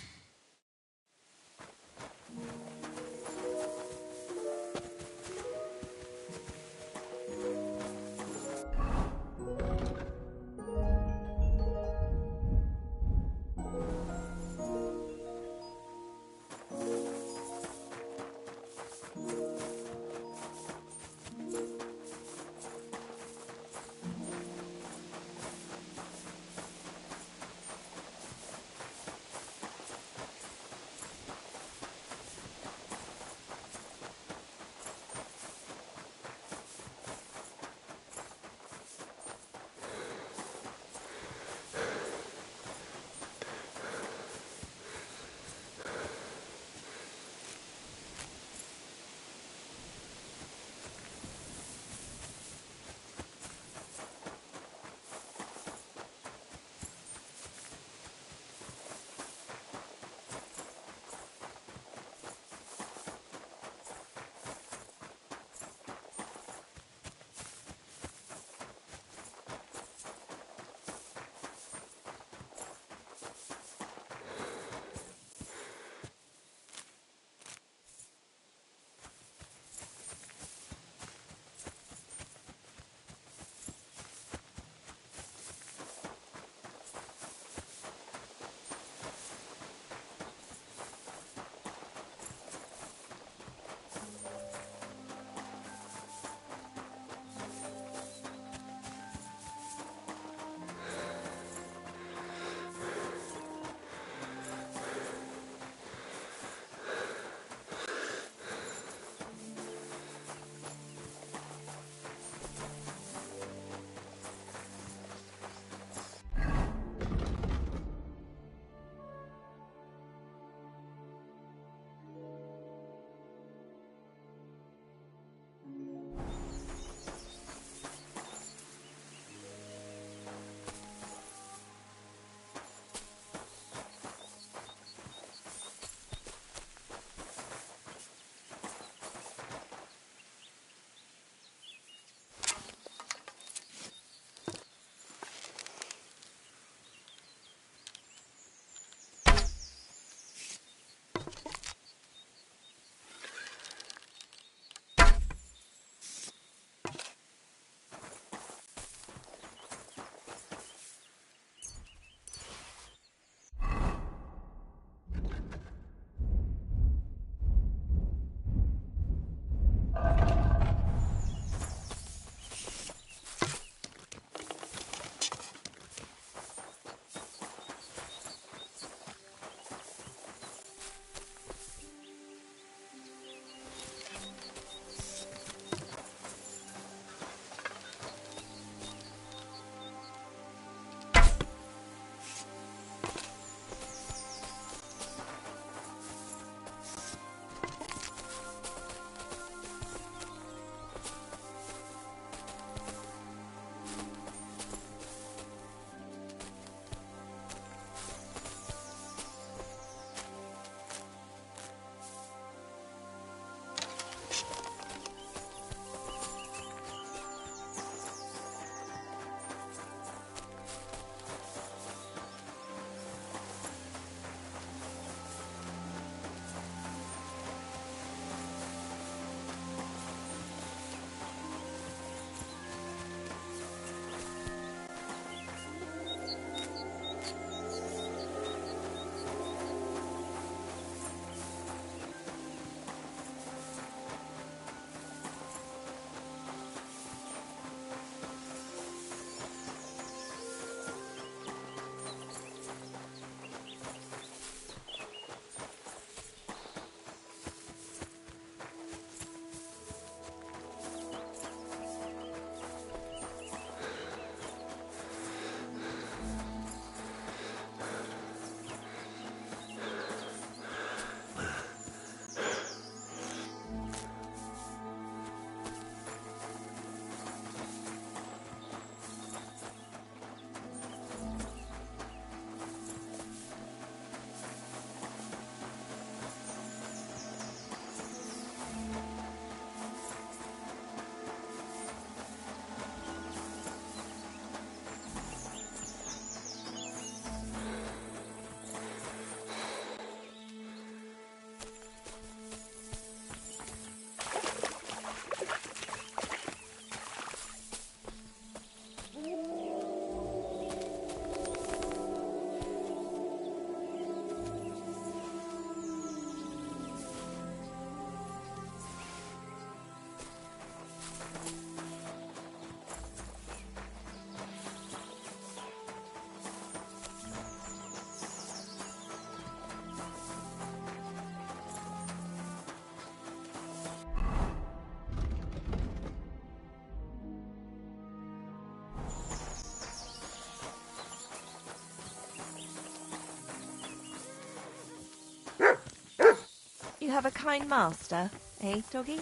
[SPEAKER 9] You have a kind master, eh, doggy?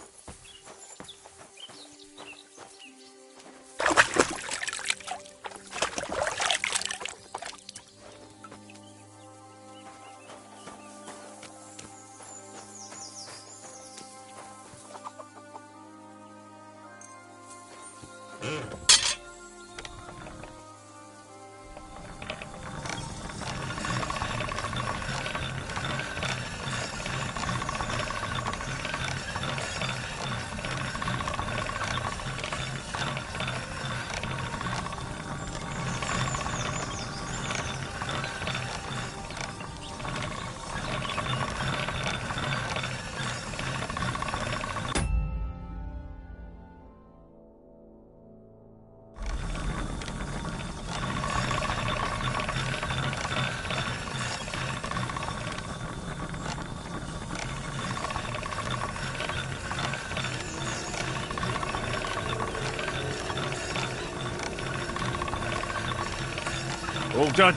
[SPEAKER 1] All done.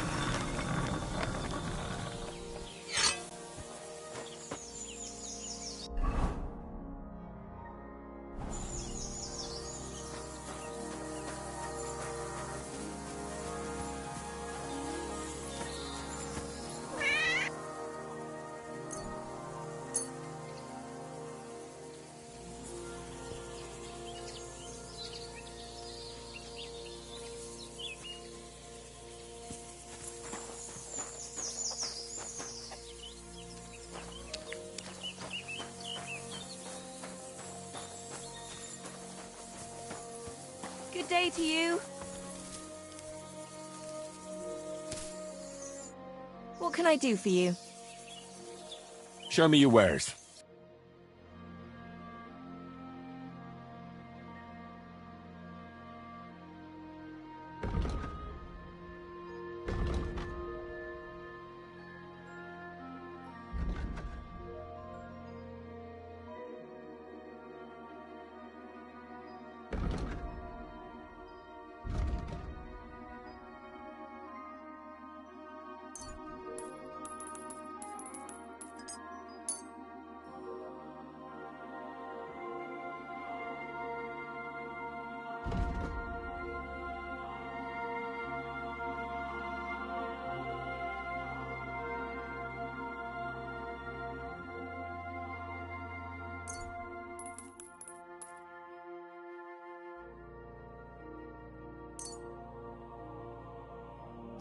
[SPEAKER 9] Good day to you. What can I do for you?
[SPEAKER 1] Show me your wares.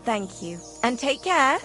[SPEAKER 9] Thank you. And take care.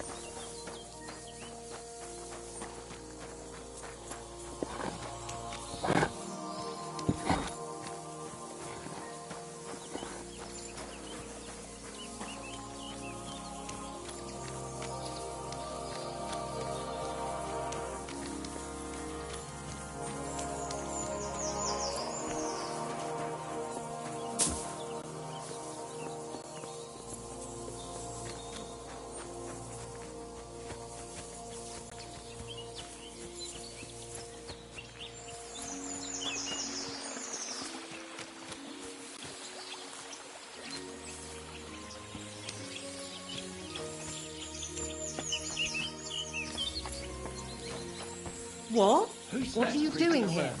[SPEAKER 12] What? What are you doing here?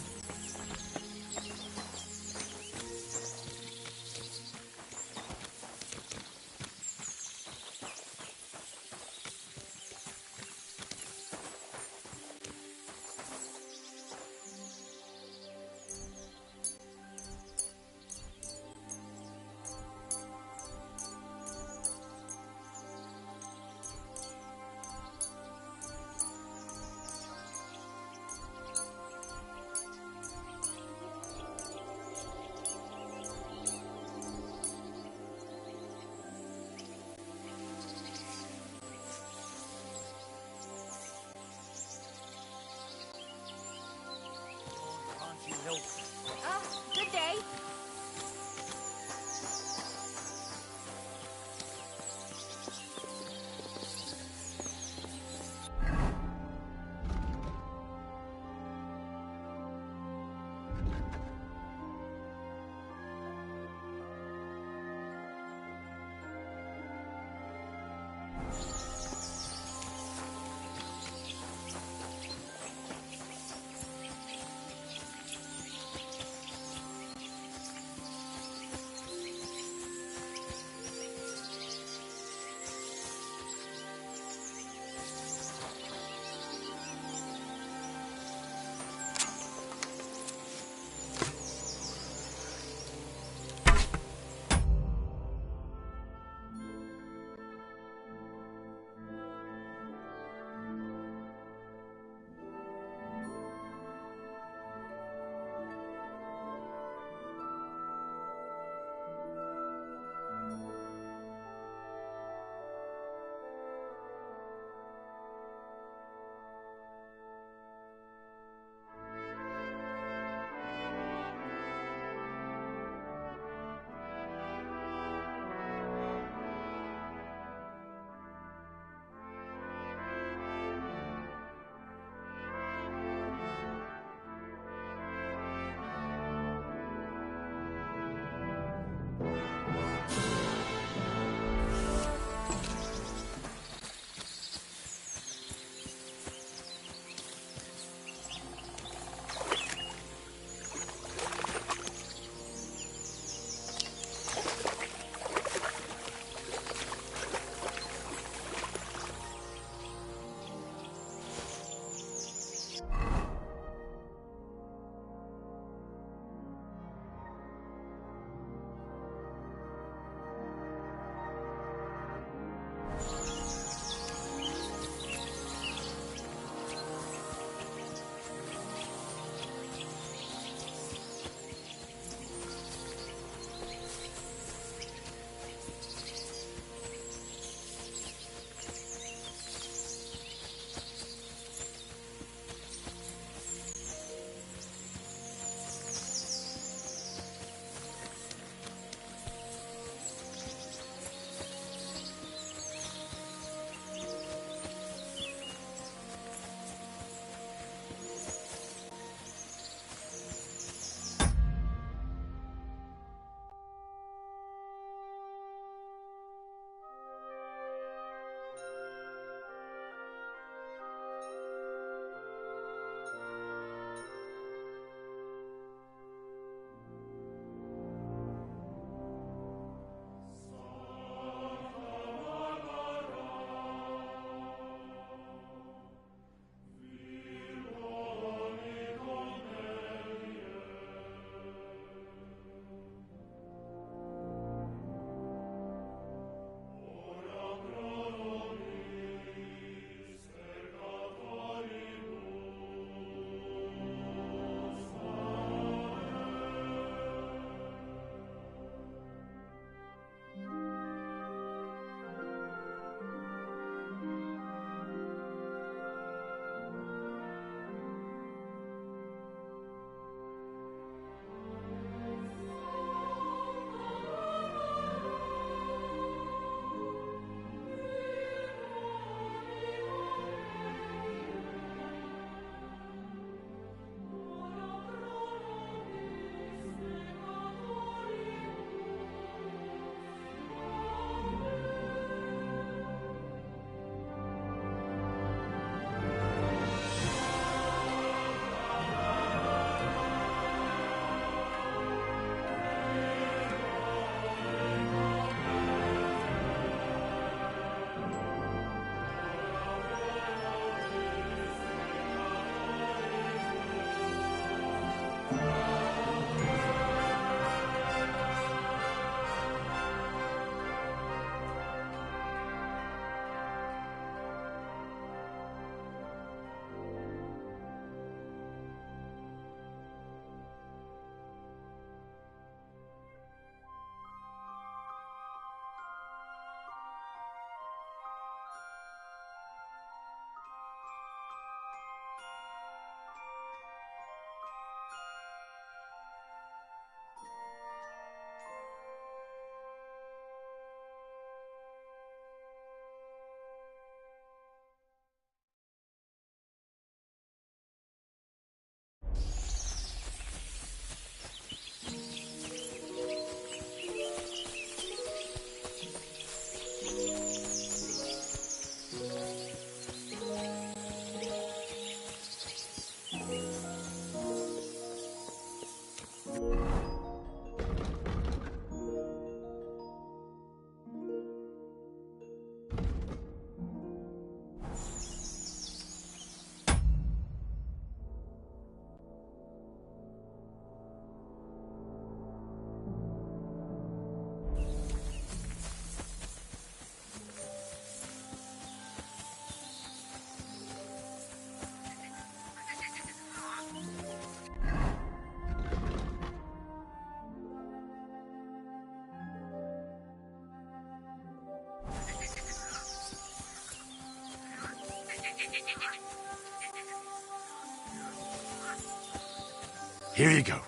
[SPEAKER 1] Here you go.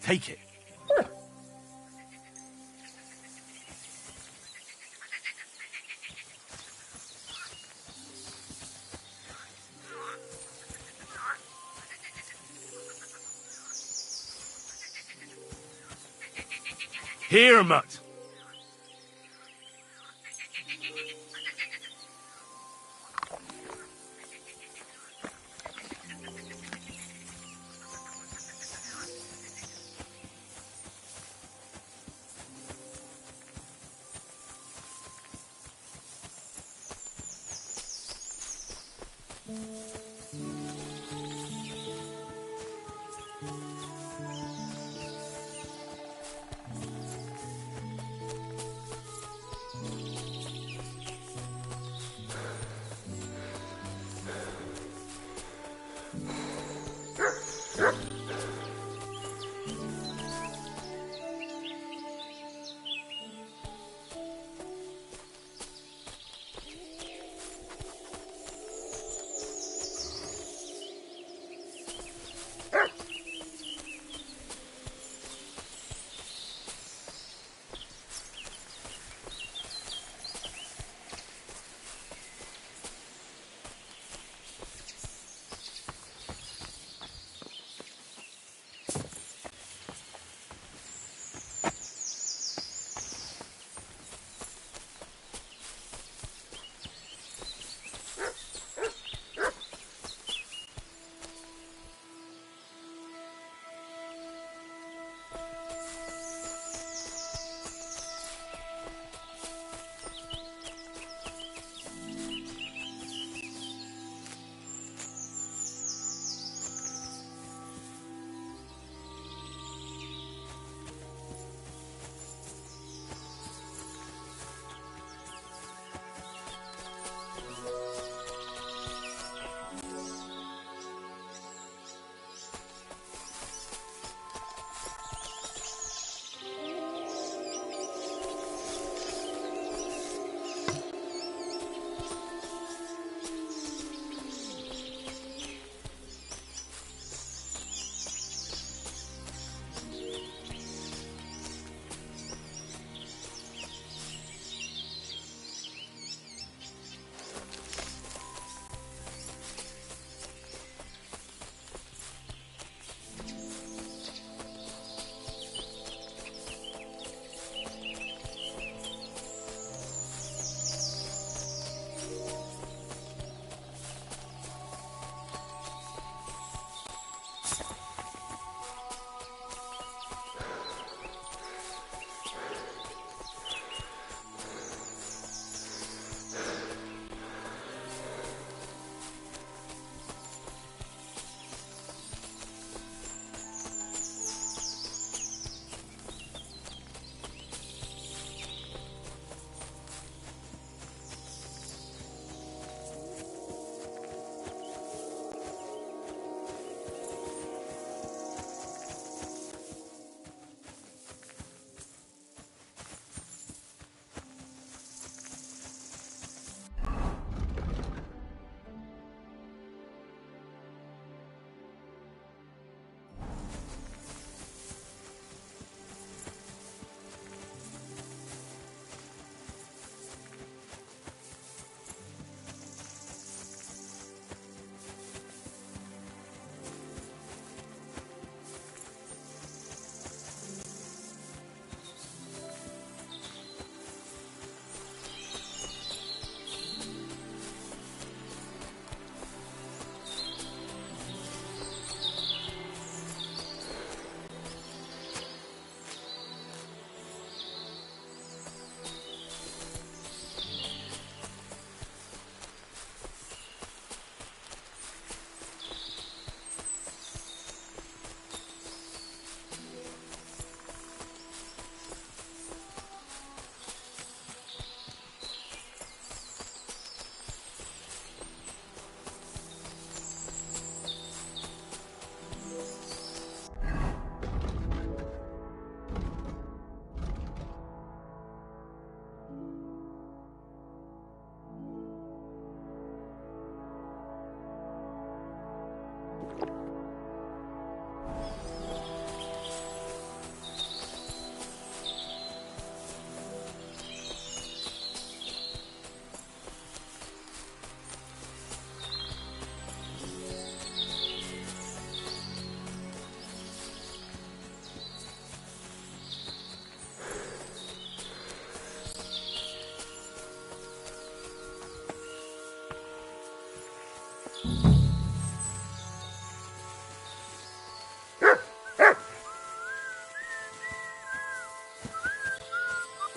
[SPEAKER 1] Take it. Here, Mutt.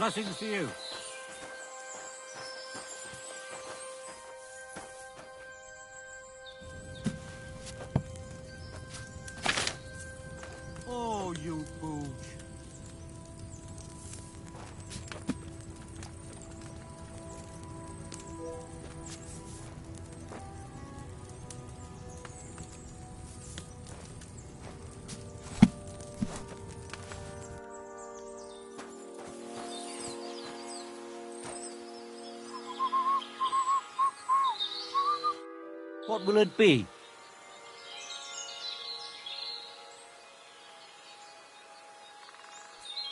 [SPEAKER 16] Blessings to you.
[SPEAKER 18] Oh, you pooch.
[SPEAKER 16] What will it be?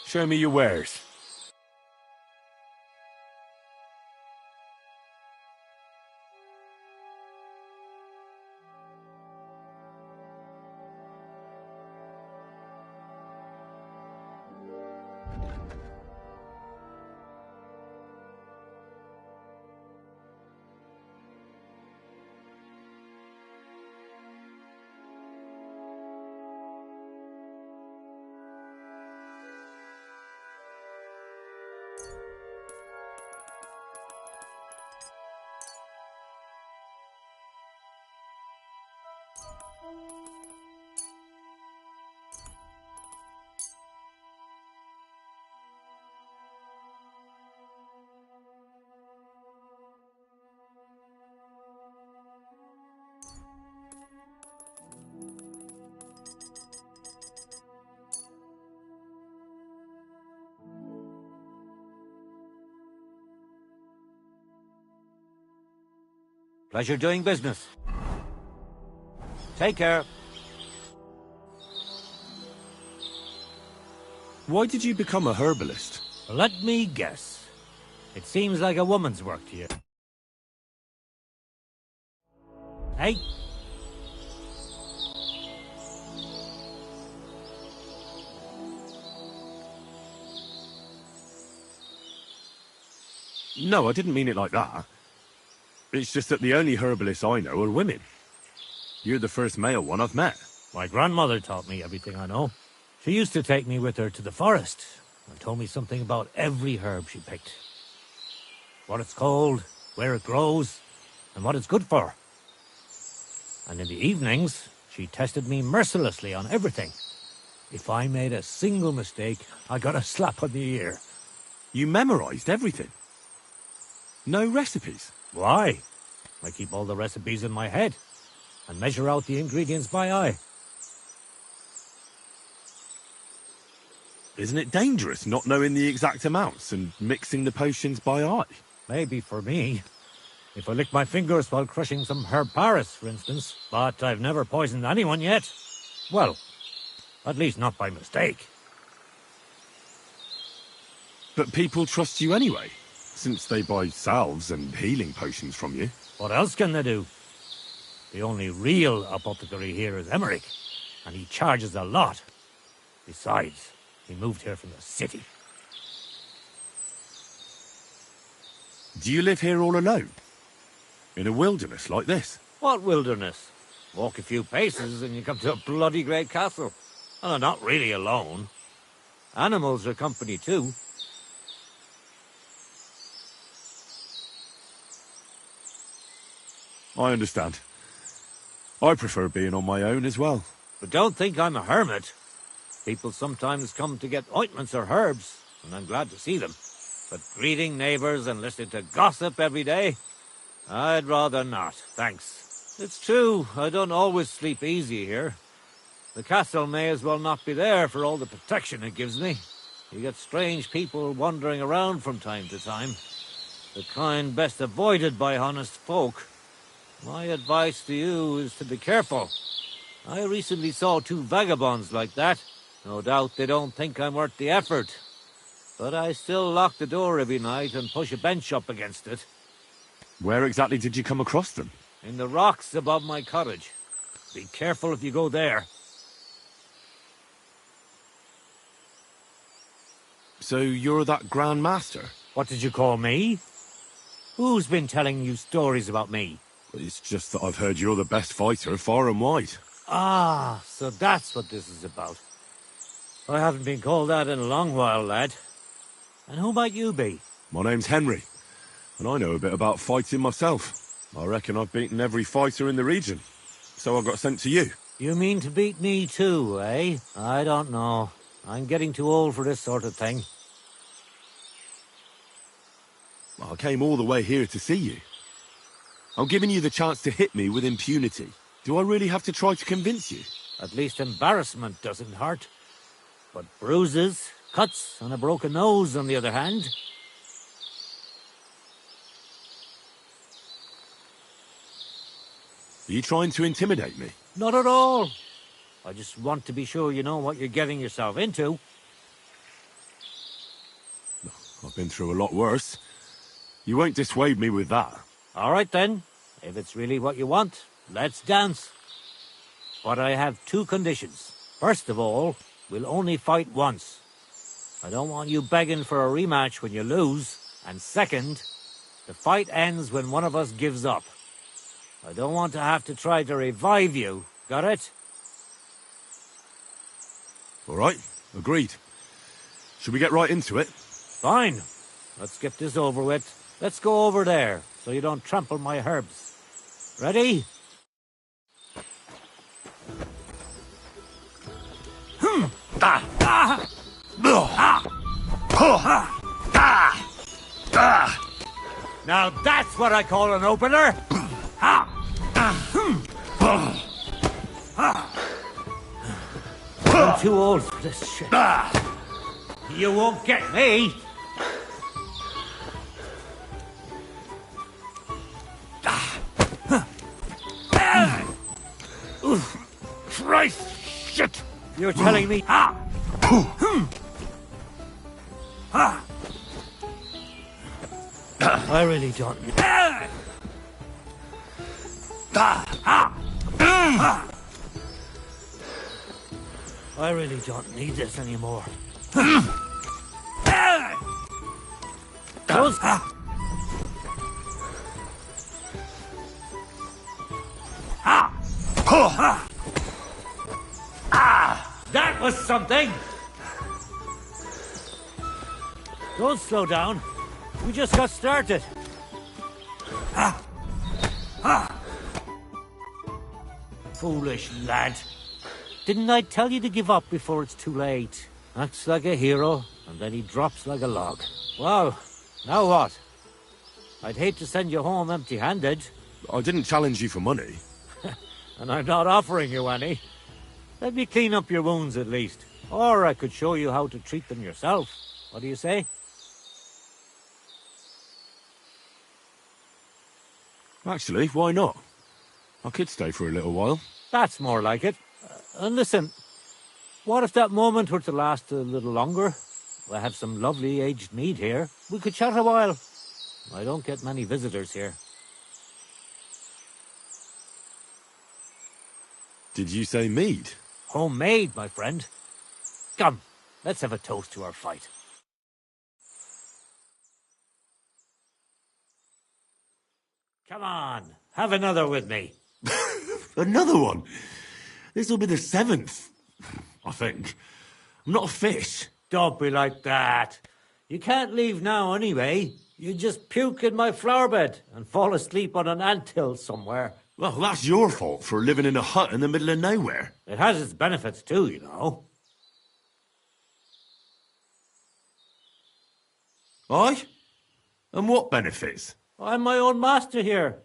[SPEAKER 1] Show me your wares.
[SPEAKER 16] Pleasure doing business. Take care.
[SPEAKER 1] Why did you become a herbalist?
[SPEAKER 16] Let me guess. It seems like a woman's work to you. Hey?
[SPEAKER 1] No, I didn't mean it like that. It's just that the only herbalists I know are women. You're the first male one I've met.
[SPEAKER 16] My grandmother taught me everything I know. She used to take me with her to the forest and told me something about every herb she picked. What it's called, where it grows, and what it's good for. And in the evenings, she tested me mercilessly on everything. If I made a single mistake, I got a slap on the ear.
[SPEAKER 1] You memorized everything? No recipes?
[SPEAKER 16] Why? I keep all the recipes in my head and measure out the ingredients by eye.
[SPEAKER 1] Isn't it dangerous not knowing the exact amounts and mixing the potions by eye?
[SPEAKER 16] Maybe for me. If I lick my fingers while crushing some herb Paris, for instance. But I've never poisoned anyone yet. Well, at least not by mistake.
[SPEAKER 1] But people trust you anyway, since they buy salves and healing potions from you.
[SPEAKER 16] What else can they do? The only real apothecary here is Emmerich, and he charges a lot. Besides, he moved here from the city.
[SPEAKER 1] Do you live here all alone? In a wilderness like this?
[SPEAKER 16] What wilderness? Walk a few paces and you come to a bloody great castle. And I'm not really alone. Animals are company too.
[SPEAKER 1] I understand. I prefer being on my own as well.
[SPEAKER 16] But don't think I'm a hermit. People sometimes come to get ointments or herbs, and I'm glad to see them. But greeting neighbours and listening to gossip every day? I'd rather not, thanks. It's true, I don't always sleep easy here. The castle may as well not be there for all the protection it gives me. You get strange people wandering around from time to time. The kind best avoided by honest folk. My advice to you is to be careful. I recently saw 2 vagabonds like that. No doubt they don't think I'm worth the effort. But I still lock the door every night and push a bench up against it.
[SPEAKER 1] Where exactly did you come across them?
[SPEAKER 16] In the rocks above my cottage. Be careful if you go there.
[SPEAKER 1] So you're that Grand Master?
[SPEAKER 16] What did you call me? Who's been telling you stories about me?
[SPEAKER 1] It's just that I've heard you're the best fighter far and wide.
[SPEAKER 16] Ah, so that's what this is about. I haven't been called that in a long while, lad. And who might you be?
[SPEAKER 1] My name's Henry, and I know a bit about fighting myself. I reckon I've beaten every fighter in the region, so I got sent to you.
[SPEAKER 16] You mean to beat me too, eh? I don't know. I'm getting too old for this sort of thing.
[SPEAKER 1] I came all the way here to see you. I'm giving you the chance to hit me with impunity. Do I really have to try to convince you?
[SPEAKER 16] At least embarrassment doesn't hurt. But bruises, cuts, and a broken nose, on the other hand...
[SPEAKER 1] Are you trying to intimidate me?
[SPEAKER 16] Not at all. I just want to be sure you know what you're getting yourself into.
[SPEAKER 1] I've been through a lot worse. You won't dissuade me with that.
[SPEAKER 16] All right then. If it's really what you want, let's dance. But I have two conditions. First of all, we'll only fight once. I don't want you begging for a rematch when you lose. And second, the fight ends when one of us gives up. I don't want to have to try to revive you. Got it?
[SPEAKER 1] All right, agreed. Should we get right into it?
[SPEAKER 16] Fine. Let's get this over with. Let's go over there, so you don't trample my herbs. Ready? Now that's what I call an opener! I'm too old for this shit. You won't get me! Christ! Shit! You're telling me... I really don't... I really don't need this anymore. Those... That was something! Don't slow down. We just got started. Foolish lad. Didn't I tell you to give up before it's too late? Acts like a hero, and then he drops like a log. Well, now what? I'd hate to send you home empty-handed.
[SPEAKER 1] I didn't challenge you for money.
[SPEAKER 16] And I'm not offering you any. Let me clean up your wounds at least. Or I could show you how to treat them yourself. What do you say?
[SPEAKER 1] Actually, why not? I could stay for a little while.
[SPEAKER 16] That's more like it. And listen, what if that moment were to last a little longer? I have some lovely aged mead here. We could chat a while. I don't get many visitors here.
[SPEAKER 1] Did you say mead?
[SPEAKER 16] Homemade, my friend. Come, let's have a toast to our fight. Come on, have another with me.
[SPEAKER 1] Another one? This'll be the 7th, I think. I'm not a fish.
[SPEAKER 16] Don't be like that. You can't leave now anyway. You just puke in my flower bed and fall asleep on an anthill somewhere.
[SPEAKER 1] Well, that's your fault for living in a hut in the middle of nowhere.
[SPEAKER 16] It has its benefits too, you know.
[SPEAKER 1] Aye? And what benefits?
[SPEAKER 16] I'm my own master here.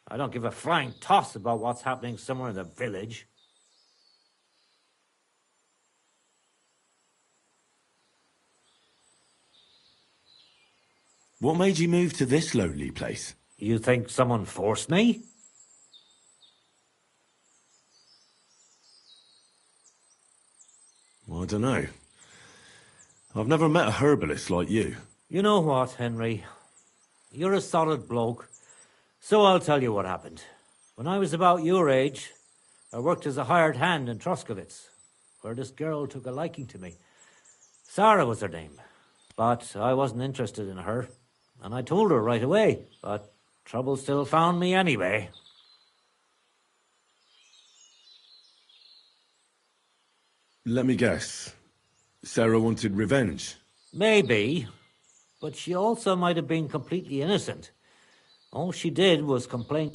[SPEAKER 16] I don't give a flying toss about what's happening somewhere in the village.
[SPEAKER 1] What made you move to this lonely place?
[SPEAKER 16] You think someone forced me?
[SPEAKER 1] Well, I don't know. I've never met a herbalist like you.
[SPEAKER 16] You know what, Henry? You're a solid bloke. So I'll tell you what happened. When I was about your age, I worked as a hired hand in Troskowitz, where this girl took a liking to me. Sarah was her name, but I wasn't interested in her, and I told her right away, but trouble still found me anyway.
[SPEAKER 1] Let me guess. Sarah wanted revenge.
[SPEAKER 16] Maybe,
[SPEAKER 2] But she also might have been completely innocent. All she did was complain.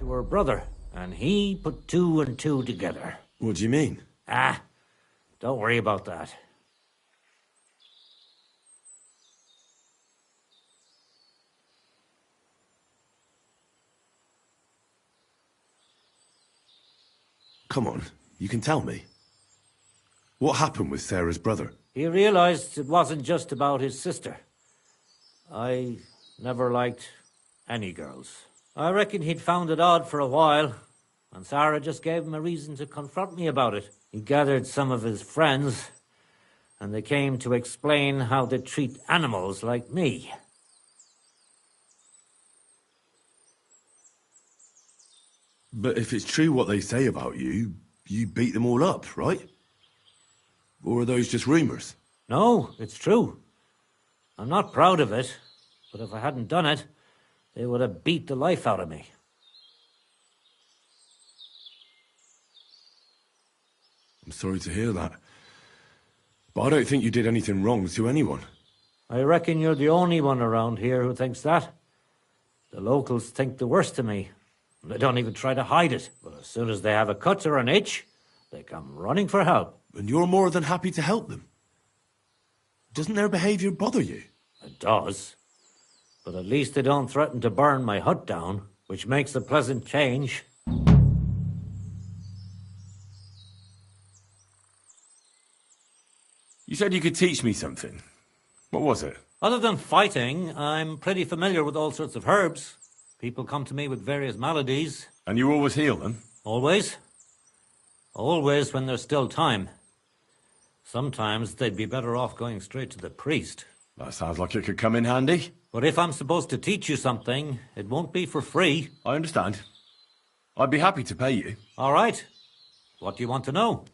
[SPEAKER 2] to her brother, and he put two and two together.
[SPEAKER 1] What do you mean?
[SPEAKER 2] Ah, don't worry about that.
[SPEAKER 1] Come on, you can tell me. What happened with Sarah's brother?
[SPEAKER 2] He realized it wasn't just about his sister. I never liked any girls. I reckon he'd found it odd for a while, and Sarah just gave him a reason to confront me about it. He gathered some of his friends, and they came to explain how they treat animals like me.
[SPEAKER 1] But if it's true what they say about you, you beat them all up, right? Or are those just rumors?
[SPEAKER 2] No, it's true. I'm not proud of it, but if I hadn't done it, they would have beat the life out of me.
[SPEAKER 1] I'm sorry to hear that. But I don't think you did anything wrong to anyone.
[SPEAKER 2] I reckon you're the only one around here who thinks that. The locals think the worst of me. They don't even try to hide it. But as soon as they have a cut or an itch, they come running for help.
[SPEAKER 1] And you're more than happy to help them. Doesn't their behavior bother you?
[SPEAKER 2] It does. But at least they don't threaten to burn my hut down, which makes a pleasant change.
[SPEAKER 1] You said you could teach me something. What was it?
[SPEAKER 2] Other than fighting, I'm pretty familiar with all sorts of herbs. People come to me with various maladies.
[SPEAKER 1] And you always heal them?
[SPEAKER 2] Always. Always when there's still time. Sometimes they'd be better off going straight to the priest.
[SPEAKER 1] That sounds like it could come in handy.
[SPEAKER 2] But if I'm supposed to teach you something, it won't be for free.
[SPEAKER 1] I understand. I'd be happy to pay you.
[SPEAKER 2] All right. What do you want to know?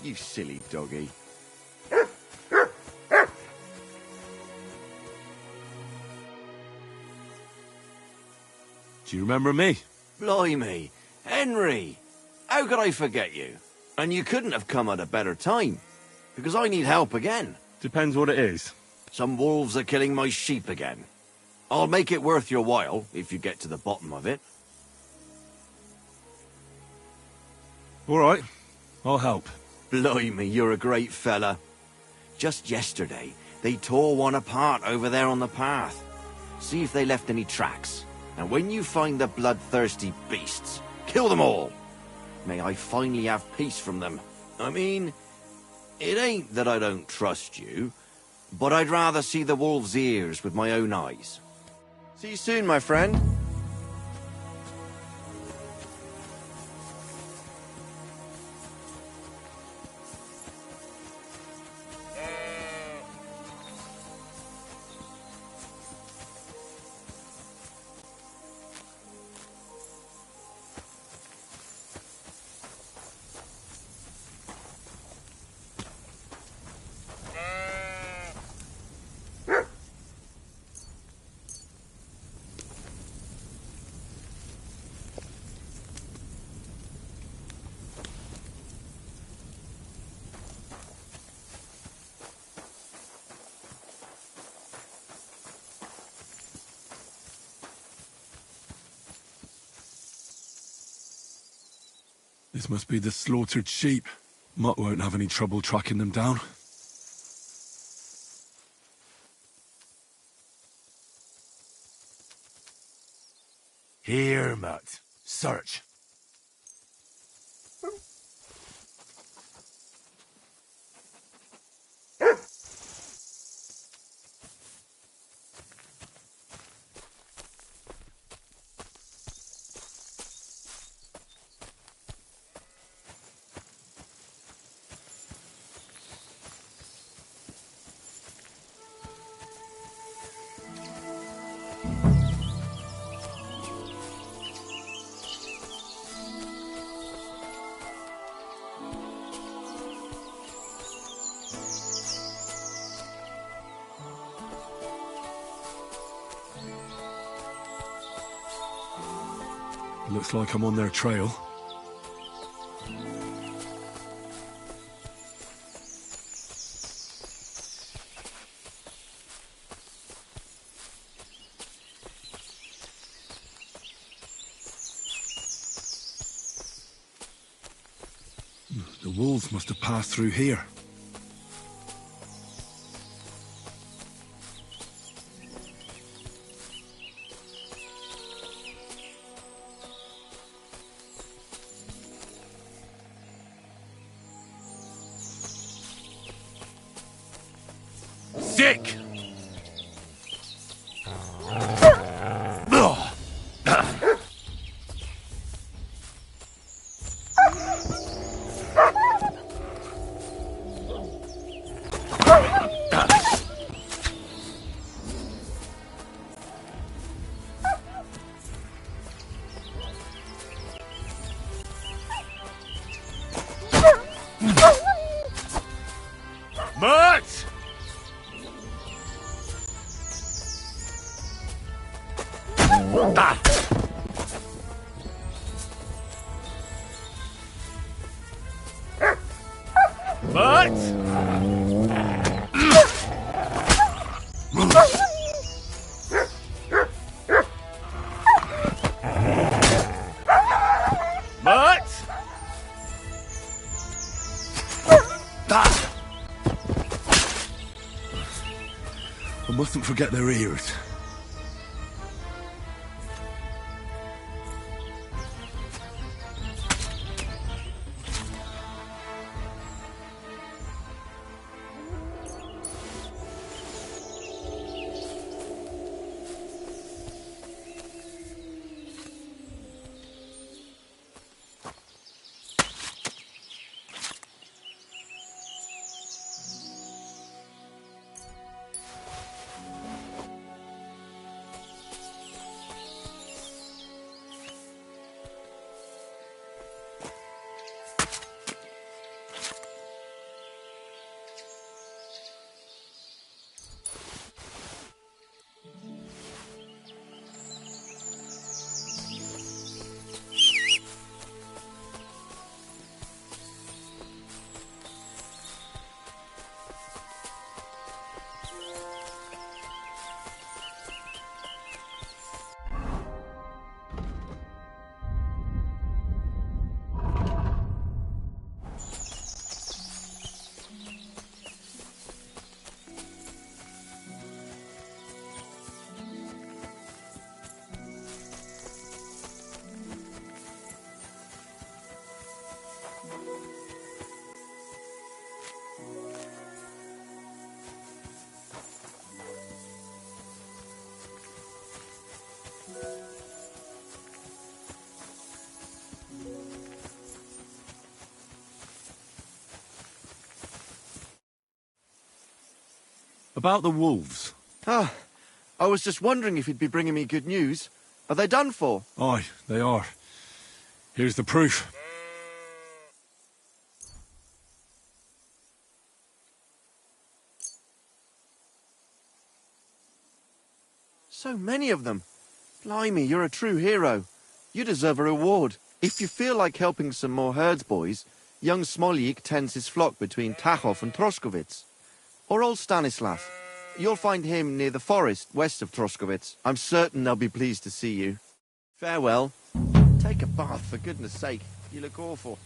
[SPEAKER 14] You silly doggy.
[SPEAKER 1] Do you remember me?
[SPEAKER 14] Blimey, Henry! How could I forget you? And you couldn't have come at a better time, because I need help again.
[SPEAKER 1] Depends what it is.
[SPEAKER 14] Some wolves are killing my sheep again. I'll make it worth your while, if you get to the bottom of it.
[SPEAKER 1] All right, I'll help.
[SPEAKER 14] Blimey, you're a great fella. Just yesterday, they tore one apart over there on the path. See if they left any tracks. And when you find the bloodthirsty beasts, kill them all. May I finally have peace from them. I mean, it ain't that I don't trust you, but I'd rather see the wolf's ears with my own eyes. See you soon, my friend.
[SPEAKER 1] This must be the slaughtered sheep. Mutt won't have any trouble tracking them down. Here, Mutt. Search. Looks like I'm on their trail. The wolves must have passed through here. Sick! Mutt! Ah! Mutt! Mutt! Ah! I mustn't forget their ears. About the wolves.
[SPEAKER 14] Ah, I was just wondering if you'd be bringing me good news. Are they done for?
[SPEAKER 1] Aye, they are. Here's the proof.
[SPEAKER 14] So many of them. Blimey, you're a true hero. You deserve a reward. If you feel like helping some more herds boys, young Smoljik tends his flock between Tachov and Troskowitz. Or old Stanislas. You'll find him near the forest west of Troskowitz. I'm certain they'll be pleased to see you. Farewell. Take a bath, for goodness sake. You look awful.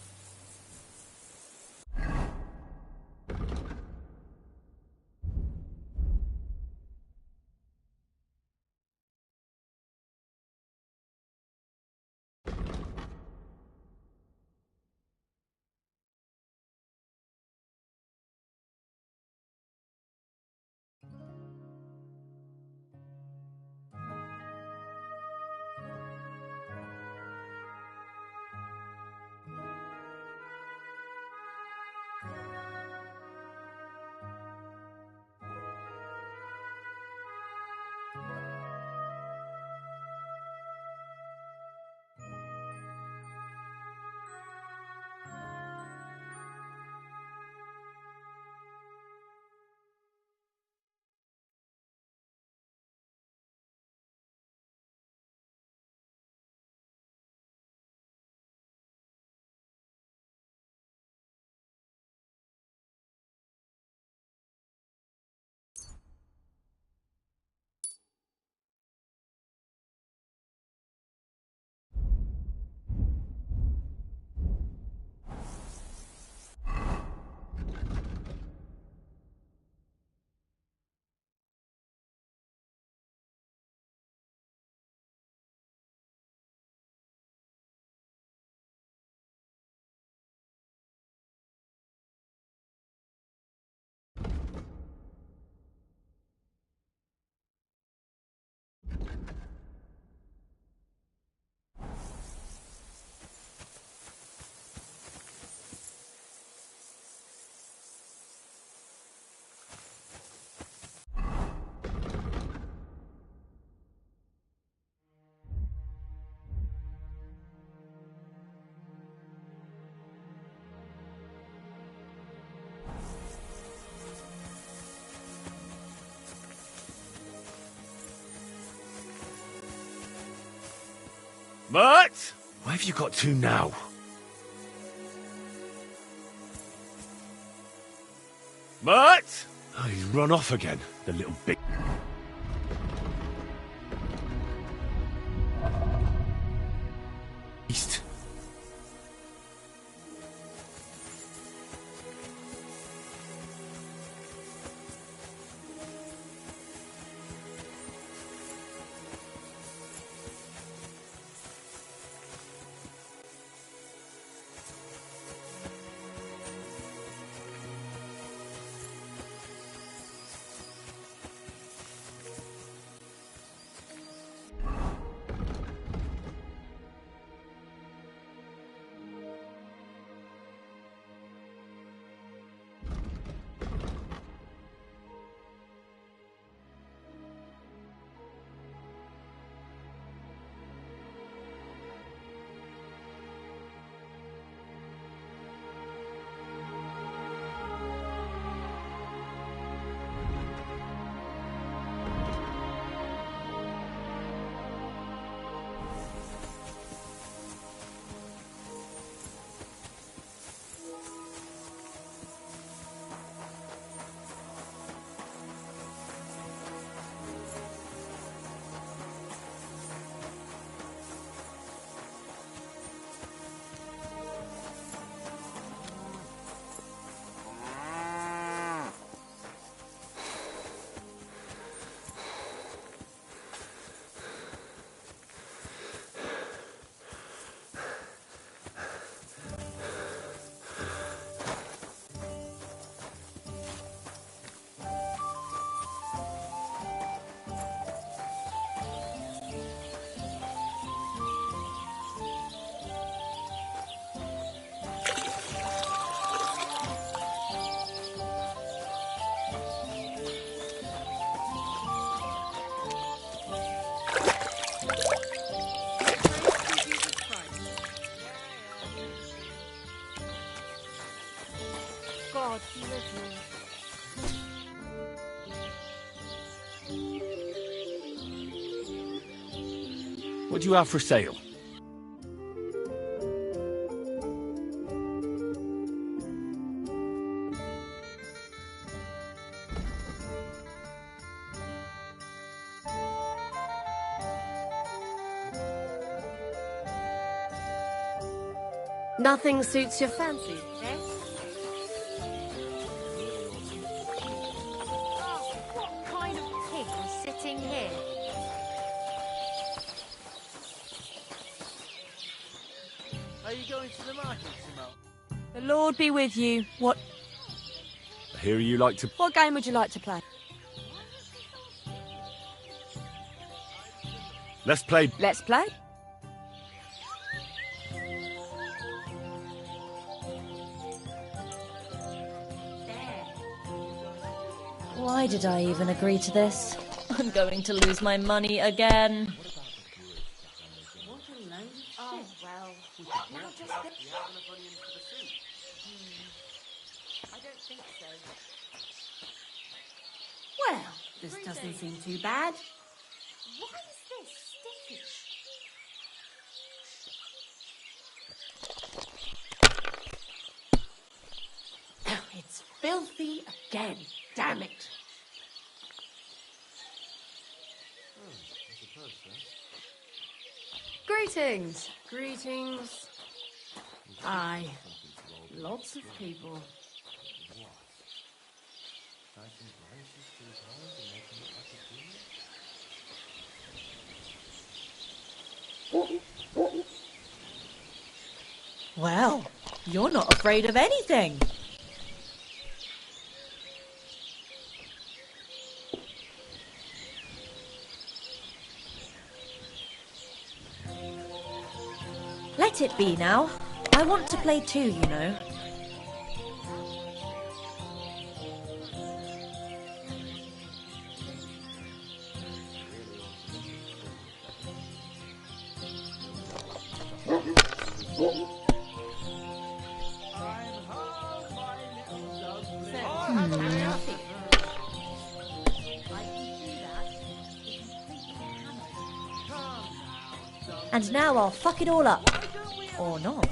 [SPEAKER 1] But where have you got to now? But oh, he's run off again, the little bit. East. What do you have for sale?
[SPEAKER 12] Nothing suits your fancy, eh? Oh, what kind of pig is sitting here?
[SPEAKER 6] Are you going to the market, Simone?
[SPEAKER 8] The Lord be with you. What
[SPEAKER 1] I hear you like to...
[SPEAKER 8] game would you like to play?
[SPEAKER 1] Let's play...
[SPEAKER 8] Let's play.
[SPEAKER 22] Why did I even agree to this? I'm going to lose my money again.
[SPEAKER 12] Oh, well. Now just get... I don't think so. Well, this doesn't seem too bad. Why is this sticky? It's filthy again. Damn it.
[SPEAKER 8] Greetings. Greetings.
[SPEAKER 12] Aye. Lots of people.
[SPEAKER 22] Well, you're not afraid of anything. Let it be now. I want to play too, you know. And now I'll fuck it all up. Or not.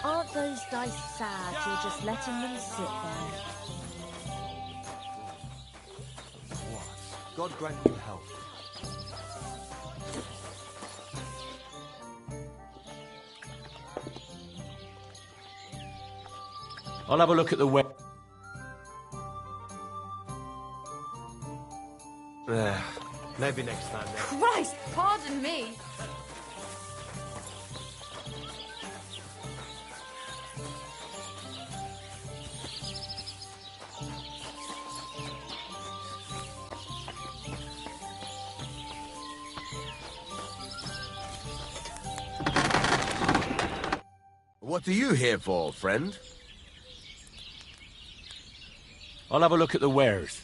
[SPEAKER 22] Aren't those dice sad you're just letting them sit there?
[SPEAKER 11] God grant you health.
[SPEAKER 1] I'll have a look at the web.
[SPEAKER 11] Maybe next time then.
[SPEAKER 8] Christ, pardon me.
[SPEAKER 11] What are you here for, friend?
[SPEAKER 1] I'll have a look at the wares.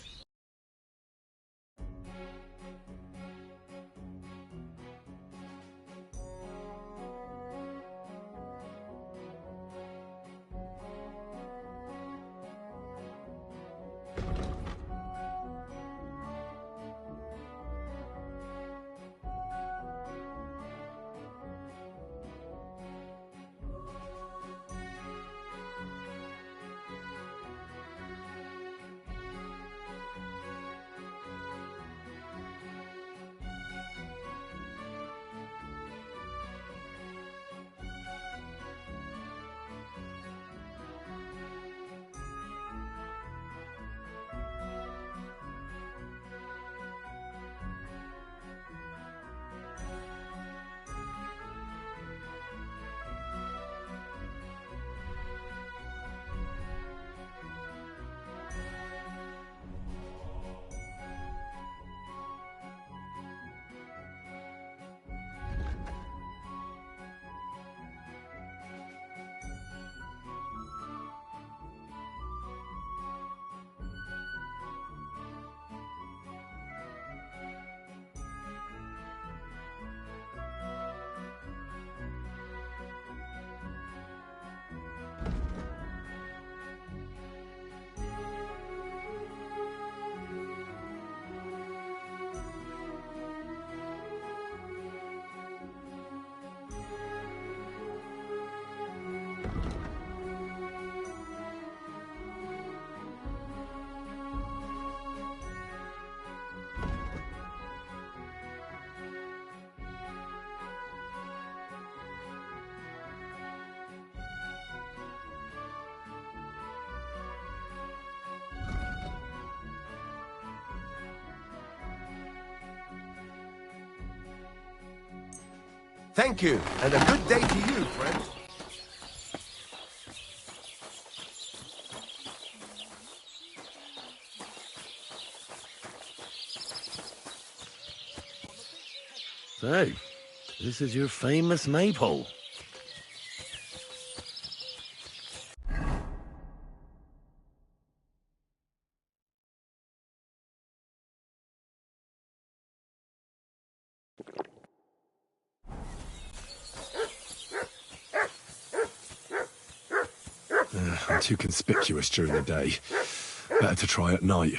[SPEAKER 5] Thank you, and a good day to you, friend.
[SPEAKER 1] So, this is your famous maypole. I'm too conspicuous during the day. Better to try at night.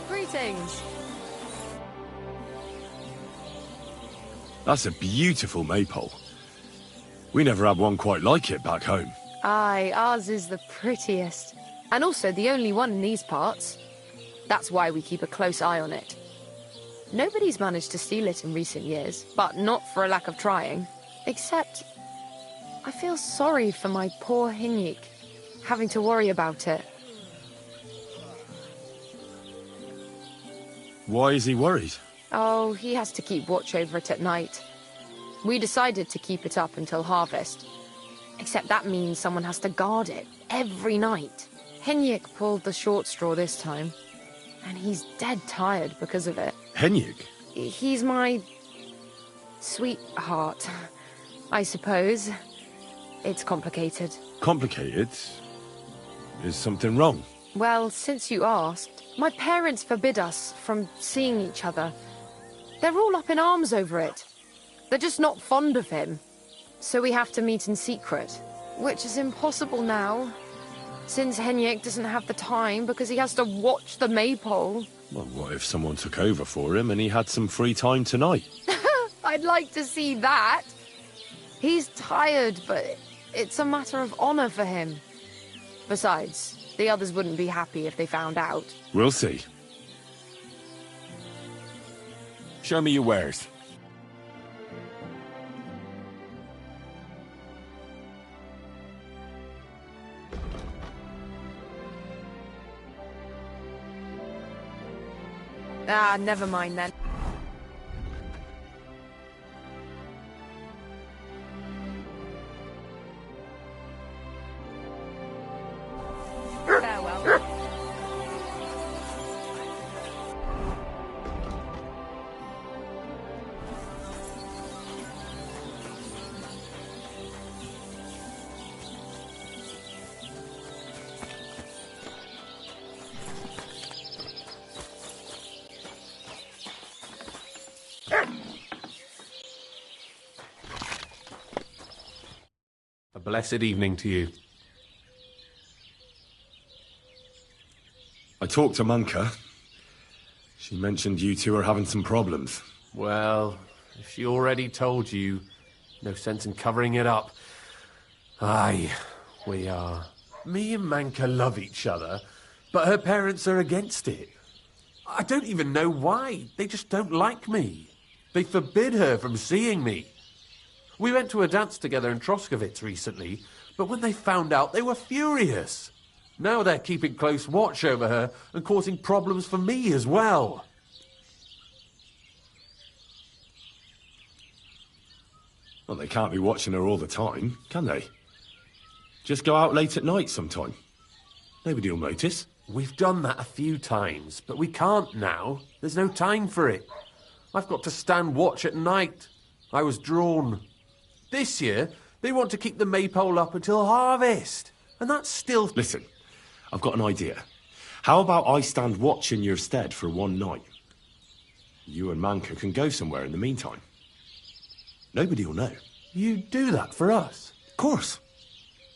[SPEAKER 8] Greetings.
[SPEAKER 1] That's a beautiful maypole. We never had one quite like it back home.
[SPEAKER 8] Aye, ours is the prettiest. And also the only one in these parts. That's why we keep a close eye on it. Nobody's managed to steal it in recent years, but not for a lack of trying. Except, I feel sorry for my poor Hinyik, having to worry about it.
[SPEAKER 1] Why is he worried?
[SPEAKER 8] Oh, he has to keep watch over it at night. We decided to keep it up until harvest. Except that means someone has to guard it every night. Hinyik pulled the short straw this time, and he's dead tired because of it.
[SPEAKER 1] Hinyik?
[SPEAKER 8] He's my sweetheart, I suppose. It's complicated.
[SPEAKER 1] Complicated? Is something wrong?
[SPEAKER 8] Well, since you asked, my parents forbid us from seeing each other. They're all up in arms over it. They're just not fond of him. So we have to meet in secret, which is impossible now, since Hinyik doesn't have the time because he has to watch the maypole.
[SPEAKER 1] Well, what if someone took over for him and he had some free time tonight?
[SPEAKER 8] I'd like to see that. He's tired, but it's a matter of honor for him. Besides, the others wouldn't be happy if they found out.
[SPEAKER 1] We'll see. Show me your wares.
[SPEAKER 8] Ah, never mind then. Farewell.
[SPEAKER 11] A blessed evening to you.
[SPEAKER 1] I talked to Manka. She mentioned you two are having some problems.
[SPEAKER 11] Well, if she already told you, no sense in covering it up. Aye, we are. Me and Manka love each other, but her parents are against it. I don't even know why. They just don't like me. They forbid her from seeing me. We went to a dance together in Troskovitz recently, but when they found out, they were furious. Now they're keeping close watch over her and causing problems for me as well.
[SPEAKER 1] Well, they can't be watching her all the time, can they? Just go out late at night sometime. Nobody will notice.
[SPEAKER 11] We've done that a few times, but we can't now. There's no time for it. I've got to stand watch at night. I was drawn. This year, they want to keep the maypole up until harvest. And that's still...
[SPEAKER 1] Listen, I've got an idea. How about I stand watch in your stead for one night? You and Manka can go somewhere in the meantime. Nobody will know.
[SPEAKER 11] You do that for us?
[SPEAKER 1] Of course.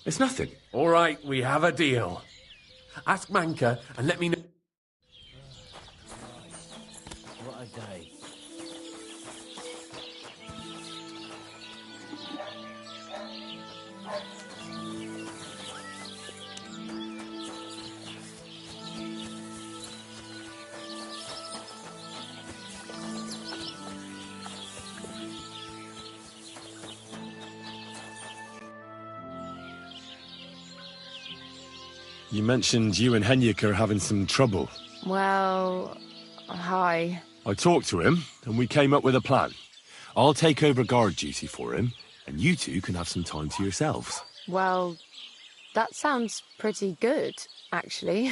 [SPEAKER 1] It's nothing.
[SPEAKER 11] All right, we have a deal. Ask Manka and let me know.
[SPEAKER 2] What a day.
[SPEAKER 1] You mentioned you and Henrik are having some trouble.
[SPEAKER 8] Well, hi.
[SPEAKER 1] I talked to him, and we came up with a plan. I'll take over guard duty for him, and you two can have some time to yourselves.
[SPEAKER 8] Well, that sounds pretty good, actually.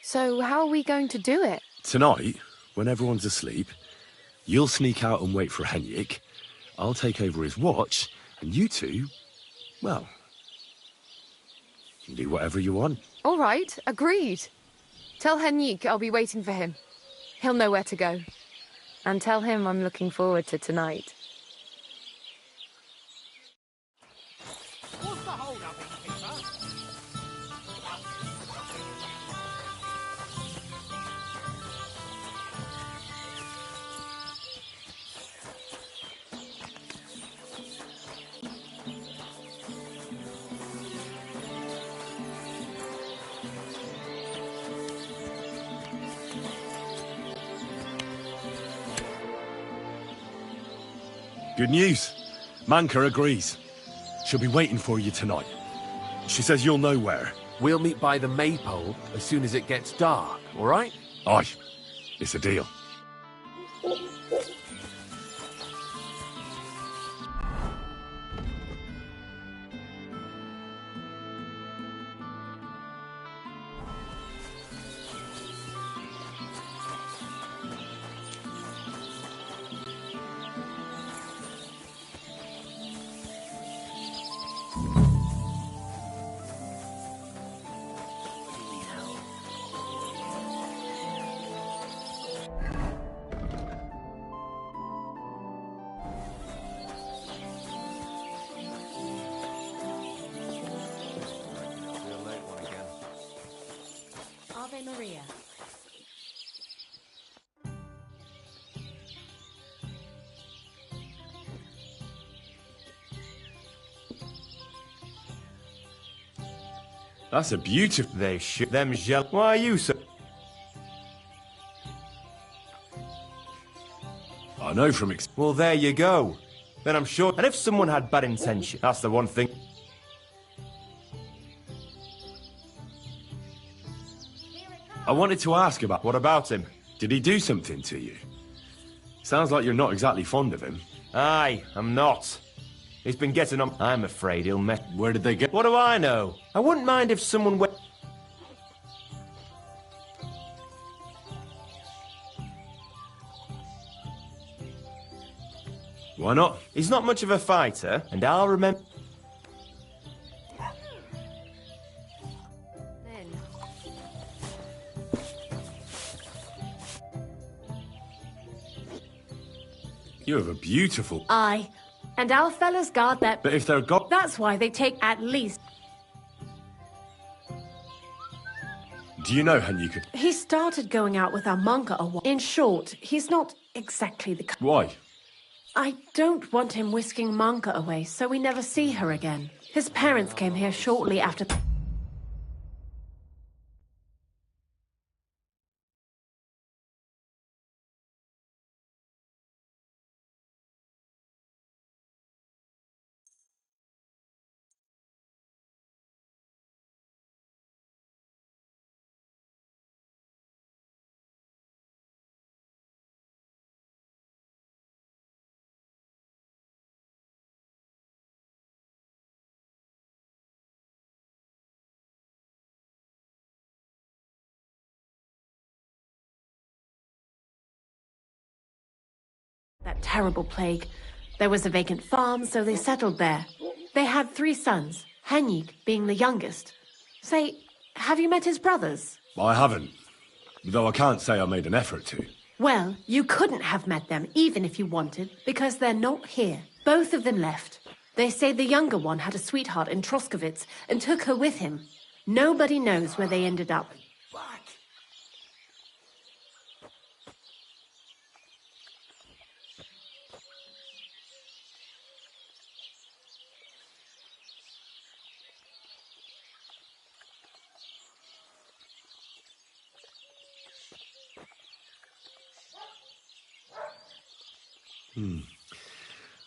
[SPEAKER 8] So how are we going to do it?
[SPEAKER 1] Tonight, when everyone's asleep, you'll sneak out and wait for Henrik. I'll take over his watch, and you two, well, you can do whatever you want.
[SPEAKER 8] All right, agreed. Tell Henrik I'll be waiting for him. He'll know where to go. And tell him I'm looking forward to tonight.
[SPEAKER 7] What's the hold-up, innkeeper?
[SPEAKER 1] Good news. Manka agrees. She'll be waiting for you tonight. She says you'll know where.
[SPEAKER 11] We'll meet by the maypole as soon as it gets dark, all right?
[SPEAKER 1] Aye. It's a deal.
[SPEAKER 12] Ave Maria.
[SPEAKER 1] That's a beautiful...
[SPEAKER 3] They them gel. Why are you so...
[SPEAKER 1] I know from
[SPEAKER 3] Well, there you go. Then I'm sure... And if someone had bad intention, that's the one thing...
[SPEAKER 1] I wanted to ask about...
[SPEAKER 3] What about him?
[SPEAKER 1] Did he do something to you? Sounds like you're not exactly fond of him.
[SPEAKER 3] Aye, I'm not. He's been getting on... I'm afraid he'll met...
[SPEAKER 1] Where did they get...
[SPEAKER 3] What do I know? I wouldn't mind if someone went...
[SPEAKER 1] Why not?
[SPEAKER 3] He's not much of a fighter, and I'll remember...
[SPEAKER 1] You have a beautiful...
[SPEAKER 12] Aye. And our fellas guard that...
[SPEAKER 1] But if they're got...
[SPEAKER 12] That's why they take at least...
[SPEAKER 1] Do you know Henrik?
[SPEAKER 12] He started going out with our monka a while. In short, he's not exactly the...
[SPEAKER 1] Why?
[SPEAKER 12] I don't want him whisking Manka away, so we never see her again. His parents came here shortly after... that terrible plague. There was a vacant farm, so they settled there. They had 3 sons, Henrik being the youngest. Say, have you met his brothers?
[SPEAKER 1] I haven't. Though I can't say I made an effort to.
[SPEAKER 12] Well, you couldn't have met them, even if you wanted, because they're not here. Both of them left. They say the younger one had a sweetheart in Troskowitz and took her with him. Nobody knows where they ended up.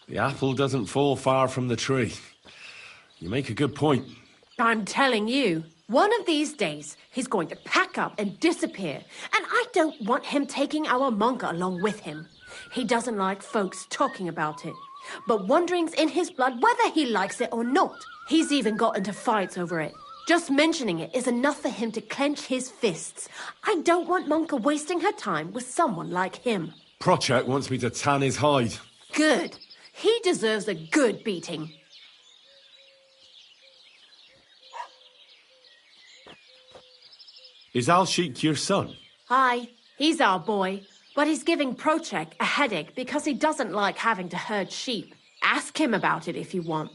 [SPEAKER 1] The apple doesn't fall far from the tree. You make a good point.
[SPEAKER 12] I'm telling you, One of these days, he's going to pack up and disappear, and I don't want him taking our monka along with him. He doesn't like folks talking about it, but wandering's in his blood whether he likes it or not. He's even got into fights over it. Just mentioning it is enough for him to clench his fists. I don't want Monka wasting her time with someone like him.
[SPEAKER 1] Prochek wants me to tan his hide.
[SPEAKER 12] Good. He deserves a good beating.
[SPEAKER 1] Is Al-Sheik your son?
[SPEAKER 12] Hi, he's our boy, but he's giving Prochek a headache because he doesn't like having to herd sheep. Ask him about it if you want.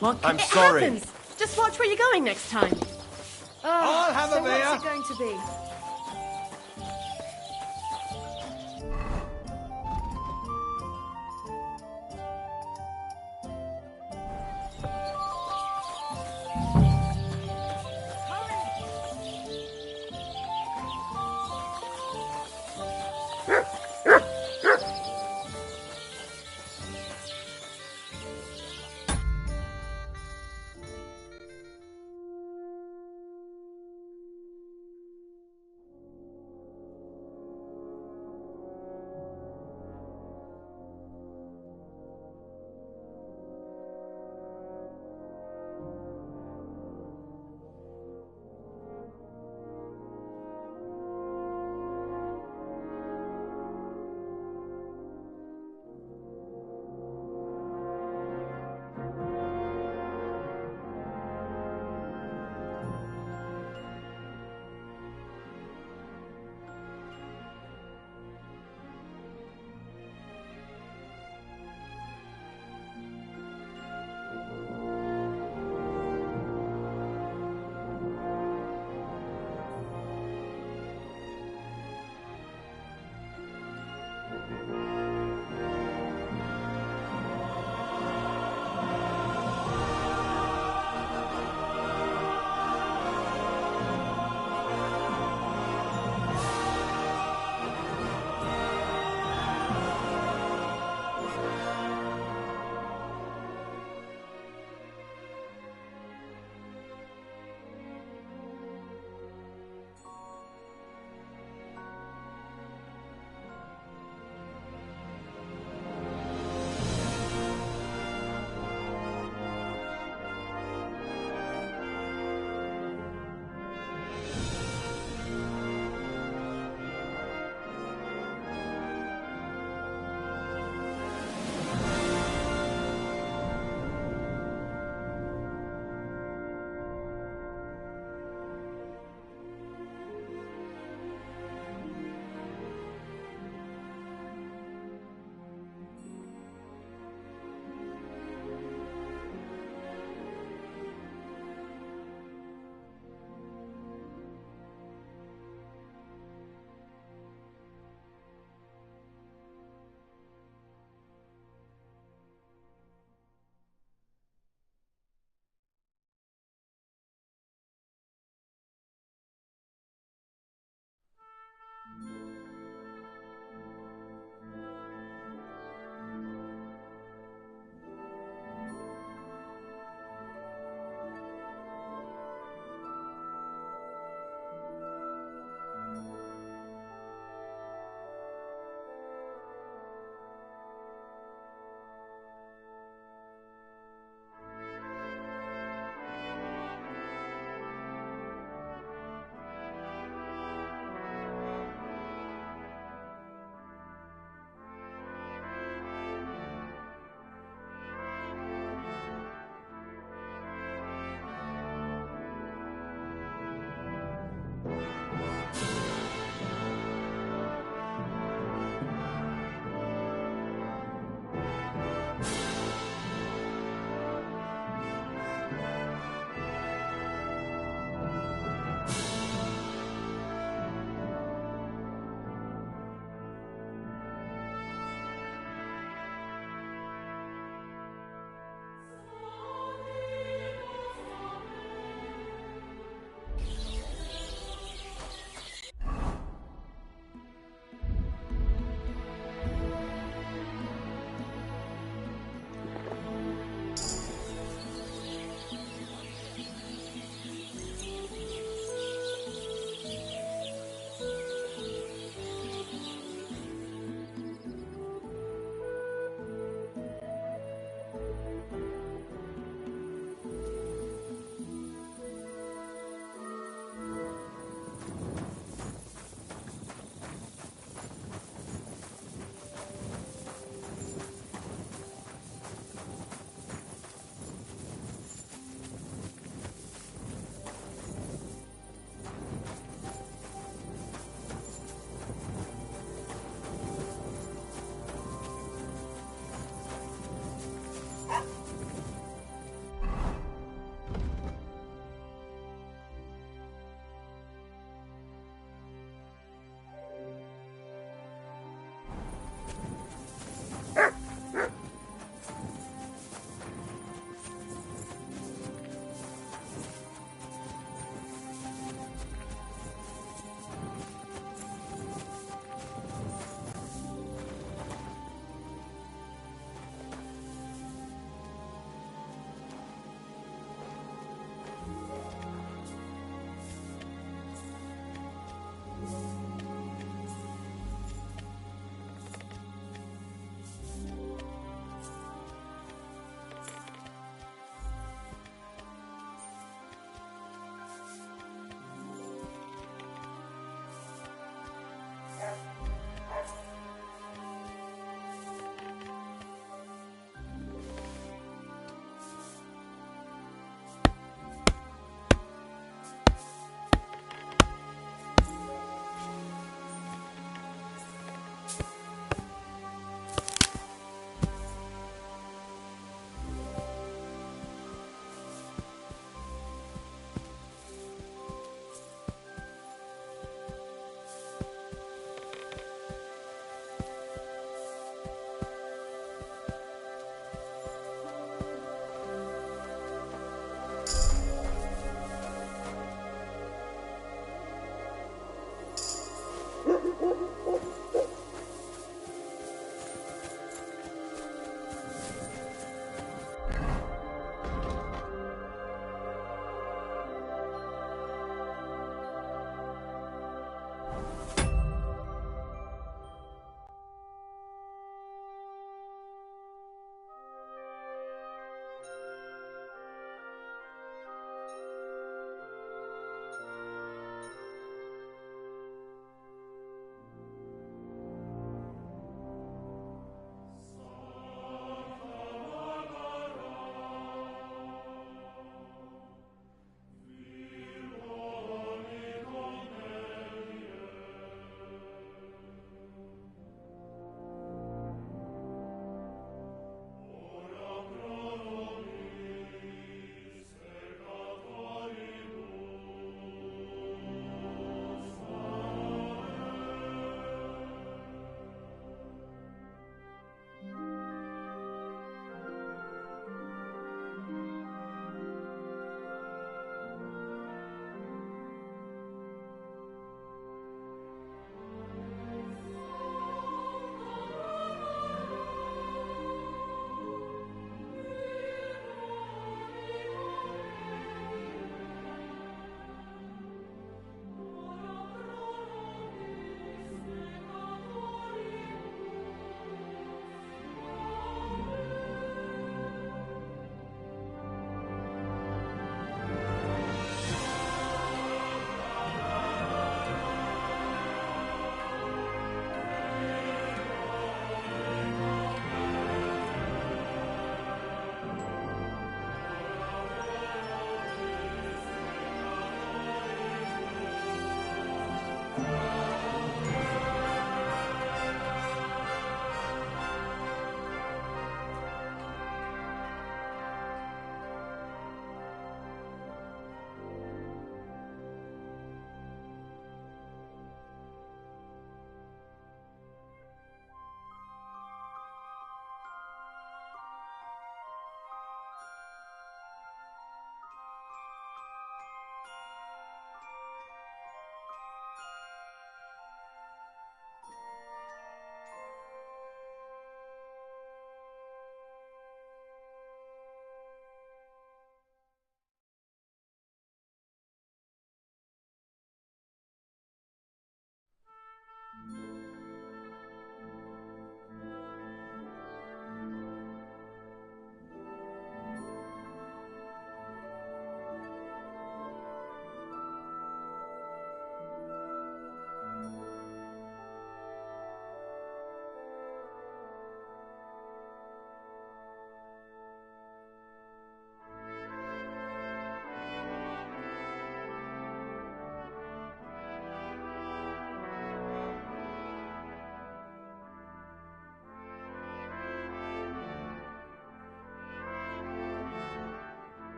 [SPEAKER 3] I'm sorry.
[SPEAKER 12] Happens. Just watch where you're going next time.
[SPEAKER 6] I'll have a
[SPEAKER 12] so
[SPEAKER 6] beer.
[SPEAKER 12] What's it going to be?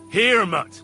[SPEAKER 11] Here, mutt.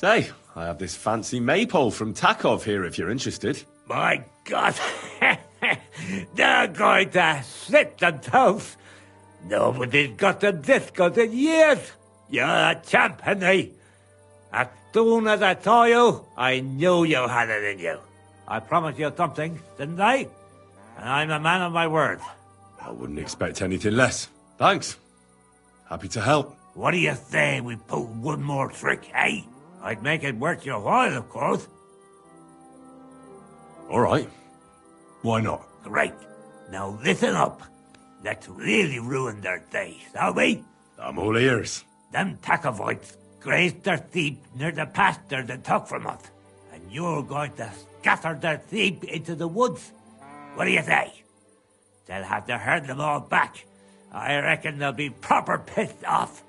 [SPEAKER 1] Say, I have this fancy maypole from Takov here if you're interested.
[SPEAKER 2] My God! They're going to slit themselves! Nobody's got them this good in years! You're a champ, Henry! As soon as I saw you, I knew you had it in you. I promised you something, didn't I? And I'm a man of my word.
[SPEAKER 1] I wouldn't expect anything less. Thanks. Happy to help.
[SPEAKER 2] What do you say we pull one more trick, eh? I'd make it worth your while, of course.
[SPEAKER 1] All right. Why not?
[SPEAKER 2] Great. Now listen up. Let's really ruin their day, shall we?
[SPEAKER 1] I'm all ears.
[SPEAKER 2] Them Takovites grazed their sheep near the pasture they took from us. And you're going to scatter their sheep into the woods. What do you say? They'll have to herd them all back. I reckon they'll be proper pissed off.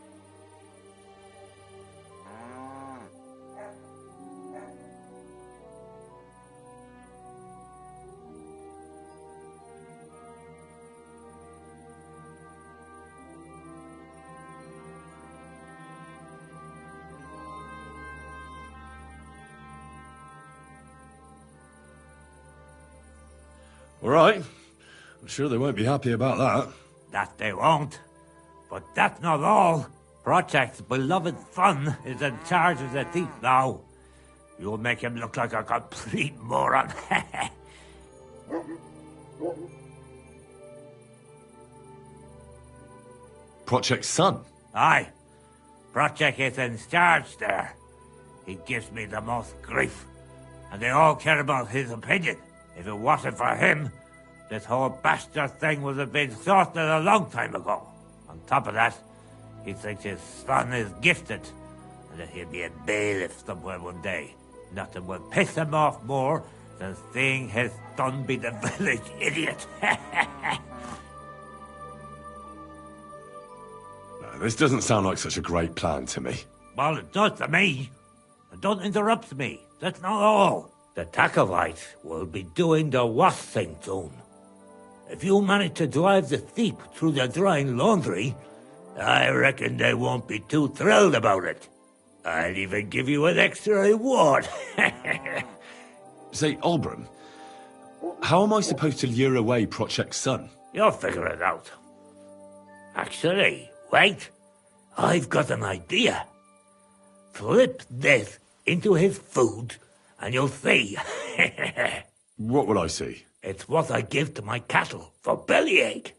[SPEAKER 1] All right. I'm sure they won't be happy about that.
[SPEAKER 2] That they won't. But that's not all. Project's beloved son is in charge of the thief now. You'll make him look like a complete moron.
[SPEAKER 1] Project's son?
[SPEAKER 2] Aye. Project is in charge there. He gives me the most grief. And they all care about his opinion. If it wasn't for him, this whole bastard thing would have been sorted a long time ago. On top of that, he thinks his son is gifted, and that he'll be a bailiff somewhere one day. Nothing will piss him off more than seeing his son be the village idiot.
[SPEAKER 1] This doesn't sound like such a great plan to me.
[SPEAKER 2] Well, it does to me. And don't interrupt me. That's not all. The Takovites will be doing the wash thing soon. If you manage to drive the sheep through the drying laundry, I reckon they won't be too thrilled about it. I'll even give you an extra reward.
[SPEAKER 1] Say, Olbram, how am I supposed to lure away Project's son?
[SPEAKER 2] You'll figure it out. Actually, wait. I've got an idea. Flip this into his food, and you'll see.
[SPEAKER 1] What will I see?
[SPEAKER 2] It's what I give to my cattle for bellyache.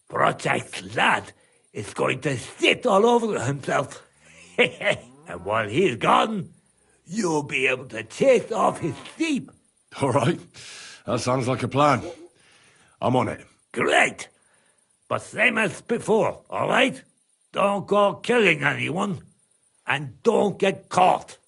[SPEAKER 2] Project's lad is going to sit all over himself. And while he's gone, you'll be able to chase off his sheep.
[SPEAKER 1] All right. That sounds like a plan. I'm on it.
[SPEAKER 2] Great. But same as before, all right? Don't go killing anyone, and don't get caught.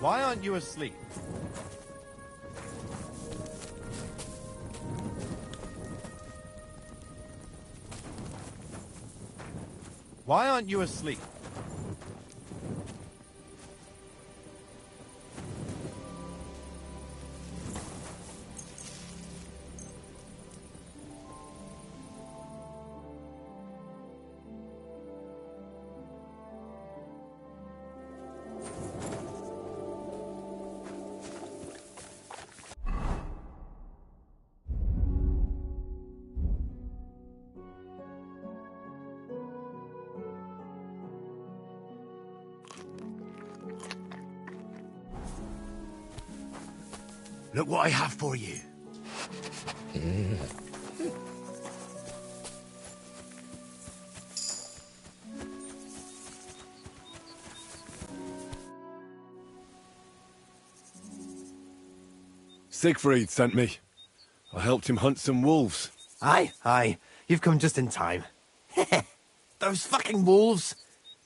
[SPEAKER 18] Why aren't you asleep? Why aren't you asleep?
[SPEAKER 5] Look what I have for you.
[SPEAKER 1] Siegfried sent me. I helped him hunt some wolves.
[SPEAKER 4] Aye. You've come just in time. Those fucking wolves!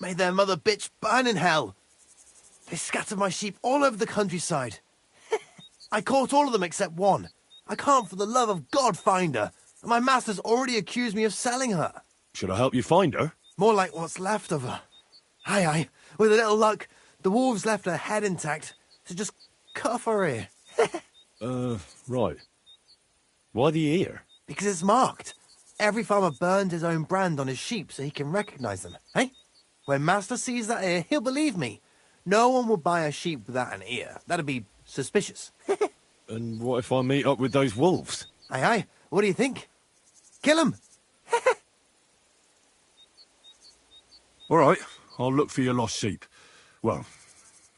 [SPEAKER 4] Made their mother bitch burn in hell. They scattered my sheep all over the countryside. I caught all of them except one. I can't for the love of God find her. And my master's already accused me of selling her.
[SPEAKER 1] Should I help you find her?
[SPEAKER 4] More like what's left of her. Aye. With a little luck, the wolves left her head intact. So just cut off her ear.
[SPEAKER 1] Right. Why the ear?
[SPEAKER 4] Because it's marked. Every farmer burns his own brand on his sheep so he can recognize them, eh? When Master sees that ear, he'll believe me. No one will buy a sheep without an ear. That'd be suspicious.
[SPEAKER 1] And what if I meet up with those wolves?
[SPEAKER 4] Aye. What do you think? Kill them.
[SPEAKER 1] All right, I'll look for your lost sheep. Well,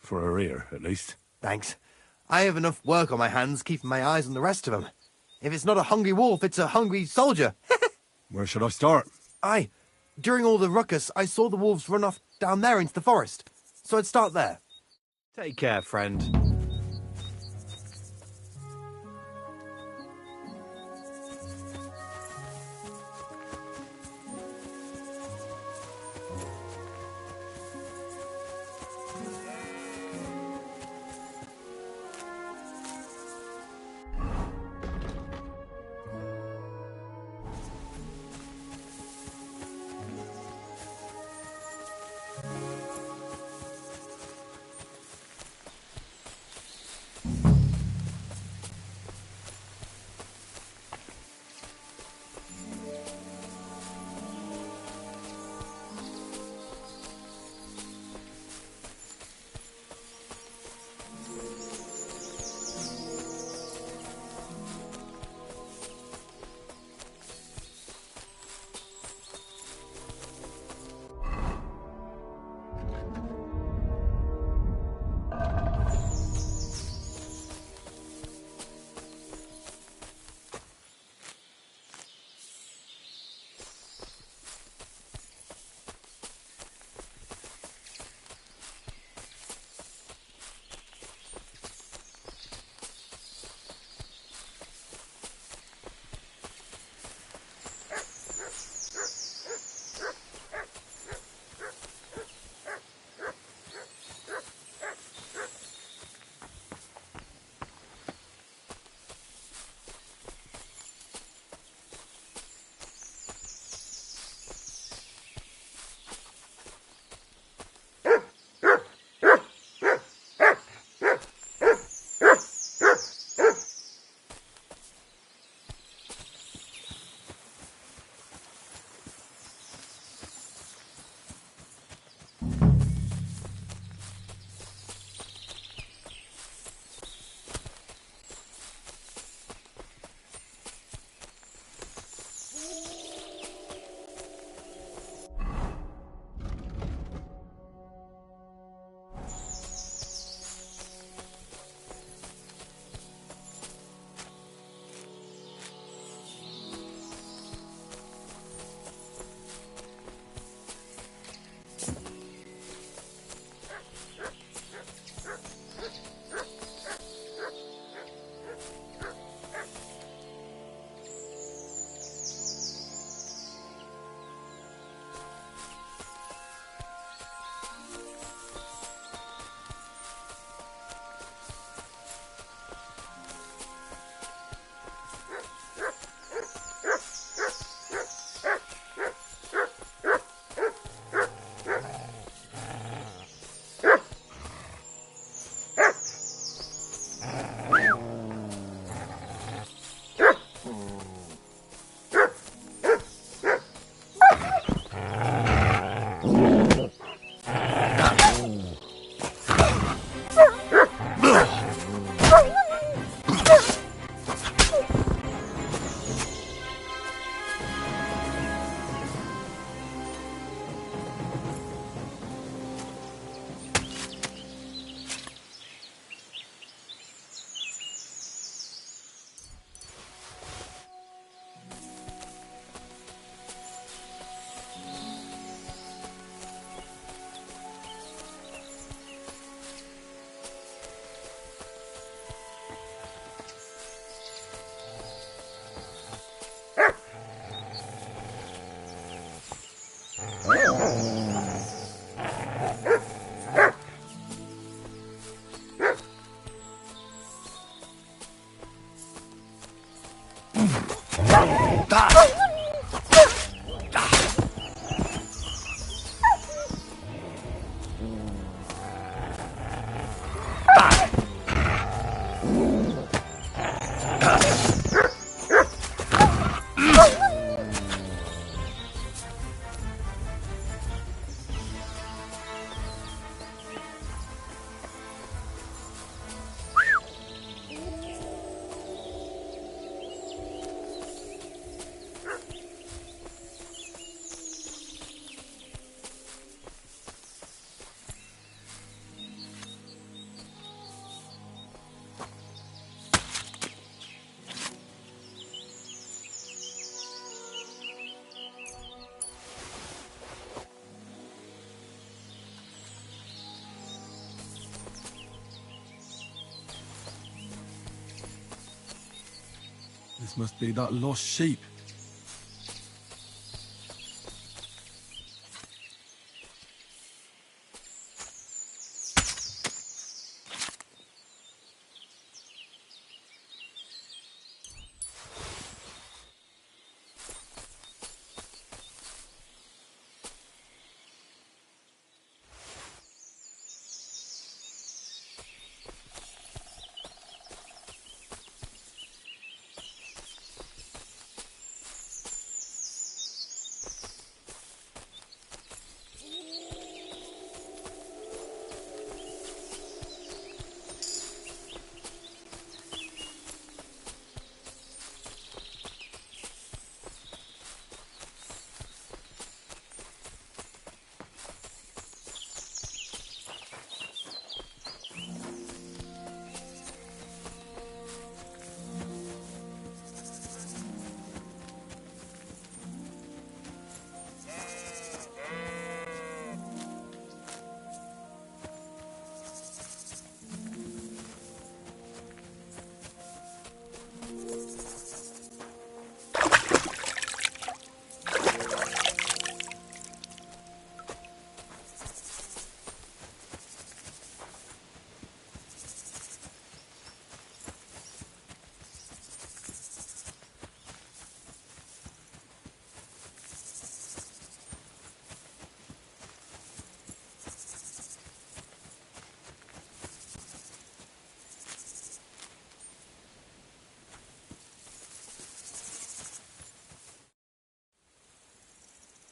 [SPEAKER 1] for her ear, at least.
[SPEAKER 4] Thanks. I have enough work on my hands keeping my eyes on the rest of them. If it's not a hungry wolf, it's a hungry soldier.
[SPEAKER 1] Where should I start?
[SPEAKER 4] Aye. During all the ruckus, I saw the wolves run off down there into the forest. So I'd start there.
[SPEAKER 19] Take care, friend.
[SPEAKER 1] This must be that lost sheep.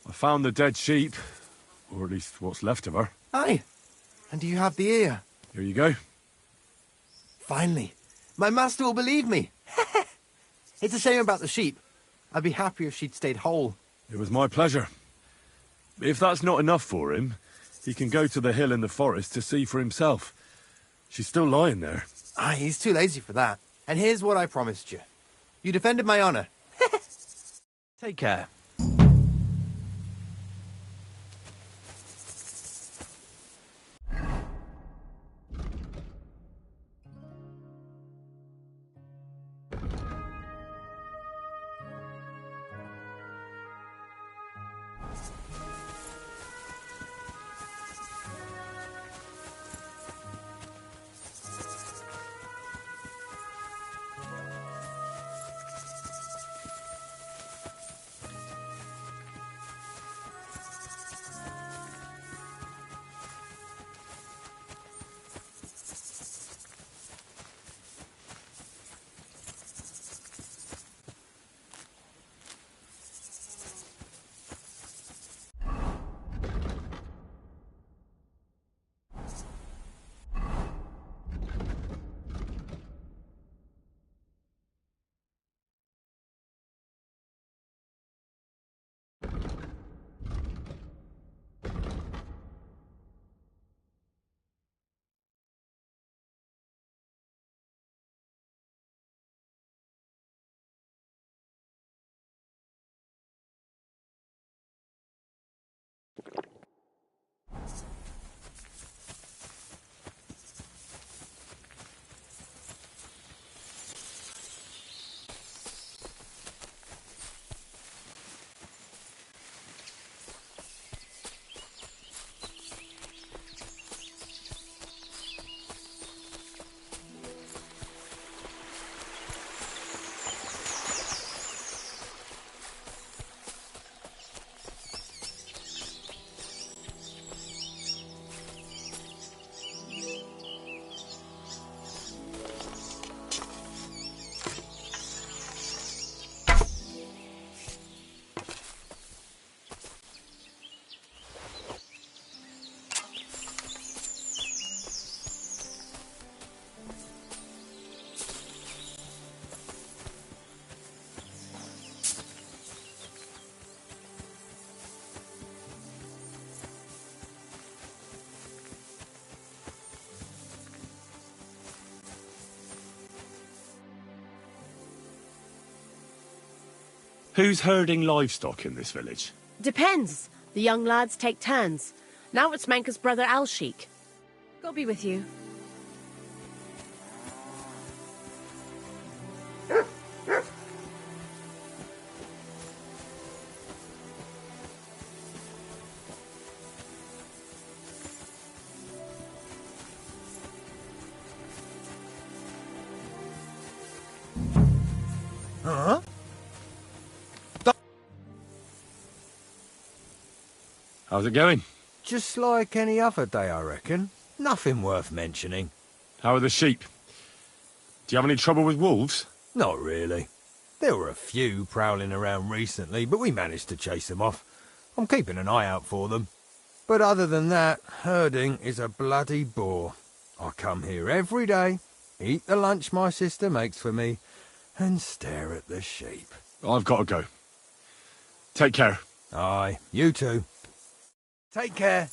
[SPEAKER 1] I found the dead sheep, or at least what's left of her.
[SPEAKER 4] Aye. And do you have the ear?
[SPEAKER 1] Here you go.
[SPEAKER 4] Finally. My master will believe me. It's a shame about the sheep. I'd be happier if she'd stayed whole.
[SPEAKER 1] It was my pleasure. If that's not enough for him, he can go to the hill in the forest to see for himself. She's still lying there.
[SPEAKER 4] Aye, he's too lazy for that. And here's what I promised you. You defended my honor.
[SPEAKER 20] Take care.
[SPEAKER 1] Who's herding livestock in this village?
[SPEAKER 10] Depends. The young lads take turns. Now it's Manka's brother Al-Sheik.
[SPEAKER 9] God be with you.
[SPEAKER 1] How's it going?
[SPEAKER 18] Just like any other day, I reckon. Nothing worth mentioning.
[SPEAKER 1] How are the sheep? Do you have any trouble with wolves?
[SPEAKER 18] Not really. There were a few prowling around recently, but we managed to chase them off. I'm keeping an eye out for them. But other than that, herding is a bloody bore. I come here every day, eat the lunch my sister makes for me, and stare at the sheep.
[SPEAKER 1] I've got to go. Take care.
[SPEAKER 18] Aye, you too.
[SPEAKER 4] Take care.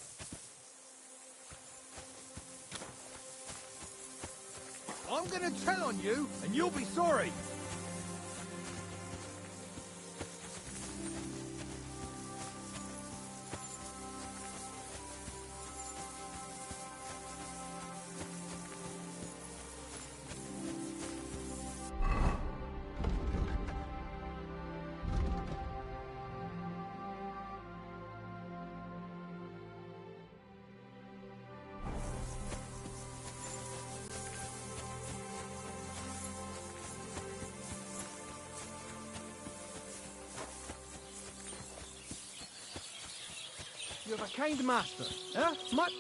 [SPEAKER 6] I'm gonna tell on you, and you'll be sorry. You have a kind master, eh? Much.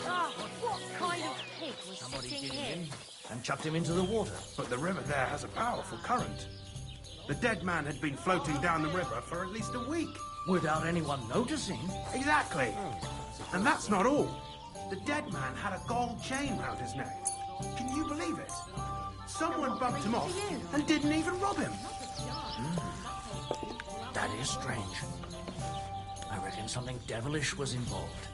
[SPEAKER 2] Ah, what kind of pig was sitting here? And chucked him into the water.
[SPEAKER 15] But the river there has a powerful current. The dead man had been floating down the river for at least a week.
[SPEAKER 2] Without anyone noticing.
[SPEAKER 15] Exactly. And that's not all. The dead man had a gold chain round his neck. Can you believe it? Someone bumped him off and didn't even rob him.
[SPEAKER 2] That is strange. I reckon something devilish was involved.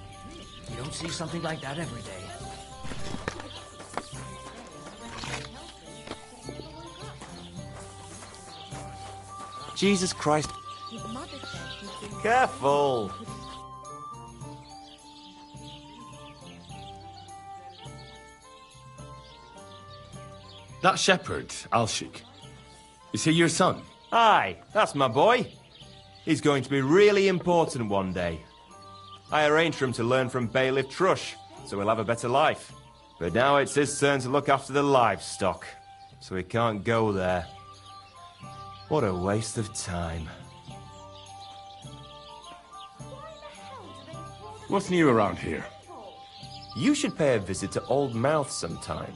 [SPEAKER 2] You don't see something like that every day.
[SPEAKER 3] Jesus Christ. Careful.
[SPEAKER 1] That shepherd, Alshik, is he your son?
[SPEAKER 3] Aye, that's my boy. He's going to be really important one day. I arranged for him to learn from Bailiff Trush, so he'll have a better life. But now it's his turn to look after the livestock, so he can't go there. What a waste of time.
[SPEAKER 1] What's new around here?
[SPEAKER 3] You should pay a visit to Old Mouth sometime.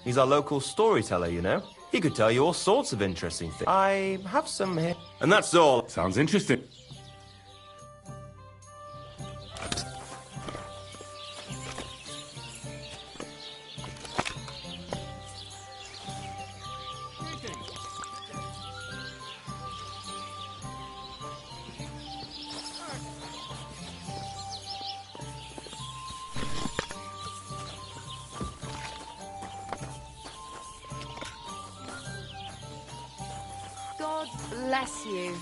[SPEAKER 3] He's our local storyteller, you know. He could tell you all sorts of interesting things. I have some here. And that's all.
[SPEAKER 1] Sounds interesting.
[SPEAKER 8] God bless you.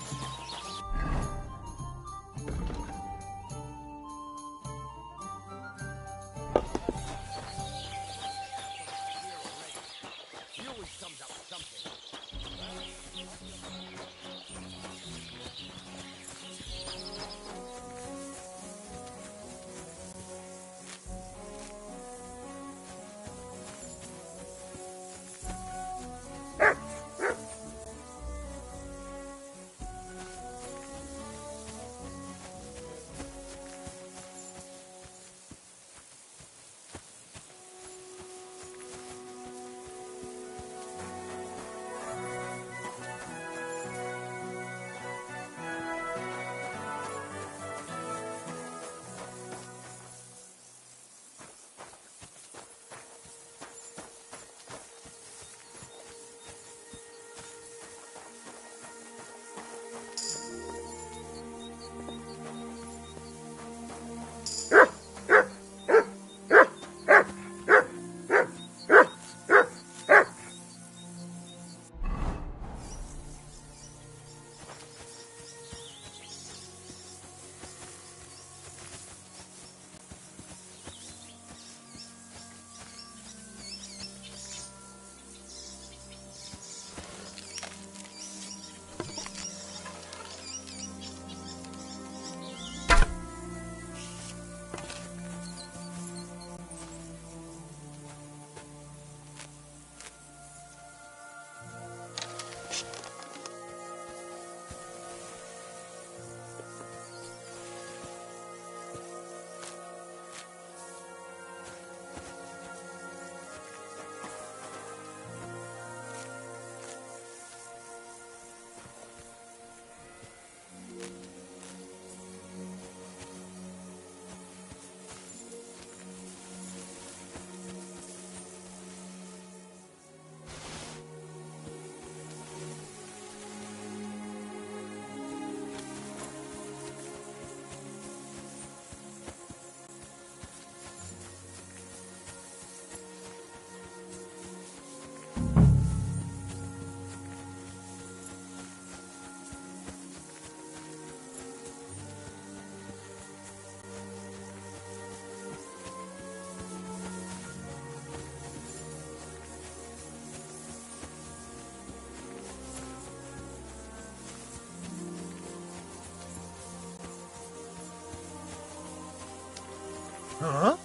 [SPEAKER 18] Huh?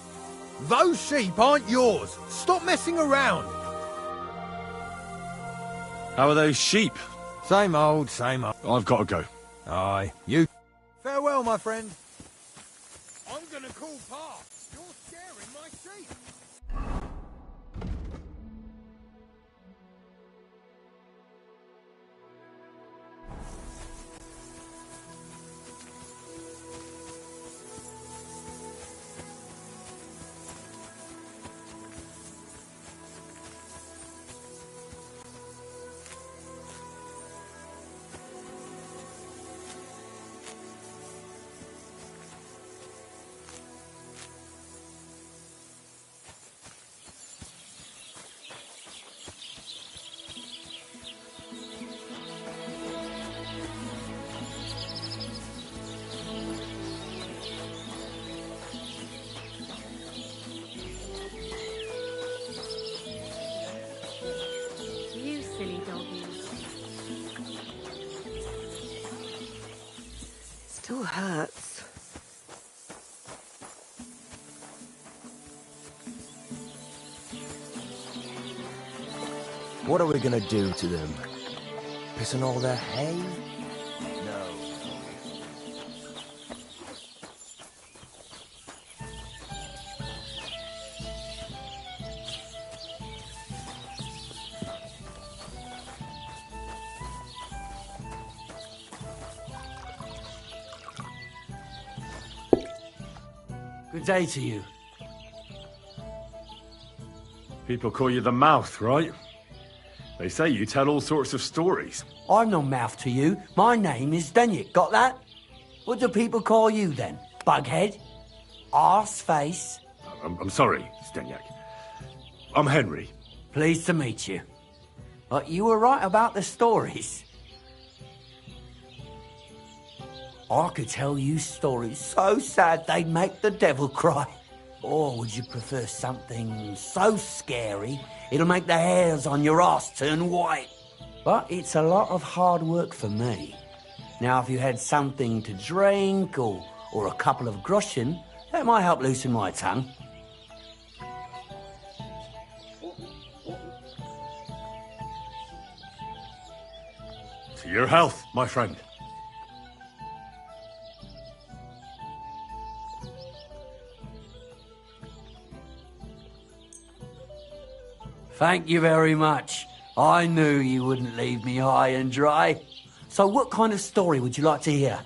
[SPEAKER 18] Those sheep aren't yours. Stop messing around.
[SPEAKER 1] How are those sheep?
[SPEAKER 18] Same old, same old.
[SPEAKER 1] I've got to go.
[SPEAKER 18] Aye, you. Farewell, my friend.
[SPEAKER 15] I'm gonna call Pa. You're scaring my sheep.
[SPEAKER 10] You silly doggies.
[SPEAKER 9] Still hurts.
[SPEAKER 19] What are we gonna do to them? Pissing all their hay? No.
[SPEAKER 2] Good day to you.
[SPEAKER 1] People call you the Mouth, right? They say you tell all sorts of stories.
[SPEAKER 13] I'm no mouth to you. My name is Dunyik. Got that? What do people call you then? Bughead? Arse face?
[SPEAKER 1] I'm sorry, Stenyak. I'm Henry.
[SPEAKER 13] Pleased to meet you. But you were right about the stories. I could tell you stories so sad they'd make the devil cry. Or would you prefer something so scary it'll make the hairs on your ass turn white? But it's a lot of hard work for me. Now, if you had something to drink or a couple of groschen, that might help loosen my tongue.
[SPEAKER 1] To your health, my friend.
[SPEAKER 13] Thank you very much. I knew you wouldn't leave me high and dry. So what kind of story would you like to hear?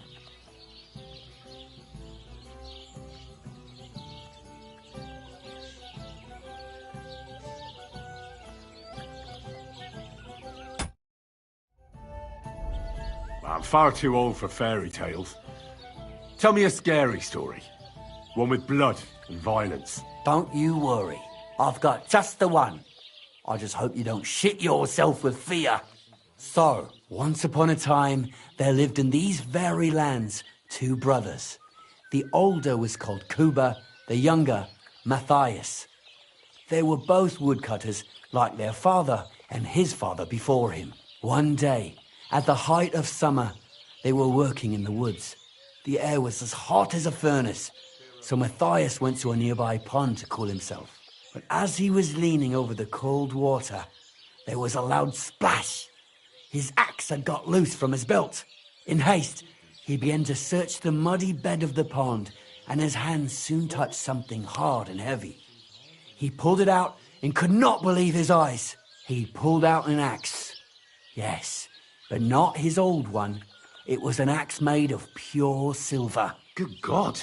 [SPEAKER 1] I'm far too old for fairy tales. Tell me a scary story. One with blood and violence.
[SPEAKER 13] Don't you worry. I've got just the one. I just hope you don't shit yourself with fear. So, once upon a time, there lived in these very lands 2 brothers. The older was called Kuba, the younger, Matthias. They were both woodcutters, like their father and his father before him. One day, at the height of summer, they were working in the woods. The air was as hot as a furnace, so Matthias went to a nearby pond to cool himself. But as he was leaning over the cold water, there was a loud splash. His axe had got loose from his belt. In haste, he began to search the muddy bed of the pond, and his hands soon touched something hard and heavy. He pulled it out and could not believe his eyes. He pulled out an axe. Yes, but not his old one. It was an axe made of pure silver.
[SPEAKER 1] Good God.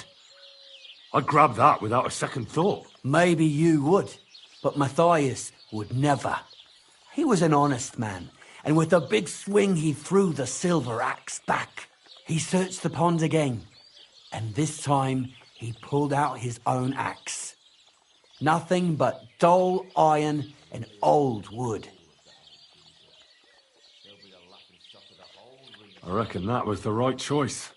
[SPEAKER 1] I'd grab that without a second thought.
[SPEAKER 13] Maybe you would, but Matthias would never. He was an honest man, and with a big swing he threw the silver axe back. He searched the pond again, and this time he pulled out his own axe. Nothing but dull iron and old wood.
[SPEAKER 1] I reckon that was the right choice.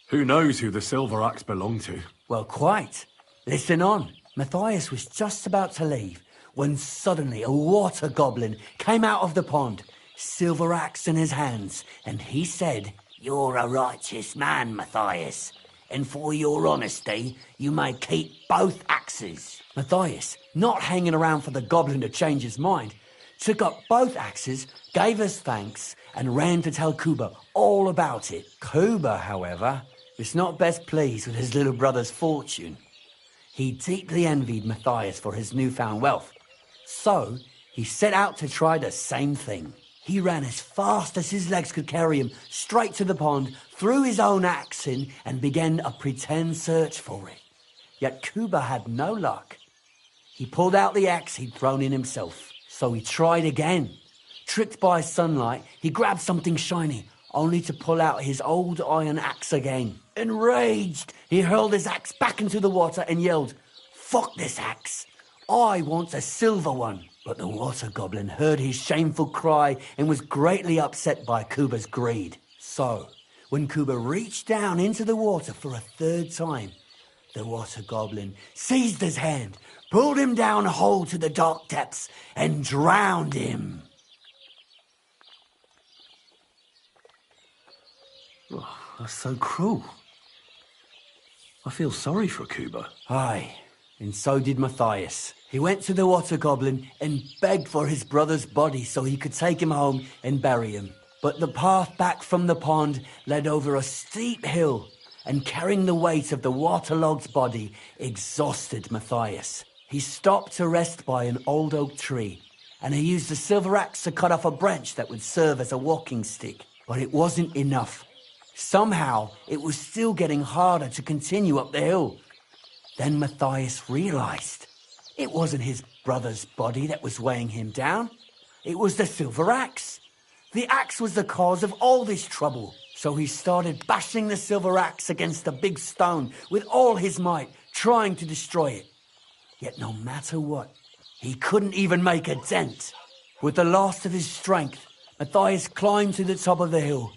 [SPEAKER 1] Who knows who the silver axe belonged to?
[SPEAKER 13] Well, quite. Listen on. Matthias was just about to leave when suddenly a water goblin came out of the pond, silver axe in his hands, and he said, "You're a righteous man, Matthias, and for your honesty, you may keep both axes. Matthias, not hanging around for the goblin to change his mind, took up both axes, gave us thanks, and ran to tell Kuba all about it. Kuba, however, was not best pleased with his little brother's fortune. He deeply envied Matthias for his newfound wealth. So, he set out to try the same thing. He ran as fast as his legs could carry him, straight to the pond, threw his own axe in, and began a pretend search for it. Yet Kuba had no luck. He pulled out the axe he'd thrown in himself, so he tried again. Tricked by sunlight, he grabbed something shiny, only to pull out his old iron axe again. Enraged, he hurled his axe back into the water and yelled, "Fuck this axe! I want a silver one." But the water goblin heard his shameful cry and was greatly upset by Kuba's greed. So, when Kuba reached down into the water for a third time, the water goblin seized his hand, pulled him down a hole to the dark depths, and drowned him.
[SPEAKER 1] Oh, that's so cruel. I feel sorry for Kuba.
[SPEAKER 13] Aye, and so did Matthias. He went to the water goblin and begged for his brother's body so he could take him home and bury him. But the path back from the pond led over a steep hill, and carrying the weight of the waterlogged body exhausted Matthias. He stopped to rest by an old oak tree, and he used a silver axe to cut off a branch that would serve as a walking stick. But it wasn't enough. Somehow, it was still getting harder to continue up the hill. Then Matthias realized it wasn't his brother's body that was weighing him down. It was the silver axe. The axe was the cause of all this trouble. So he started bashing the silver axe against a big stone with all his might, trying to destroy it. Yet no matter what, he couldn't even make a dent. With the last of his strength, Matthias climbed to the top of the hill.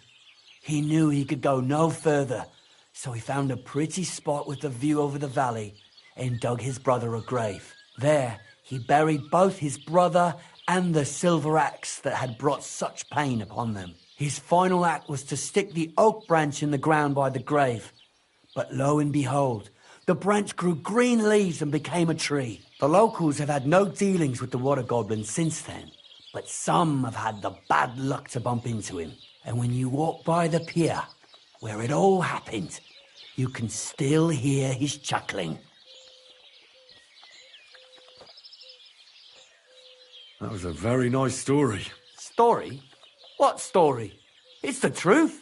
[SPEAKER 13] He knew he could go no further, so he found a pretty spot with a view over the valley and dug his brother a grave. There, he buried both his brother and the silver axe that had brought such pain upon them. His final act was to stick the oak branch in the ground by the grave. But lo and behold, the branch grew green leaves and became a tree. The locals have had no dealings with the water goblin since then, but some have had the bad luck to bump into him. And when you walk by the pier, where it all happened, you can still hear his chuckling.
[SPEAKER 1] That was a very nice story.
[SPEAKER 13] Story? What story? It's the truth.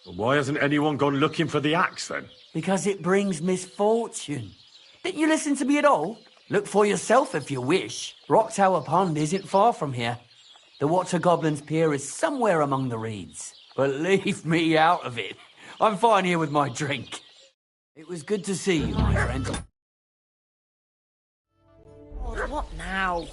[SPEAKER 1] Why hasn't anyone gone looking for the axe, then?
[SPEAKER 13] Because it brings misfortune. Didn't you listen to me at all? Look for yourself if you wish. Rock Tower Pond isn't far from here. The Water Goblin's Pier is somewhere among the reeds. But leave me out of it. I'm fine here with my drink. It was good to see you, my friend.
[SPEAKER 9] Oh, what now?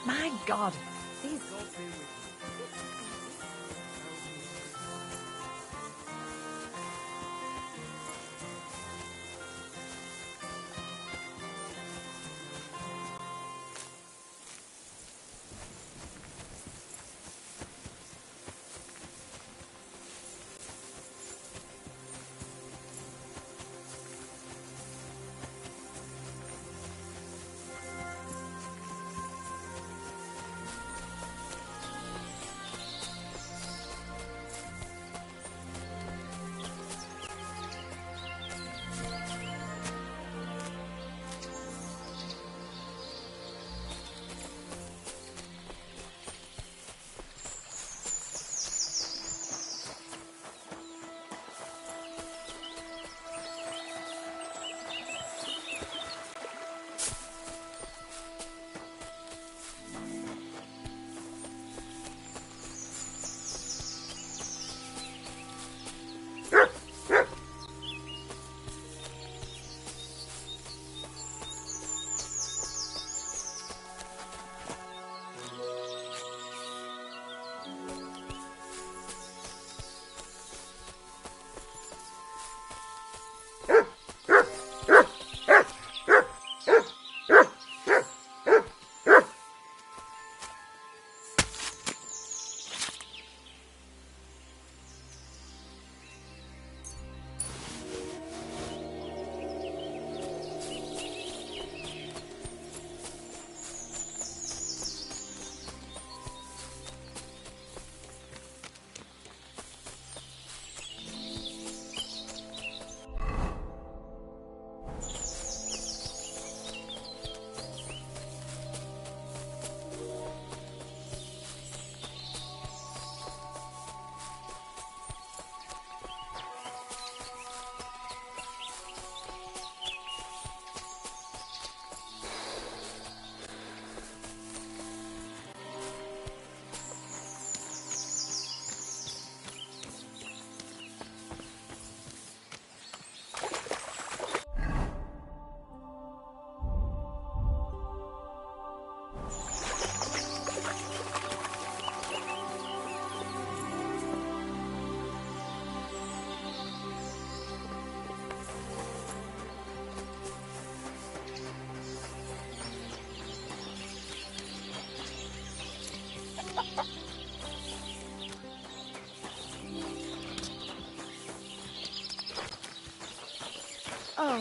[SPEAKER 9] My God, these...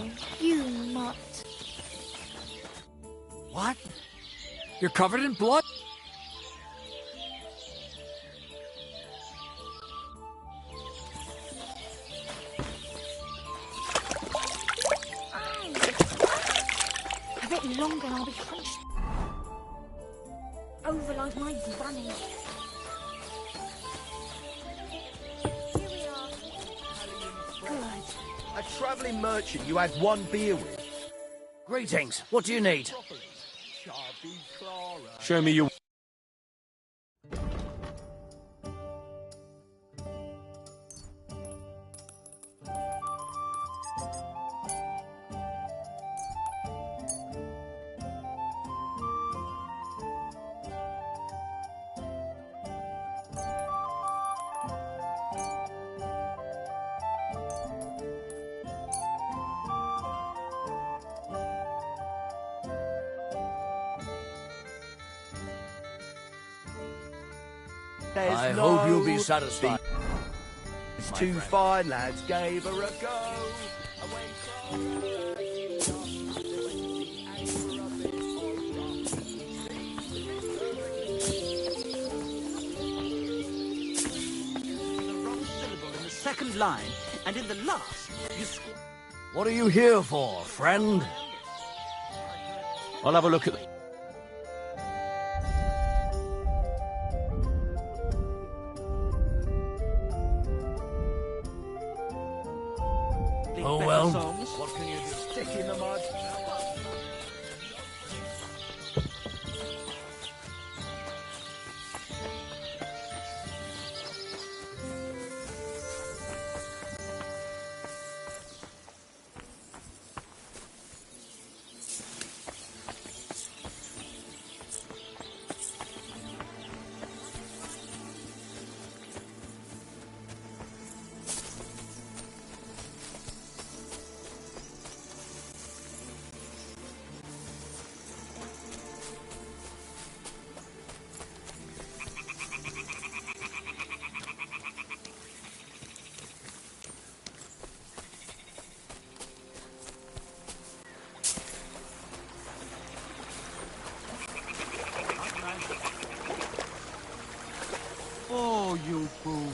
[SPEAKER 17] Oh, you mutt.
[SPEAKER 16] What? You're covered in blood?
[SPEAKER 17] A bit longer and I'll be crunched. Over like my granny.
[SPEAKER 19] Good. A travelling merchant you had one beer with.
[SPEAKER 2] Greetings. What do you need?
[SPEAKER 1] Show me your...
[SPEAKER 2] I hope you'll be satisfied.
[SPEAKER 19] These two fine lads gave her a go.
[SPEAKER 2] Second line, and in the last, you... What are you here for, friend?
[SPEAKER 1] I'll have a look at...
[SPEAKER 2] Oh, well.
[SPEAKER 19] What can you do? Stick in the mud.
[SPEAKER 15] Oh, you fool.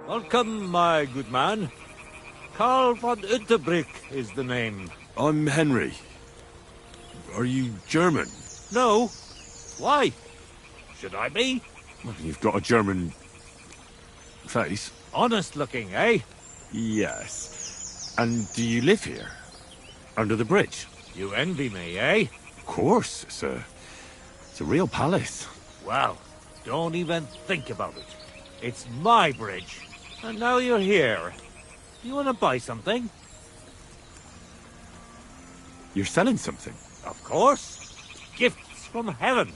[SPEAKER 2] Welcome, my good man. Karl von Unterbrick is the name.
[SPEAKER 1] I'm Henry. Are you German?
[SPEAKER 2] No. Why? Should I be?
[SPEAKER 1] Well, you've got a German... face.
[SPEAKER 2] Honest looking, eh?
[SPEAKER 1] Yes. And do you live here? Under the bridge?
[SPEAKER 2] You envy me, eh?
[SPEAKER 1] Of course. It's a real palace.
[SPEAKER 2] Well, don't even think about it. It's my bridge. And now you're here. You want to buy something?
[SPEAKER 1] You're selling something?
[SPEAKER 2] Of course. Gifts from heaven.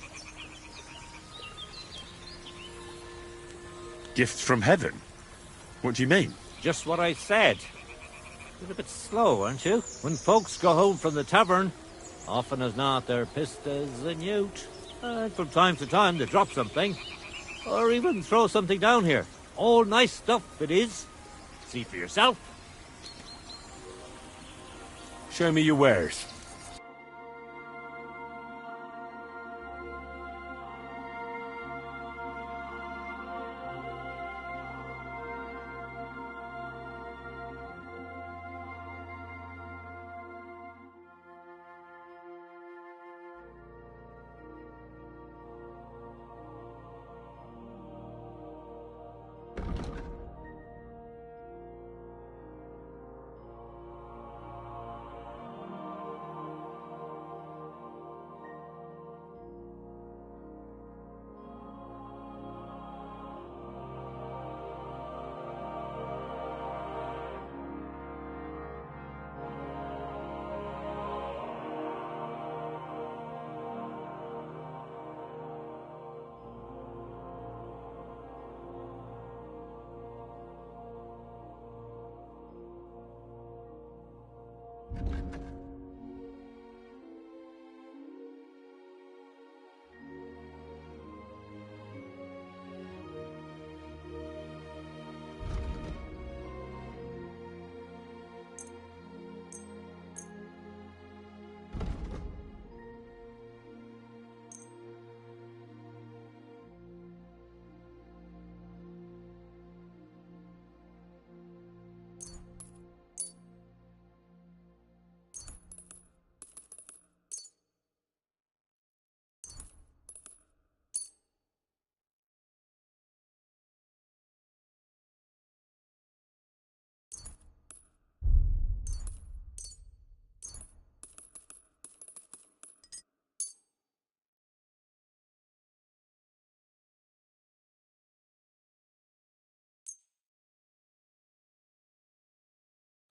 [SPEAKER 1] Gifts from heaven? What do you mean?
[SPEAKER 2] Just what I said. You're a bit slow, aren't you? When folks go home from the tavern, often as not they're pissed as a newt. And from time to time they drop something. Or even throw something down here. All nice stuff it is. See for yourself.
[SPEAKER 1] Show me your wares.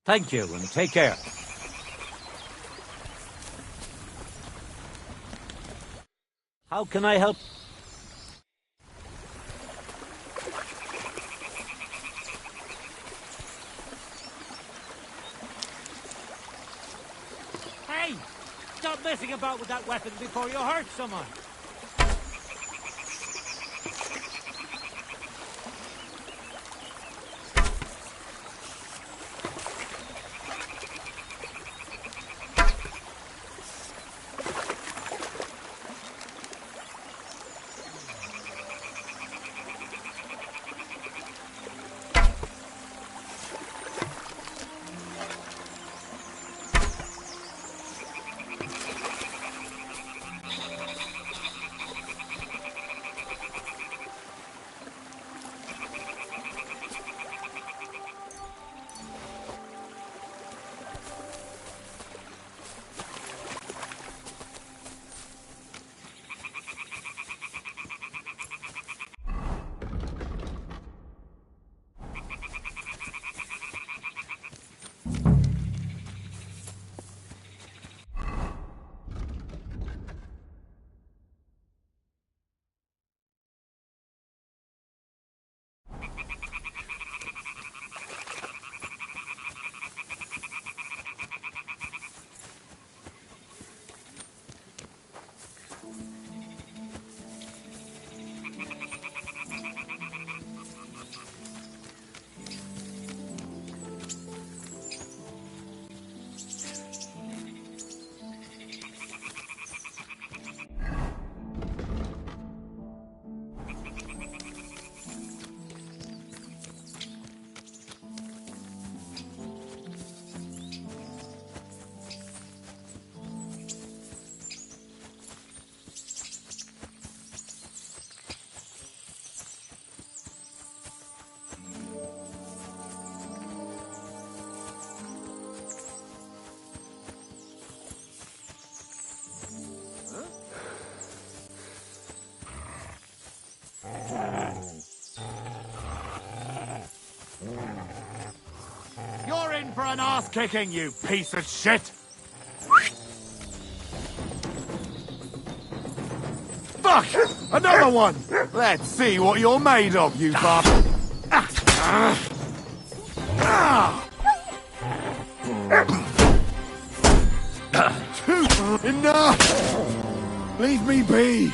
[SPEAKER 2] Thank you, and take care. How can I help? Hey! Stop messing about with that weapon before you hurt someone!
[SPEAKER 7] You're in for an ass-kicking, you piece of shit! Fuck! Another one! Let's see what you're made of, you bastard! Enough! Leave me be!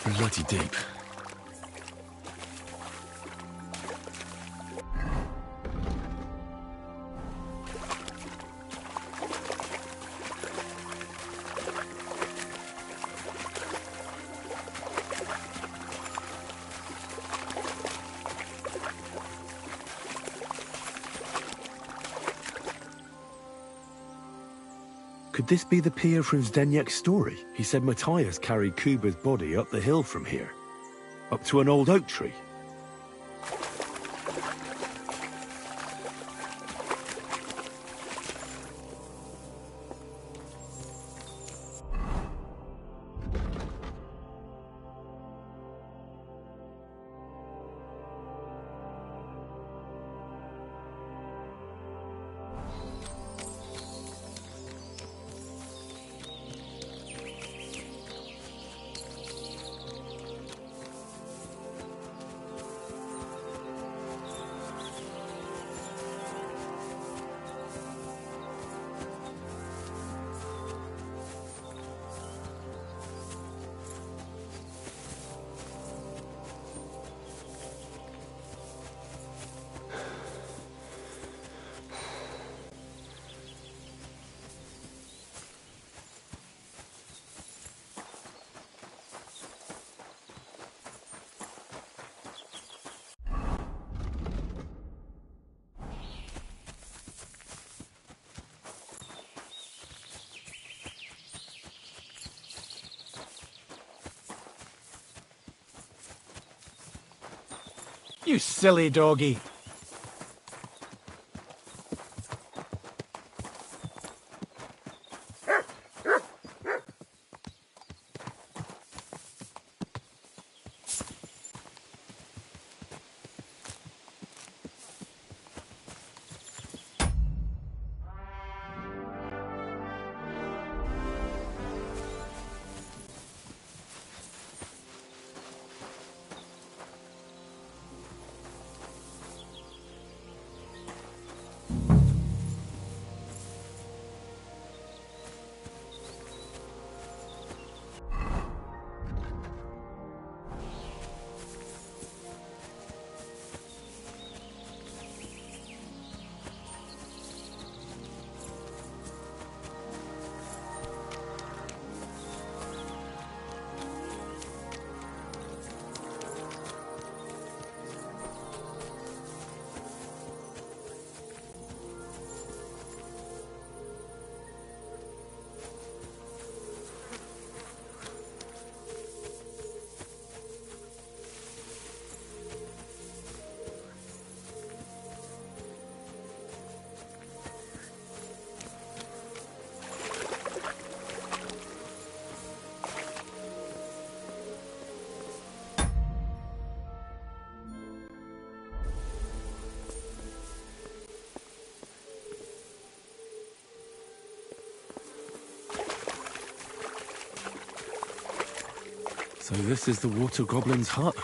[SPEAKER 1] Bloody deep. Could this be the pier from Zdeněk's story? He said Matthias carried Kuba's body up the hill from here, up to an old oak tree.
[SPEAKER 14] You silly doggy.
[SPEAKER 1] So this is the water goblin's hut.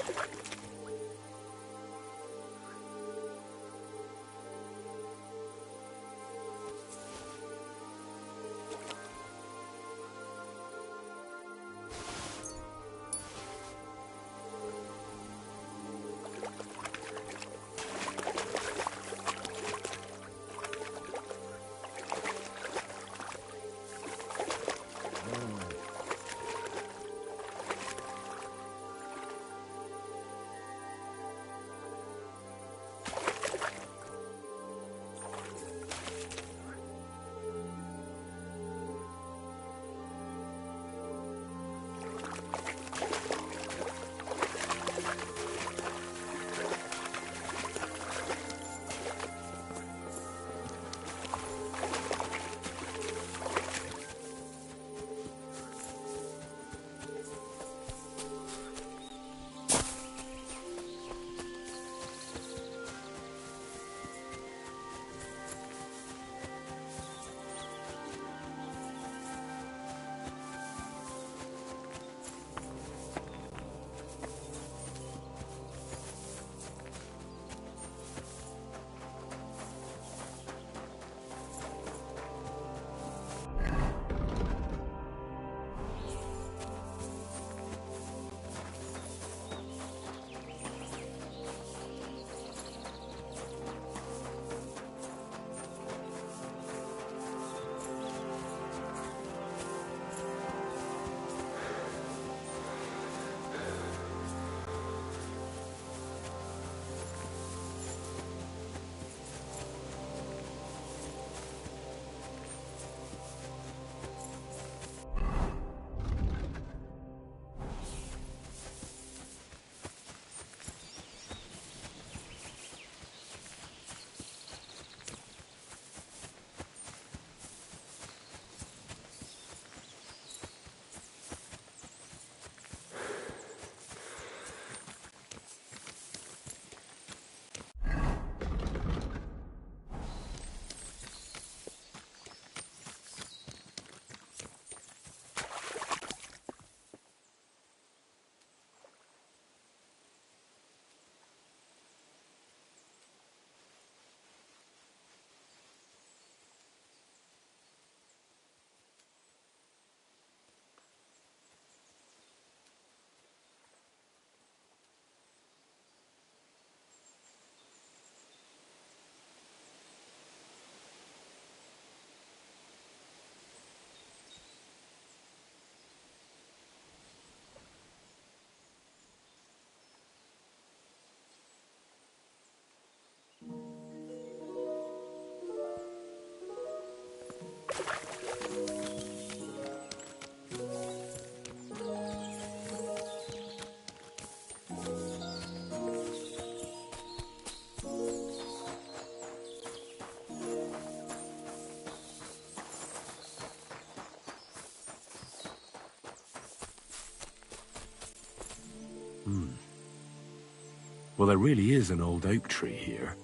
[SPEAKER 1] Well, there really is an old oak tree here.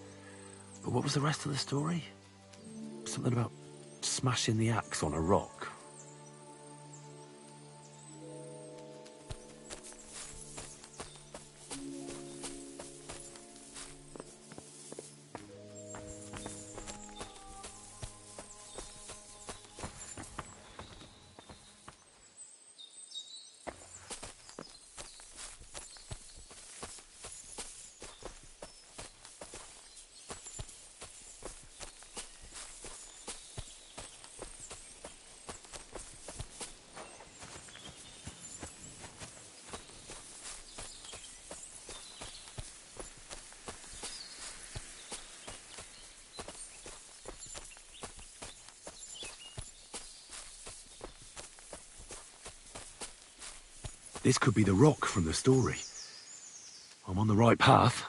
[SPEAKER 1] But what was the rest of the story? Something about smashing the axe on a rock. This could be the rock from the story. I'm on the right path.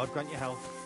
[SPEAKER 19] God grant you health.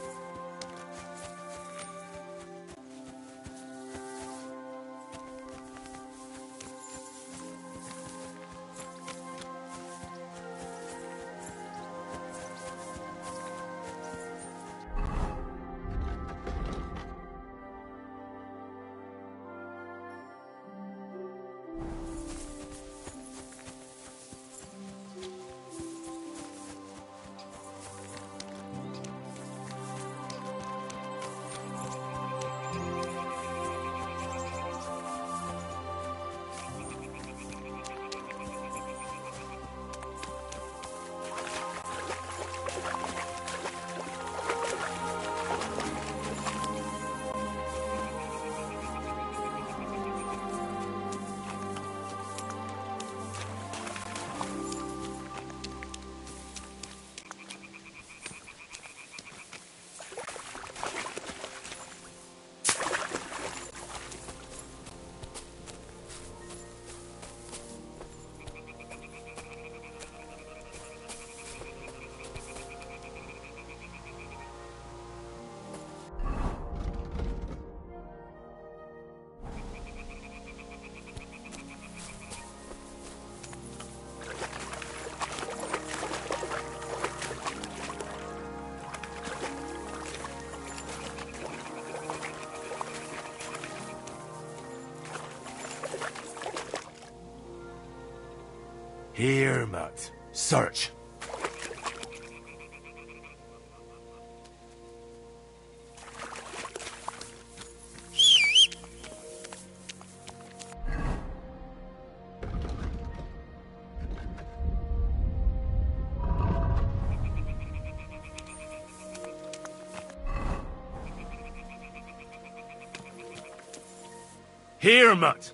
[SPEAKER 1] Here, Mutt. Search. Here, Mutt.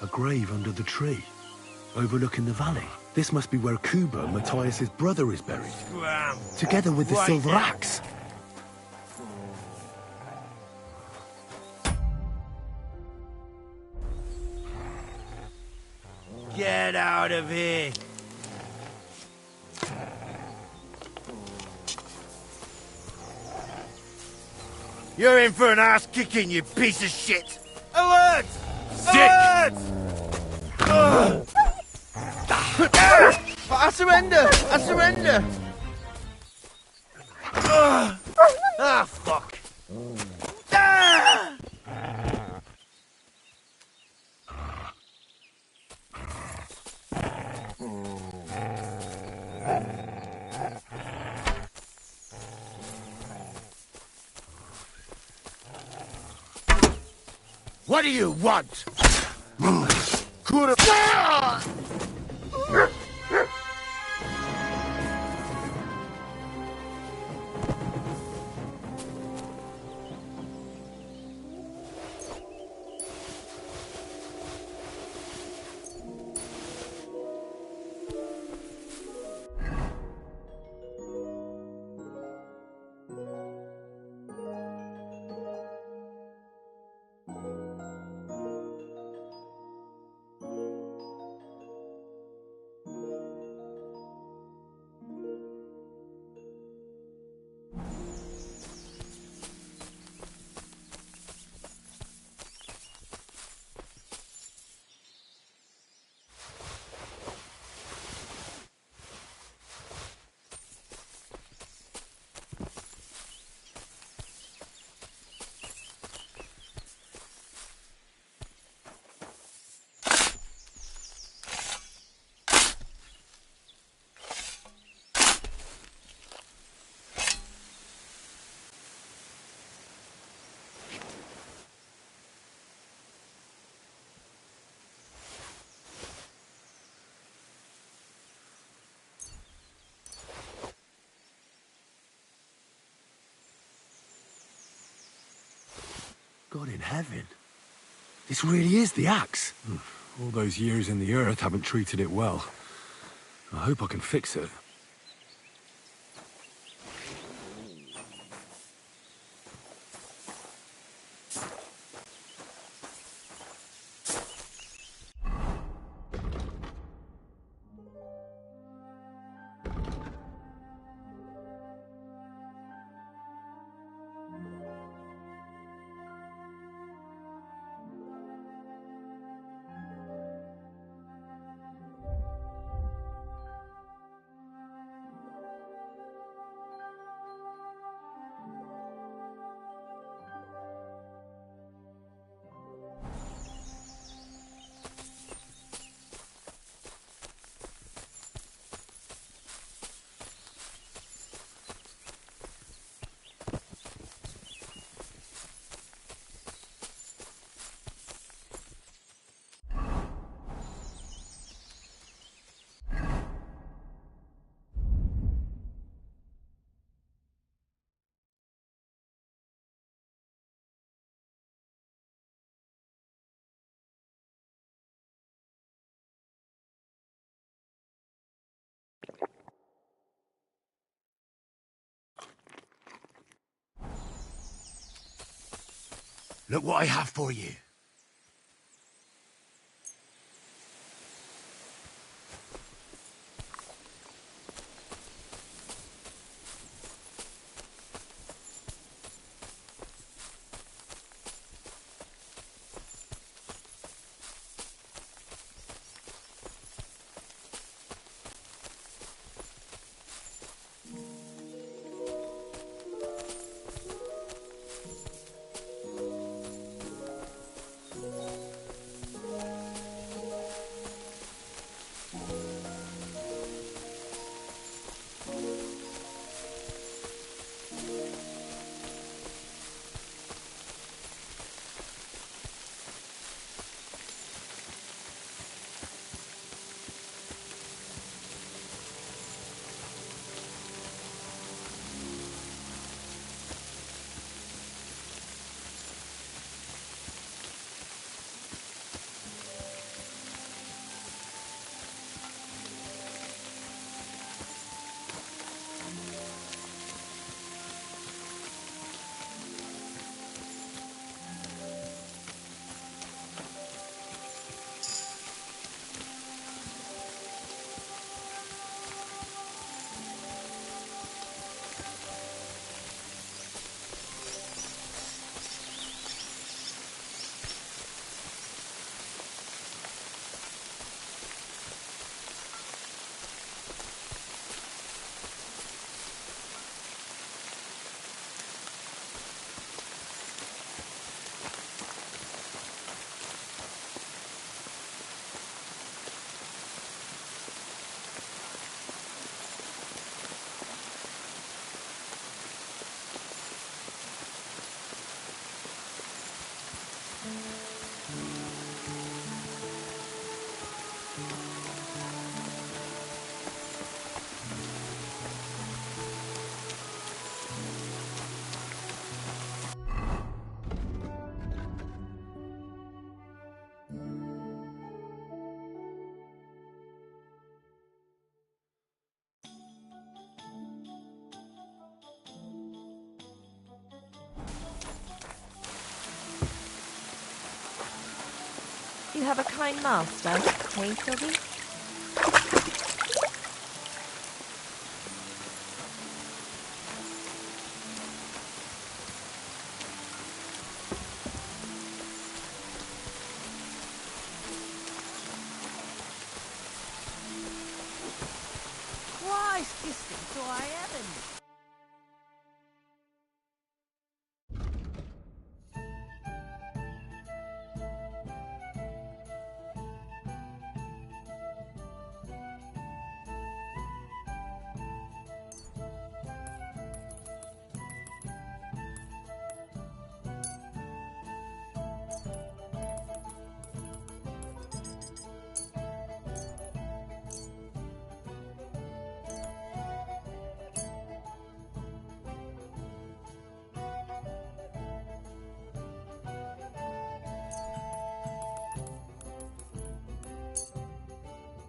[SPEAKER 1] A grave under the tree, overlooking the valley. This must be where Kuba, Matthias's brother, is buried. Together with the
[SPEAKER 7] Right
[SPEAKER 1] silver
[SPEAKER 7] now.
[SPEAKER 1] axe.
[SPEAKER 6] Get out of here! You're in for an ass kicking, you piece of shit! Alert! Alert! I surrender! I surrender! Ah, fuck! Ah! What do you want?
[SPEAKER 1] God in heaven. This really is the axe. All those years in the earth haven't treated it well. I hope I can fix it. Look what I have for you.
[SPEAKER 9] You have a kind master, hey, Sylvie?
[SPEAKER 6] Christ, this thing's to high heaven.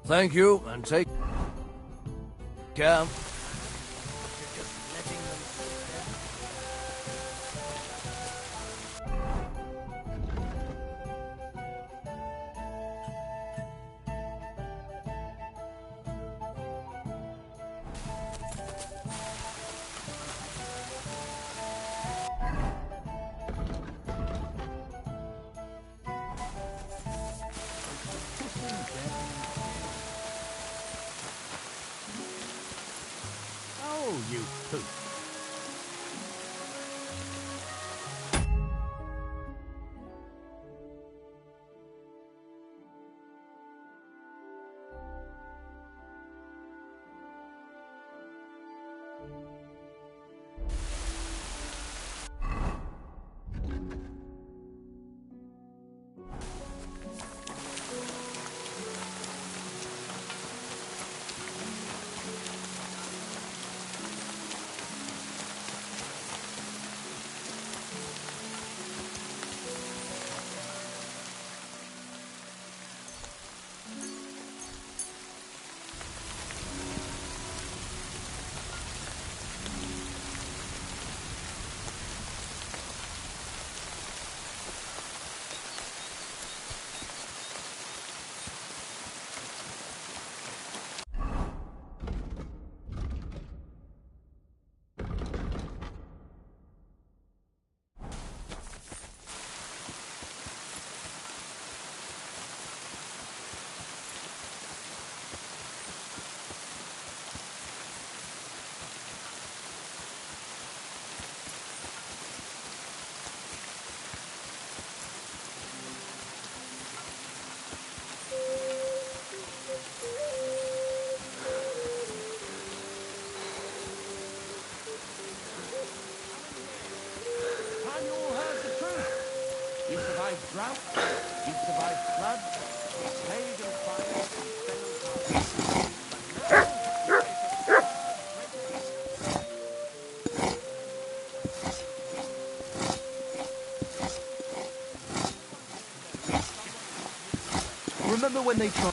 [SPEAKER 19] Thank you, and take care.
[SPEAKER 14] Oh, you poop.
[SPEAKER 6] Time you all heard the truth. You survived drought, you survived flood, plague and fire, and failed harvest. But now you face a far greater...
[SPEAKER 19] Remember when they tried...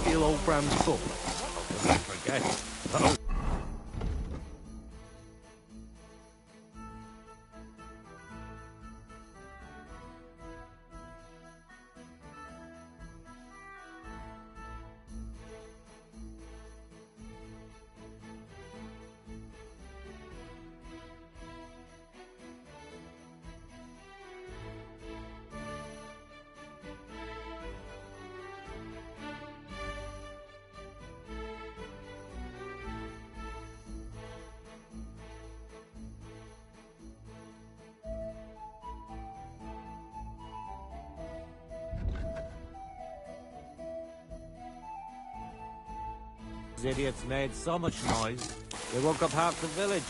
[SPEAKER 19] Steal old Bram's book. Don't forget. Uh-oh.
[SPEAKER 2] Those idiots made so much noise, they woke up half the village.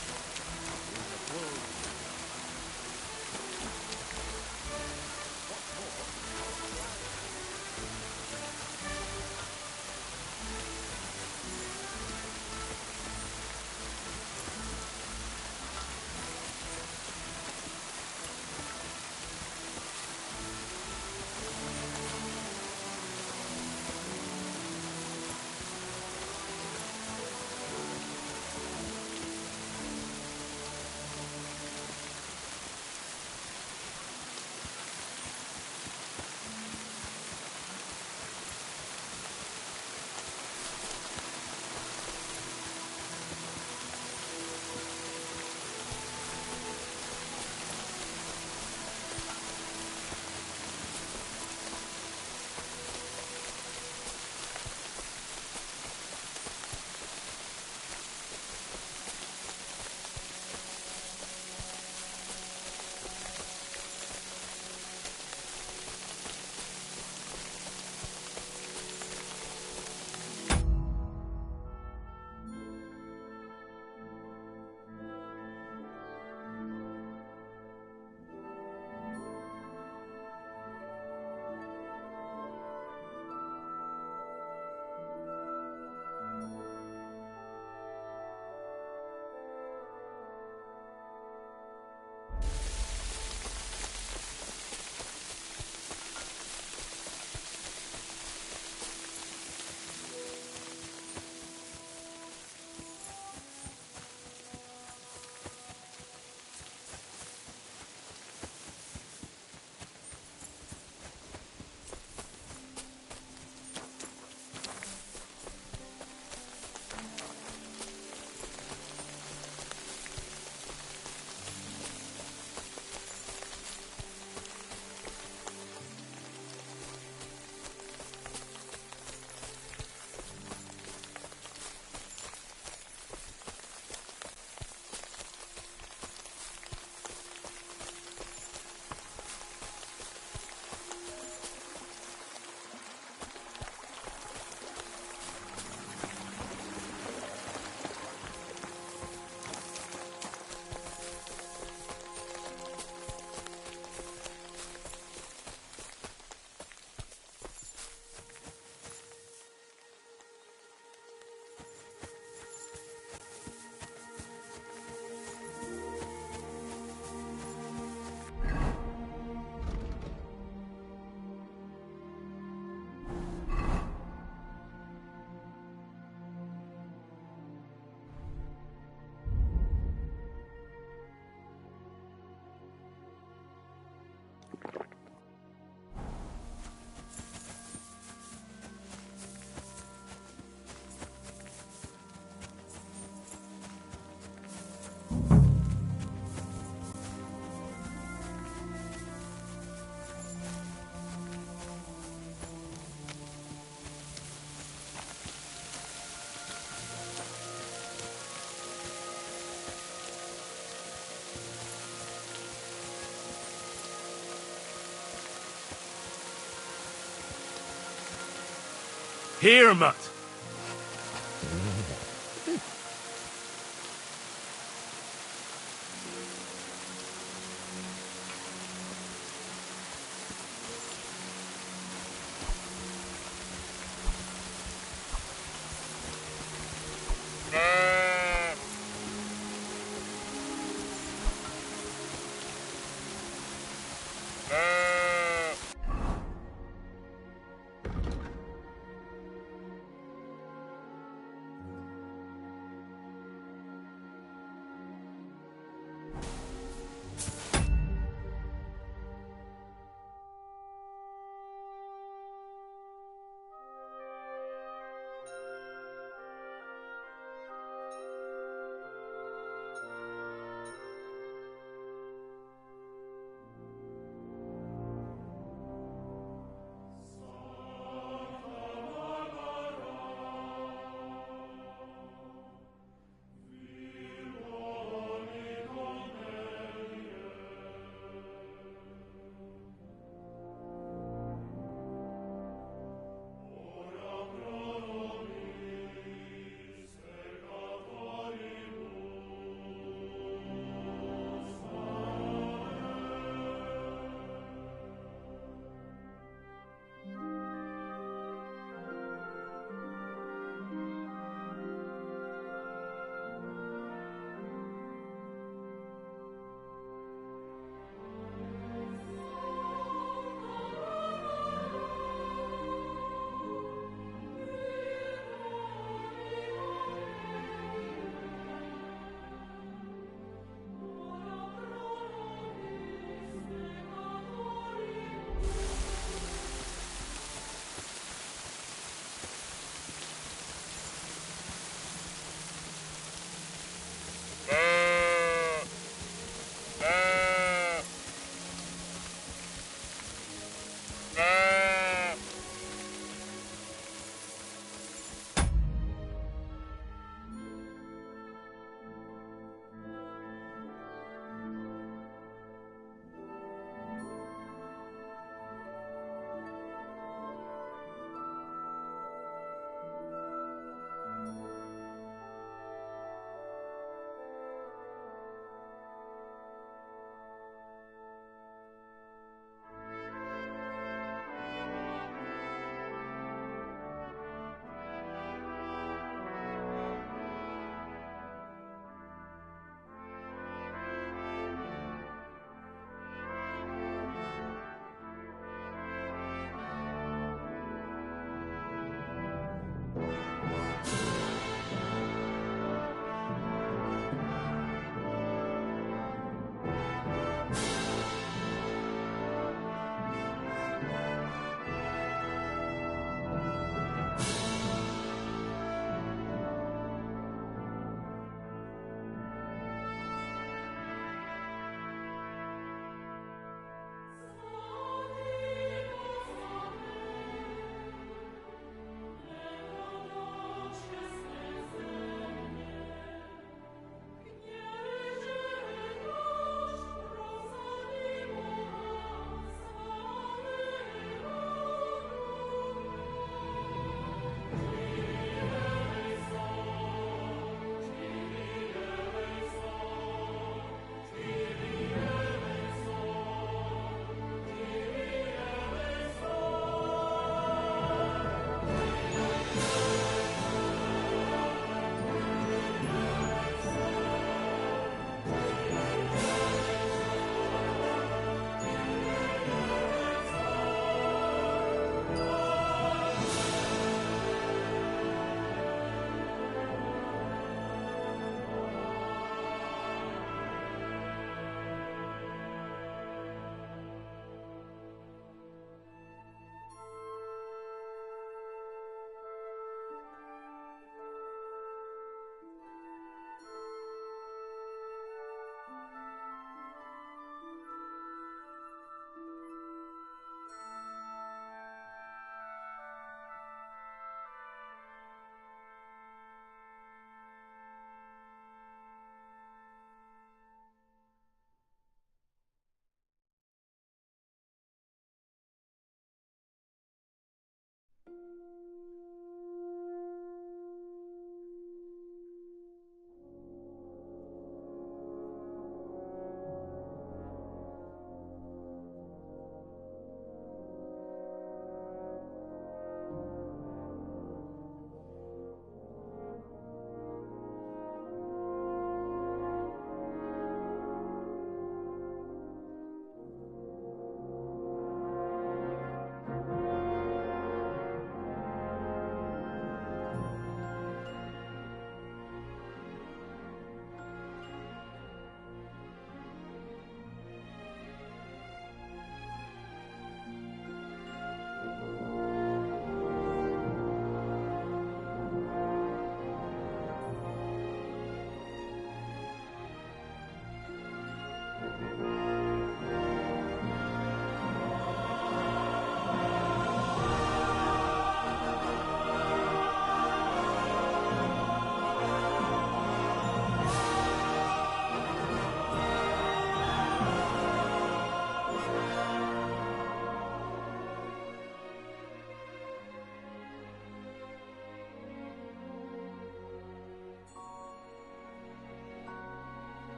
[SPEAKER 11] Here, mutt.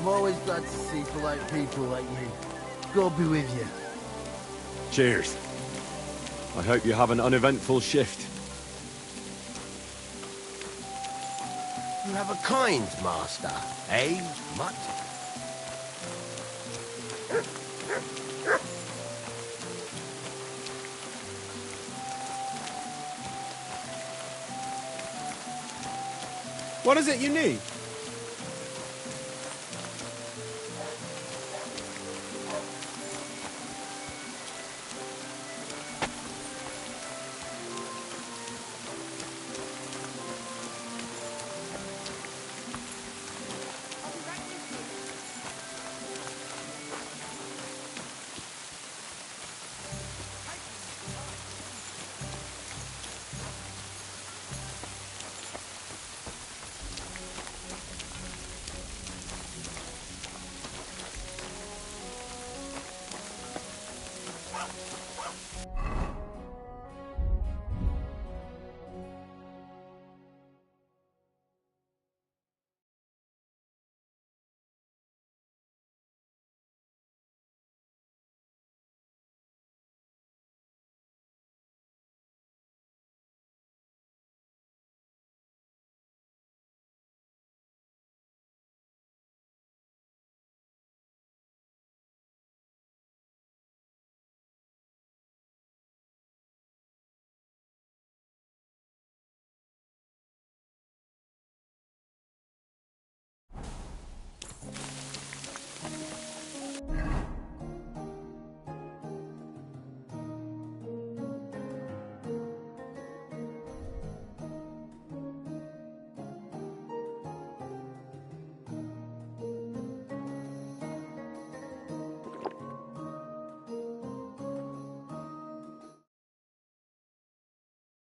[SPEAKER 20] I'm always glad to see polite people like you. God be with you.
[SPEAKER 1] Cheers. I hope you have an uneventful shift.
[SPEAKER 5] You have a kind master, eh, Mutt?
[SPEAKER 3] What is it you need?